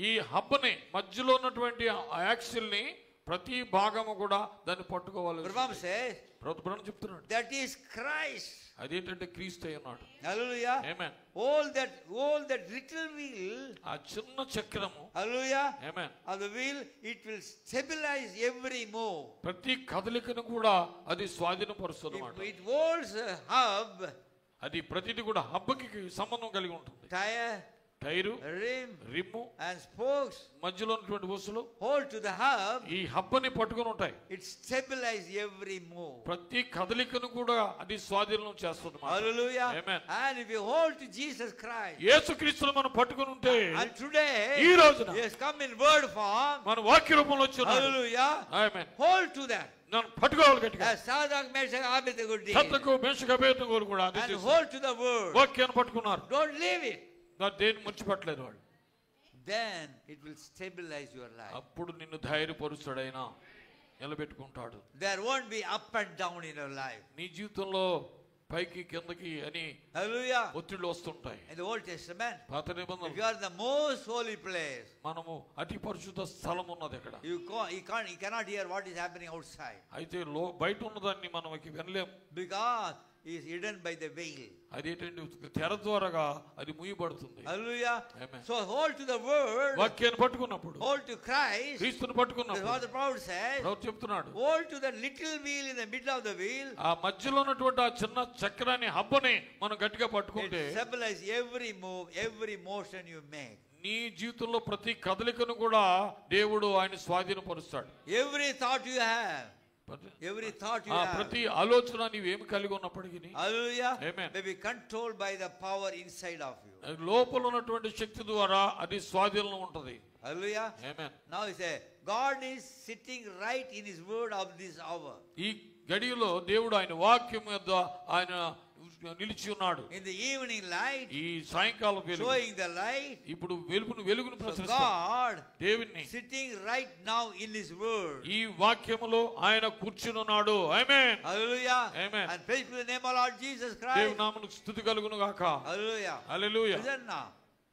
ఈ హబ్ ని మధ్యలో ఉన్నటువంటి యాక్సిల్ ని ప్రతి భాగము కూడా దాన్ని పట్టుకోవాలి. Brahma says ప్రభుత్వం చెప్తున్నాడు that is Christ. అదేంటంటే క్రీస్తు అయి ఉన్నాడు. Hallelujah. Amen. All that little wheel, ఆ చిన్న చక్రము, hallelujah, Amen, of the wheel, it will stabilize every move. ప్రతి కదలికను కూడా అది స్వాధీనపరుస్తుంది అన్నమాట. It holds a hub, అది ప్రతిది కూడా హబ్కి సంబంధం కలిగి ఉంటుంది. tire, tyre, rim, rim, and spokes మధ్యలో ఉన్నటువంటి వస్తువులు hold to the hub. ఈ హబ్బని పట్టుకొని ఉంటాయి. It stabilizes every move. ప్రతి కదలికను కూడా అది స్వాధీనం చేస్తుంది. Hallelujah. Amen. And if you hold to Jesus Christ, యేసుక్రీస్తును మనం పట్టుకొని ఉంటే and today ఈ రోజున he has come in word form, మన వాక్య రూపంలో వచ్చున్నాడు. hallelujah, amen. hold to that. నన్ను పట్టుకోవాలి గట్టిగా. As Shadrach, Meshach, Abednego did, సత్తకు మేషకు అబేద్నెగోలు కూడా అదే and చేశారు. hold to the word. వాక్యాన్ని పట్టుకున్నారు. Don't leave it. దేని ముచ్చిపట్టలేదు వాళ్ళు. Then it will stabilize your life. అప్పుడు నిన్ను ధైర్యపరుస్తాడైనా నిలబెట్టుకుంటాడు. There won't be up and down in your life. నీ జీవితంలో పైకి కిందకి అని Hallelujah. ఒత్తిళ్ళు వస్తుంటాయి. In the Old Testament, పాత if you నిబంధనలు are in the most holy place, మనము అతి పరిశుద్ధ స్థలం ఉన్నది అక్కడ. you cannot hear what is happening outside, అయితే బయట ఉన్నదాన్ని మనకి వినలేం. because he is hidden by the veil. అదేంటంటే తెర ద్వారాగా అది ముయ్యబడుతుంది. Hallelujah. Amen. So hold to the word, వాక్యాన్ని పట్టుకున్నప్పుడు, hold to Christ. క్రీస్తుని That's పట్టుకున్నప్పుడు what the prophet says. ప్రభువు చెప్తున్నాడు, Hold to the little wheel in the middle of the wheel. ఆ మధ్యలో ఉన్నటువంటి ఆ చిన్న చక్రాన్ని హబ్బని మనం గట్టిగా It పట్టుకుంటే stabilizes every move, every motion you make. నీ జీవితంలో ప్రతి కదలికను కూడా దేవుడు ఆయన స్వాధీనపరుస్తాడు. Every thought you have, every thought you have, ప్రతి ఆలోచన నీవేమి కలిగి ఉన్నప్పటికీ, hallelujah, Amen, may be controlled by the power inside of you. లోపల ఉన్నటువంటి శక్తి ద్వారా అది స్వాధీనంలో ఉంటది. Hallelujah. Amen. Now he says, God is sitting right in his word of this hour. ఈ గడియలో దేవుడు ఆయన వాక్యం మీద ఆయన నిలిచి ఉన్నాడు. In the evening light, ఈ సాయంకాలం వెలుగు, showing the light. ఇప్పుడు వెలుగును So ప్రసరిస్తాడు. God దేవుని sitting right now in his word. ఈ వాక్యములో ఆయన కూర్చుని ఉన్నాడు. ఆమేన్. Hallelujah. Amen. And praise be the name of Lord Jesus దేవుని Christ. నామమునకు స్తుతి కలుగును గాక. Hallelujah. హల్లెలూయా. Listen now.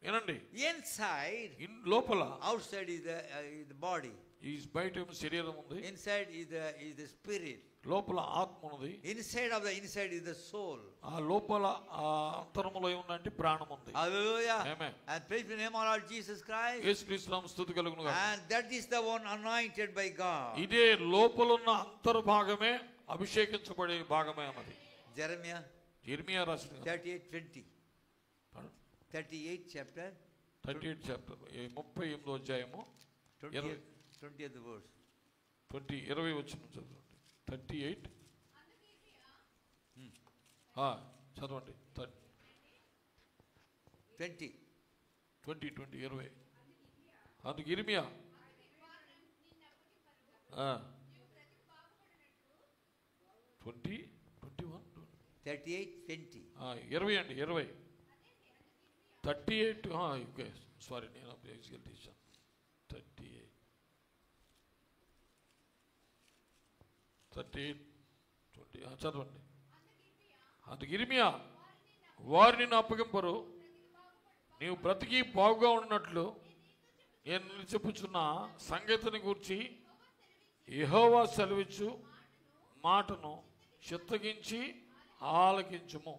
వినండి, Inside, లోపల outside is the body. ఈ బయట శరీరం ఉంది, Inside is the spirit. లోపల ఆత్మ ఉన్నది. Inside of the inside is the soul. ఆ లోపల ఆ అంతరములో ఏముందంటే ప్రాణం ఉంది. Hallelujah. Amen. And praise be the name of Lord Jesus Christ. యేసుక్రీస్తు నామమున స్తుతి కలుగును గాక. And that is the one anointed by God. ఇదే లోపల ఉన్న అంతర్భాగమే అభిషేకించబడే భాగమే అన్నది. Jeremiah ఇర్మియా రాసిన 38:20. 38 chapter. 38 చాప్టర్ 38వ అధ్యాయము 20th verse. 20 వచ్చిన చదవండి. 38 చదవండి. 20 అందుకు ఇర్మియా 38:20. 20 అండి 20 38 ఓకే సారీ నేను ఎగ్జిక్యూట్ చేశాను. 38 20 చదవండి. అందుకు ఇర్మియా, వారు నిన్ను అప్పగింపరు, నీవు బ్రతికి బాగుగా ఉన్నట్లు నేను చెప్పుచున్న సంగతిని గూర్చి యెహోవా సెలవిచ్చు మాటను చిత్తగించి ఆలకించుము.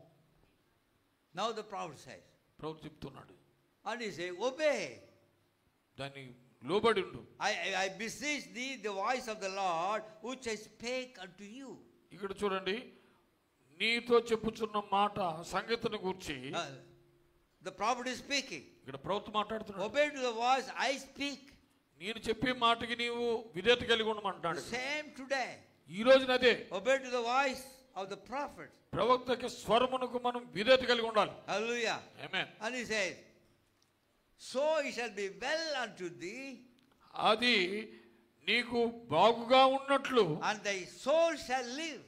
Now the prophet says, ప్రభువు చెప్తున్నాడు, and he says, obey. దాన్ని లోబడి ఉండు. I beseech thee the voice of the Lord which I spake unto you. ఇక్కడ చూడండి, నీతో చెప్పుచున్న మాట సంగతిని గూర్చి The prophet is speaking. ఇక్కడ ప్రభువు మాట్లాడుతున్నాడు. Obey to the voice I speak. నేను చెప్పే మాటకి నీవు విధేయత కలిగి ఉండమంటాడు. Same today. ఈ రోజున అదే, Obey to the voice of the prophet. ప్రవక్తకి స్వరమునకు మనం విధేయత కలిగి ఉండాలి. Hallelujah. Amen. And he says, so it shall be well unto thee, అది నీకు బాగుగా ఉన్నట్లు, and thy soul shall live.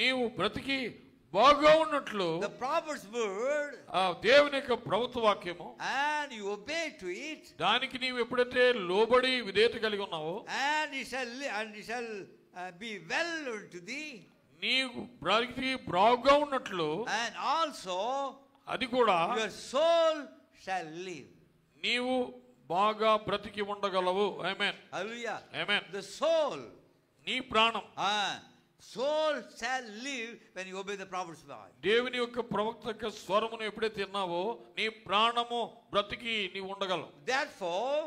నీవు బ్రతికి బాగుగా ఉన్నట్లు The prophet's word, దేవుని యొక్క ప్రభుత్వ వాక్యము, and you obey to it, దానికి నీవు ఎప్పుడైతే లోబడి విధేయత కలిగి ఉన్నావో, and it shall live, and it shall be well unto thee, నీవు బ్రతికి బాగుగా ఉన్నట్లు, and also అది కూడా your soul shall live. నీవు బాగా బ్రతికి ఉండగలవు. ఆమేన్. Hallelujah. ఆమేన్. The soul. నీ ప్రాణం. Soul shall live when you obey the prophet's voice. దేవుని యొక్క ప్రవక్త యొక్క స్వరమును ఎప్పుడైతే విన్నావో నీ ప్రాణము బ్రతికి నీ ఉండగలవు. Therefore,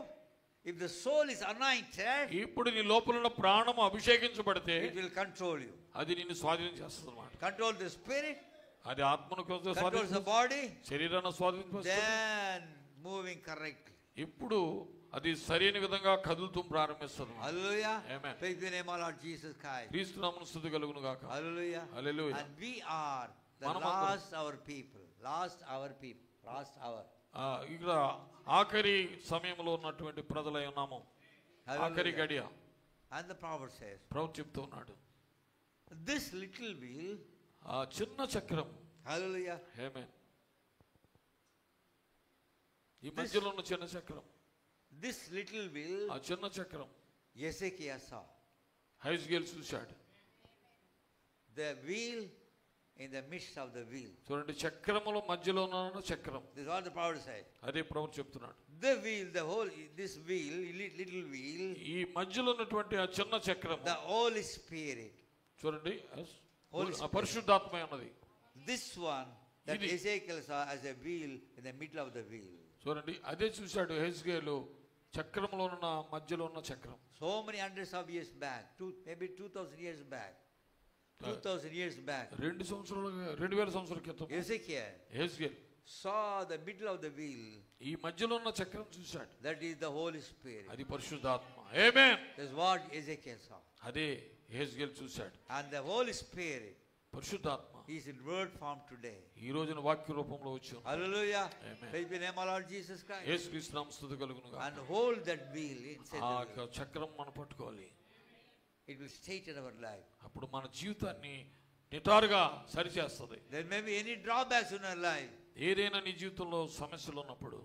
if the soul is anointed, ఇప్పుడు నీ లోపల ఉన్న ప్రాణము అభిషేకించబడితే it will control you. అది నిన్ను స్వాధీనం చేస్తుంది అన్నమాట. Control the spirit, అది ఆత్మను controls the body, శరీరాన్ని స్వాధీనం. then moving correctly. ఇప్పుడు అది సరైన విధంగా కదులుతూ ప్రారంభిస్తుంది. Hallelujah. Amen. Praise the name of Lord Jesus Christ. క్రీస్తు నామమున స్తుతి కలుగును గాక. Hallelujah. Hallelujah. And we are the మనమందరం last hour people. Last hour people. Last hour. ఇక్కడ ఆఖరి సమయంలో ఉన్నటువంటి ప్రజలై ఉన్నాము. ఆఖరి గడియ. And the prophet says, ప్రభువు చెప్తూ ఉన్నాడు, this little wheel, ఆ చిన్న చక్రం. hallelujah, ఆమేన్. ఈ మధ్యలో ఉన్న చిన్న చక్రం, this little wheel, ఆ చిన్న చక్రం Hezekiah saw. హెజ్కేలు చూశాడు. The wheel in the midst of the wheel. చూడండి, చక్రముల మధ్యలో ఉన్న చక్రం. This is what the prophet said. అదే ప్రభువు చెప్తున్నాడు. The wheel, the whole, this wheel, little wheel, ఈ మధ్యలో ఉన్నటువంటి ఆ చిన్న చక్రం, the Holy Spirit. చూడండి, Holy ఆ పరిశుద్ధాత్మ ఉన్నది. This one that ఇది. Ezekiel saw as a wheel in the middle of the wheel. చూడండి, అదే చూశాడు హెజ్కేలు, చక్రంలో ఉన్న మధ్యలో ఉన్న చక్రం. So many hundreds of years back, maybe 2000 years back, 2000 years back, 2000 సంవత్సరాల క్రితం Ezekiel హెజ్కేలు saw the middle of the wheel. ఈ మధ్యలో ఉన్న చక్రం చూశాడు. That is the Holy Spirit. అది పరిశుద్ధాత్మ. ఆమేన్. That's what Ezekiel saw. అదే హెజ్కేలు చూశాడు. And the Holy Spirit పరిశుద్ధాత్మ is in word form today. ఈ రోజున వాక్య రూపంలో వచ్చి Hallelujah. Amen. Praise the name of Lord Jesus Christ. యేసుక్రీస్తు నామమున స్తుతి కలుగును గాక. And hold that wheel inside ఆ the wheel. చక్రం మనం పట్టుకోవాలి. It will straighten our life. అప్పుడు మన జీవితాన్ని నిటారుగా సరిచేస్తుంది. There may be any drawbacks in our life, ఏదైనా నీ జీవితంలో సమస్యలు ఉన్నప్పుడు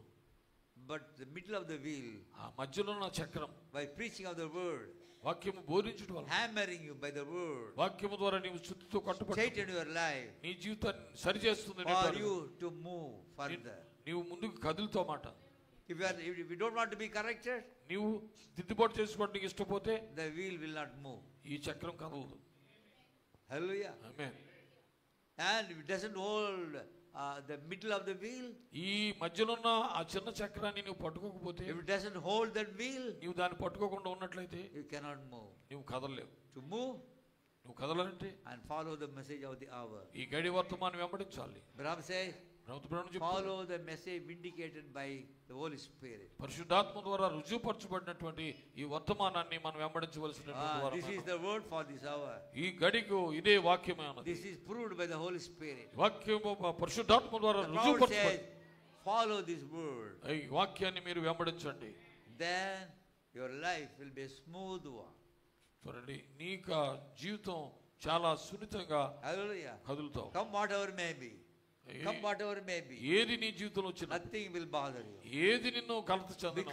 but the middle of the wheel, ఆ మధ్యలో ఉన్న చక్రం by preaching of the word, వాక్యము బోధించడం వల్ల, hammering you by the word, వాక్యము ద్వారా నీవు చుట్టూ కట్టుబడి straighten your life నీ జీవితాన్ని సరిచేస్తుంది. for నిటారుగా. you to move further. నీవు ముందుకు కదులుతో మాట. If you don't want to be corrected, నీవు దిద్దుబాటు చేసుకోవడానికి ఇష్టపోతే the wheel will not move. ఈ చక్రం కదలదు. Hallelujah. Amen. And if it doesn't hold the middle of the wheel, ఈ మధ్యలో ఉన్న ఆ చిన్న చక్రాన్ని నువ్వు పట్టుకోకపోతే, if it doesn't hold that wheel, నీవు దాన్ని పట్టుకోకుండా ఉన్నట్లయితే you cannot move. నువ్వు కదలలేవు. To move నువ్వు కదలంటే and follow the message of the hour. ఈ గడి వర్తమానం వెంబడించాలి. Brahma says, ప్రభువు follow the message vindicated by the Holy Spirit. పరిశుద్ధాత్మ ద్వారా రుజువుపరచబడినటువంటి ఈ వర్తమానాన్ని మనం వెంబడించవలసినటువంటి This is వారము. the word for this hour. ఈ గడికు ఇదే వాక్యమే ఉన్నది. This is proved by the Holy Spirit. వాక్యము పరిశుద్ధాత్మ ద్వారా The prophet రుజువుపరచబడి, says, follow this word. ఈ వాక్యాన్ని మీరు వెంబడించండి. Then your life will be a smooth one. చూడండి, నీకు జీవితం చాలా సున్నితంగా Hallelujah. కదులుతావు. Come whatever may be. Come whatever may be. ఏది నీ జీవితంలో వచ్చినా, Nothing will bother you. ఏది నిన్ను కలత చెందదు.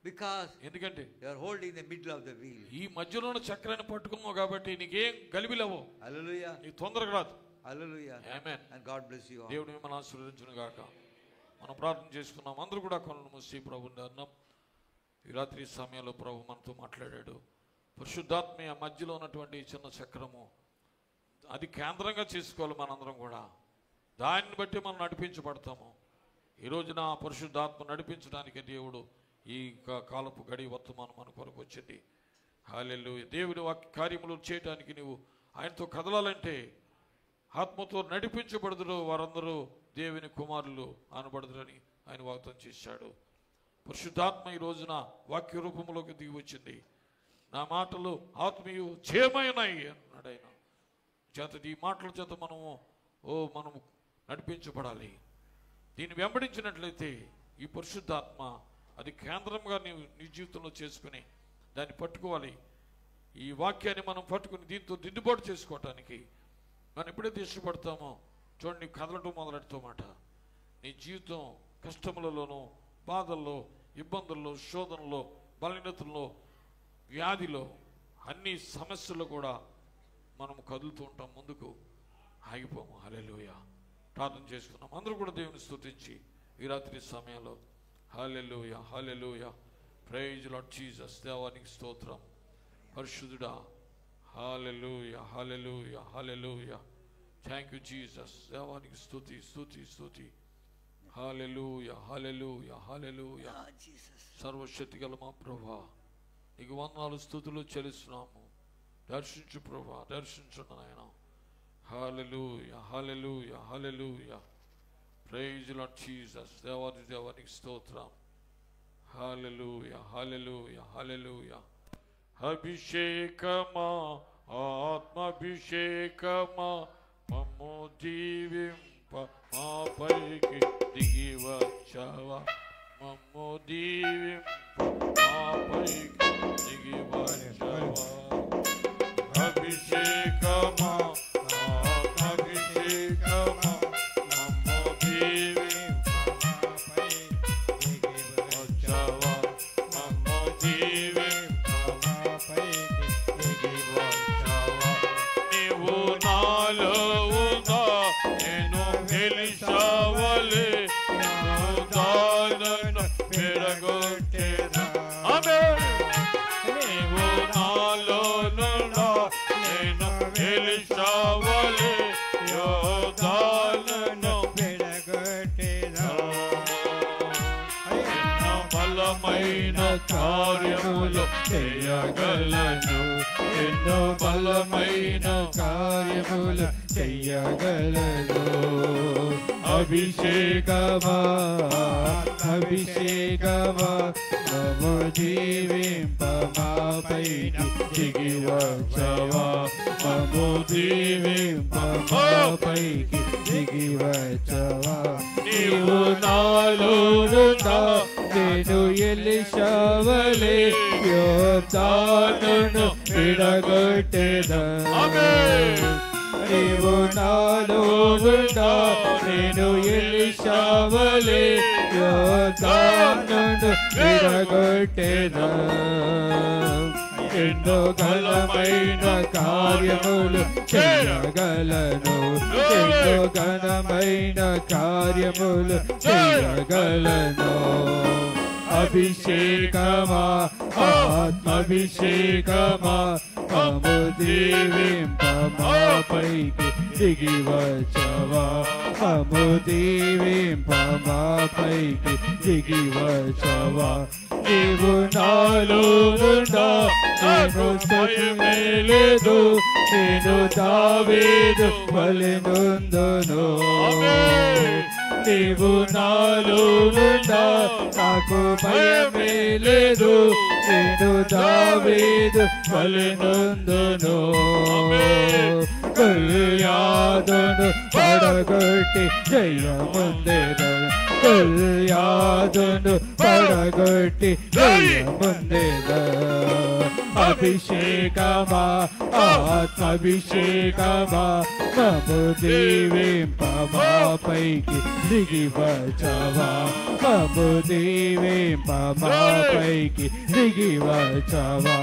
Because ఎందుకంటే you are holding the middle of the wheel. ఈ మధ్యలో ఉన్న చక్రాన్ని పట్టుకున్నావు కాబట్టి నీకేం గలిబిలేవు. Hallelujah. నీకు తొందరగా రాదు. Hallelujah. Amen. And God bless you all. దేవుడు మిమ్మల్ని ఆశీర్వదించును గాక. మనం ప్రార్థన చేసుకున్నాం. అందరూ కూడా కళ్ళు మూసి ప్రభువుని అన్నాం. ఈ రాత్రి సమయంలో ప్రభు మనతో మాట్లాడాడు. పరిశుద్ధాత్మ ఆ మధ్యలో ఉన్నటువంటి ఈ చిన్న చక్రము, అది కేంద్రంగా చేసుకోవాలి మనందరం కూడా. దాన్ని బట్టి మనం నడిపించబడతాము. ఈ రోజున పరిశుద్ధాత్మ నడిపించడానికి దేవుడు ఈ కాలపు గడి వర్తమానం మన కొరకు వచ్చింది. హల్లెలూయా. దేవుని వాక్య కార్యములు చేయడానికి నీవు ఆయనతో కదలాలంటే ఆత్మతో నడిపించబడుదురు వారందరూ దేవుని కుమారులు అనబడుదురని ఆయన వాగ్దానం చేశాడు. పరిశుద్ధాత్మ ఈ రోజున వాక్య రూపంలోకి దిగి వచ్చింది. నా మాటలు ఆత్మీయ జయమైనాయి అన్నాడు ఆయన. చేత ఈ మాటల చేత మనము నడిపించబడాలి. దీన్ని వెంబడించినట్లయితే ఈ పరిశుద్ధాత్మ అది కేంద్రంగా నీ జీవితంలో చేసుకుని దాన్ని పట్టుకోవాలి. ఈ వాక్యాన్ని మనం పట్టుకుని దీంతో దిద్దుబాటు చేసుకోవటానికి మనం ఎప్పుడైతే ఇష్టపడతామో చూడండి, కదలటం మొదలెడతామాట. నీ జీవితం కష్టములలోనూ, బాధల్లో, ఇబ్బందుల్లో, శోధనలో, బలహీనతల్లో, వ్యాధిలో, అన్ని సమస్యల్లో కూడా మనము కదులుతూ ఉంటాం. ముందుకు ఆగిపోము. హల్లెలూయా. ప్రార్థన చేసుకున్నాం. అందరూ కూడా దేవుని స్తుతించి ఈ రాత్రి సమయంలో హల్లెలూయా హల్లెలూయా. Praise Lord Jesus. దేవానికి స్తోత్రం. పరిశుద్ధుడా. హల్లెలూయా హల్లెలూయా హల్లెలూయా. Thank you Jesus. దేవానికి స్తుతి స్తుతి స్తుతి. హల్లెలూయా హల్లెలూయా హల్లెలూయా. సర్వశక్తి గల మా ప్రభువా, నీకు వందనాలు స్తుతులు చెల్లిస్తున్నాము. దర్శించు ప్రభువా, దర్శించు నాయన. హల్లెలూయా హల్లెలూయా హల్లెలూయా. Praise Lord Jesus. దేవానికి స్తోత్రం. హల్లెలూయా హల్లెలూయా హల్లెలూయా. అభిషేకమా ఆత్మాభిషేకమా మమ్ము దీవింప మాపైకి దిగి వచ్చావా. మమ్ము దీవింప మాపైకి దిగి వచ్చావా. అభిషేకమా ఆత్మాభిషేకమా మమ్ము దీవింప మాపైకి దిగి వచ్చావా. మమ్ము దీవింప మాపైకి దిగి వచ్చావా. నీవు నాలో ఉన్నా నేను గెలిచావలే. దానను పెరగొట్టేదా. నీవు నాలోనున్నా నేను గెలిచావలే. దానను పెరగొట్టేదా. ఎన్నో బలమైన కార్యములు చేయగలను. ఎన్నో బలమైన కార్యములు చెయ్యగలను. అభిషేకమా అభిషేకమా మమ్ము దీవింప మాపైకి దిగి వచ్చావా. మమ్ము దీవింప మాపైకి దిగి వచ్చావా. నీవు నాలోనున్నా నేను ఎలీషావలే. యోర్దానును విడగొట్టెదా. నీవు నాలోనున్నా నేను ఎలీషావలే. యోర్దానును విడగొట్టెదా. ఎన్నో ఘనమైన కార్యములు చేయగలను. ఎన్నో ఘనమైన కార్యములు చేయగలను. అభిషేకమా ఆత్మాభిషేకమా మమ్ము దీవింప మాపైకి దిగి వచ్చావా. మమ్ము దీవింప మాపైకి దిగి వచ్చావా. నీవు నాలోనున్నా నేను భయమే లేదు. నేను దావీదు వలెనుందును. నీవు నాలోనున్నా నాకు భయమే లేదు. నేను దావీదు వలెనుందును. గొల్యాదును పడగొట్టి జయముందెదను. గొల్యాదును పడగొట్టి జయముందెదను. అభిషేకమా ఆత్మాభిషేకమా మమ్ము దీవింప మాపైకి దిగి వచ్చావా. మమ్ము దీవింప మాపైకి దిగి వచ్చావా.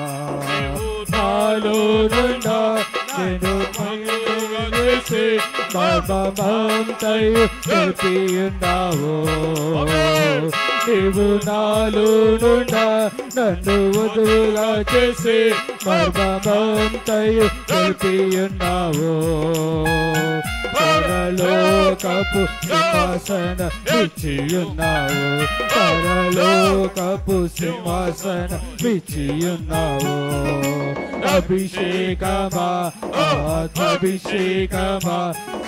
నాలోనున్నా నేను వేసి మర్మమంతయు తెలిపియున్నావు. నీవు నాలోనున్నా నన్ను వదులుగా చేసి మర్మమంతయు తెలిపియున్నావు. పరలోకపు సింహాసన విచ్చియున్నావు. పరలోకపు సింహాసన విచ్చియున్నావు. అభిషేకమా ఆత్మాభిషేకమా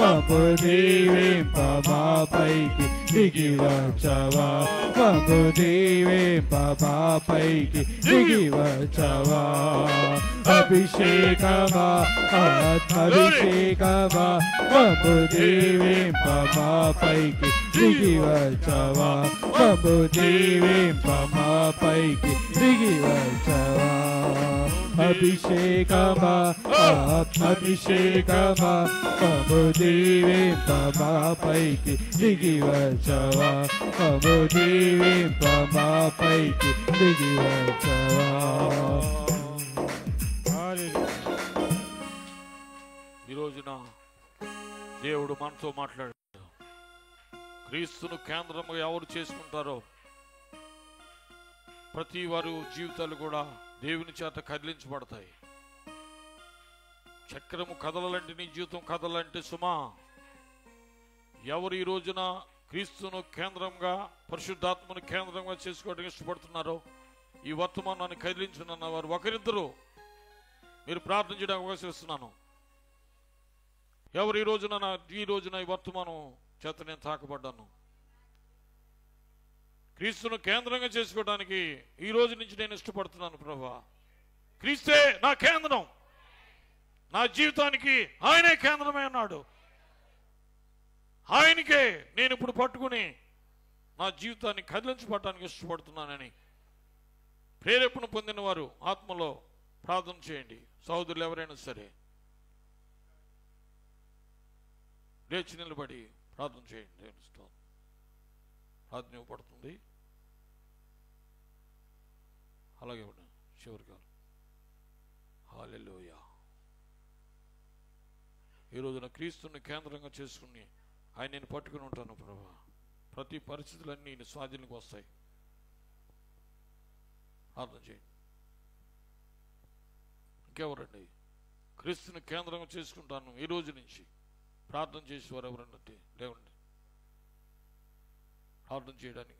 మమ్ము దీవింప మాపైకి దిగి వచ్చావా. మమ్ము దీవింప మాపైకి దిగి వచ్చావా. అభిషేకమా ఆత్మాభిషేకమా మమ్ము దీవింప మాపైకి దిగి వచ్చావా. మమ్ము దీవింప మాపైకి దిగి వచ్చావా. అభిషేకమా ఆత్మాభిషేకమా మమ్ము దీవింప మాపైకి దిగి వచ్చావా. మమ్ము దీవింప మాపైకి దిగి వచ్చావా. ఈ రోజున దేవుడు మనతో మాట్లాడాడు. క్రీస్తును కేంద్రముగా ఎవరు చేసుకుంటారో ప్రతి వారి జీవితాలు కూడా దేవుని చేత కదిలించబడతాయి. చక్రము కదలాలంటే నీ జీవితం కదలంటే సుమా, ఎవరు ఈ రోజున క్రీస్తును కేంద్రంగా, పరిశుద్ధాత్మను కేంద్రంగా చేసుకోవడానికి ఇష్టపడుతున్నారో, ఈ వర్తమానాన్ని కదిలించున్న వారు ఒకరిద్దరు మీరు ప్రార్థన చేయడానికి అవకాశిస్తున్నాను. ఎవరు ఈ రోజున ఈ వర్తమానం చేత నేను తాకబడ్డాను, క్రీస్తును కేంద్రంగా చేసుకోవడానికి ఈ రోజు నుంచి నేను ఇష్టపడుతున్నాను. ప్రభువా, క్రీస్తే నా కేంద్రం, నా జీవితానికి ఆయనే కేంద్రమే అన్నాడు. ఆయనకే నేను ఇప్పుడు పట్టుకుని నా జీవితాన్ని కదిలించబడటానికి ఇష్టపడుతున్నానని ప్రేరేపణ పొందిన వారు ఆత్మలో ప్రార్థన చేయండి. సహోదరులు ఎవరైనా సరే లేచి నిలబడి ప్రార్థన చేయండి. దేవుని స్తోత్రం. ప్రార్థన ఇవ్వబడుతుంది. అలాగే చివరి గారు హల్లెలూయా. ఈ రోజున క్రీస్తుని కేంద్రంగా చేసుకుని ఆయన నేను పట్టుకుని ఉంటాను ప్రభువా. ప్రతి పరిస్థితులన్నీ నీ స్వాధీనంకి వస్తాయి. ప్రార్థన చేయండి. ఇంకెవరండి క్రీస్తుని కేంద్రంగా చేసుకుంటాను ఈ రోజు నుంచి ప్రార్థన చేసేవారు ఎవరన్నట్టు లేవండి. ప్రార్థన చేయడానికి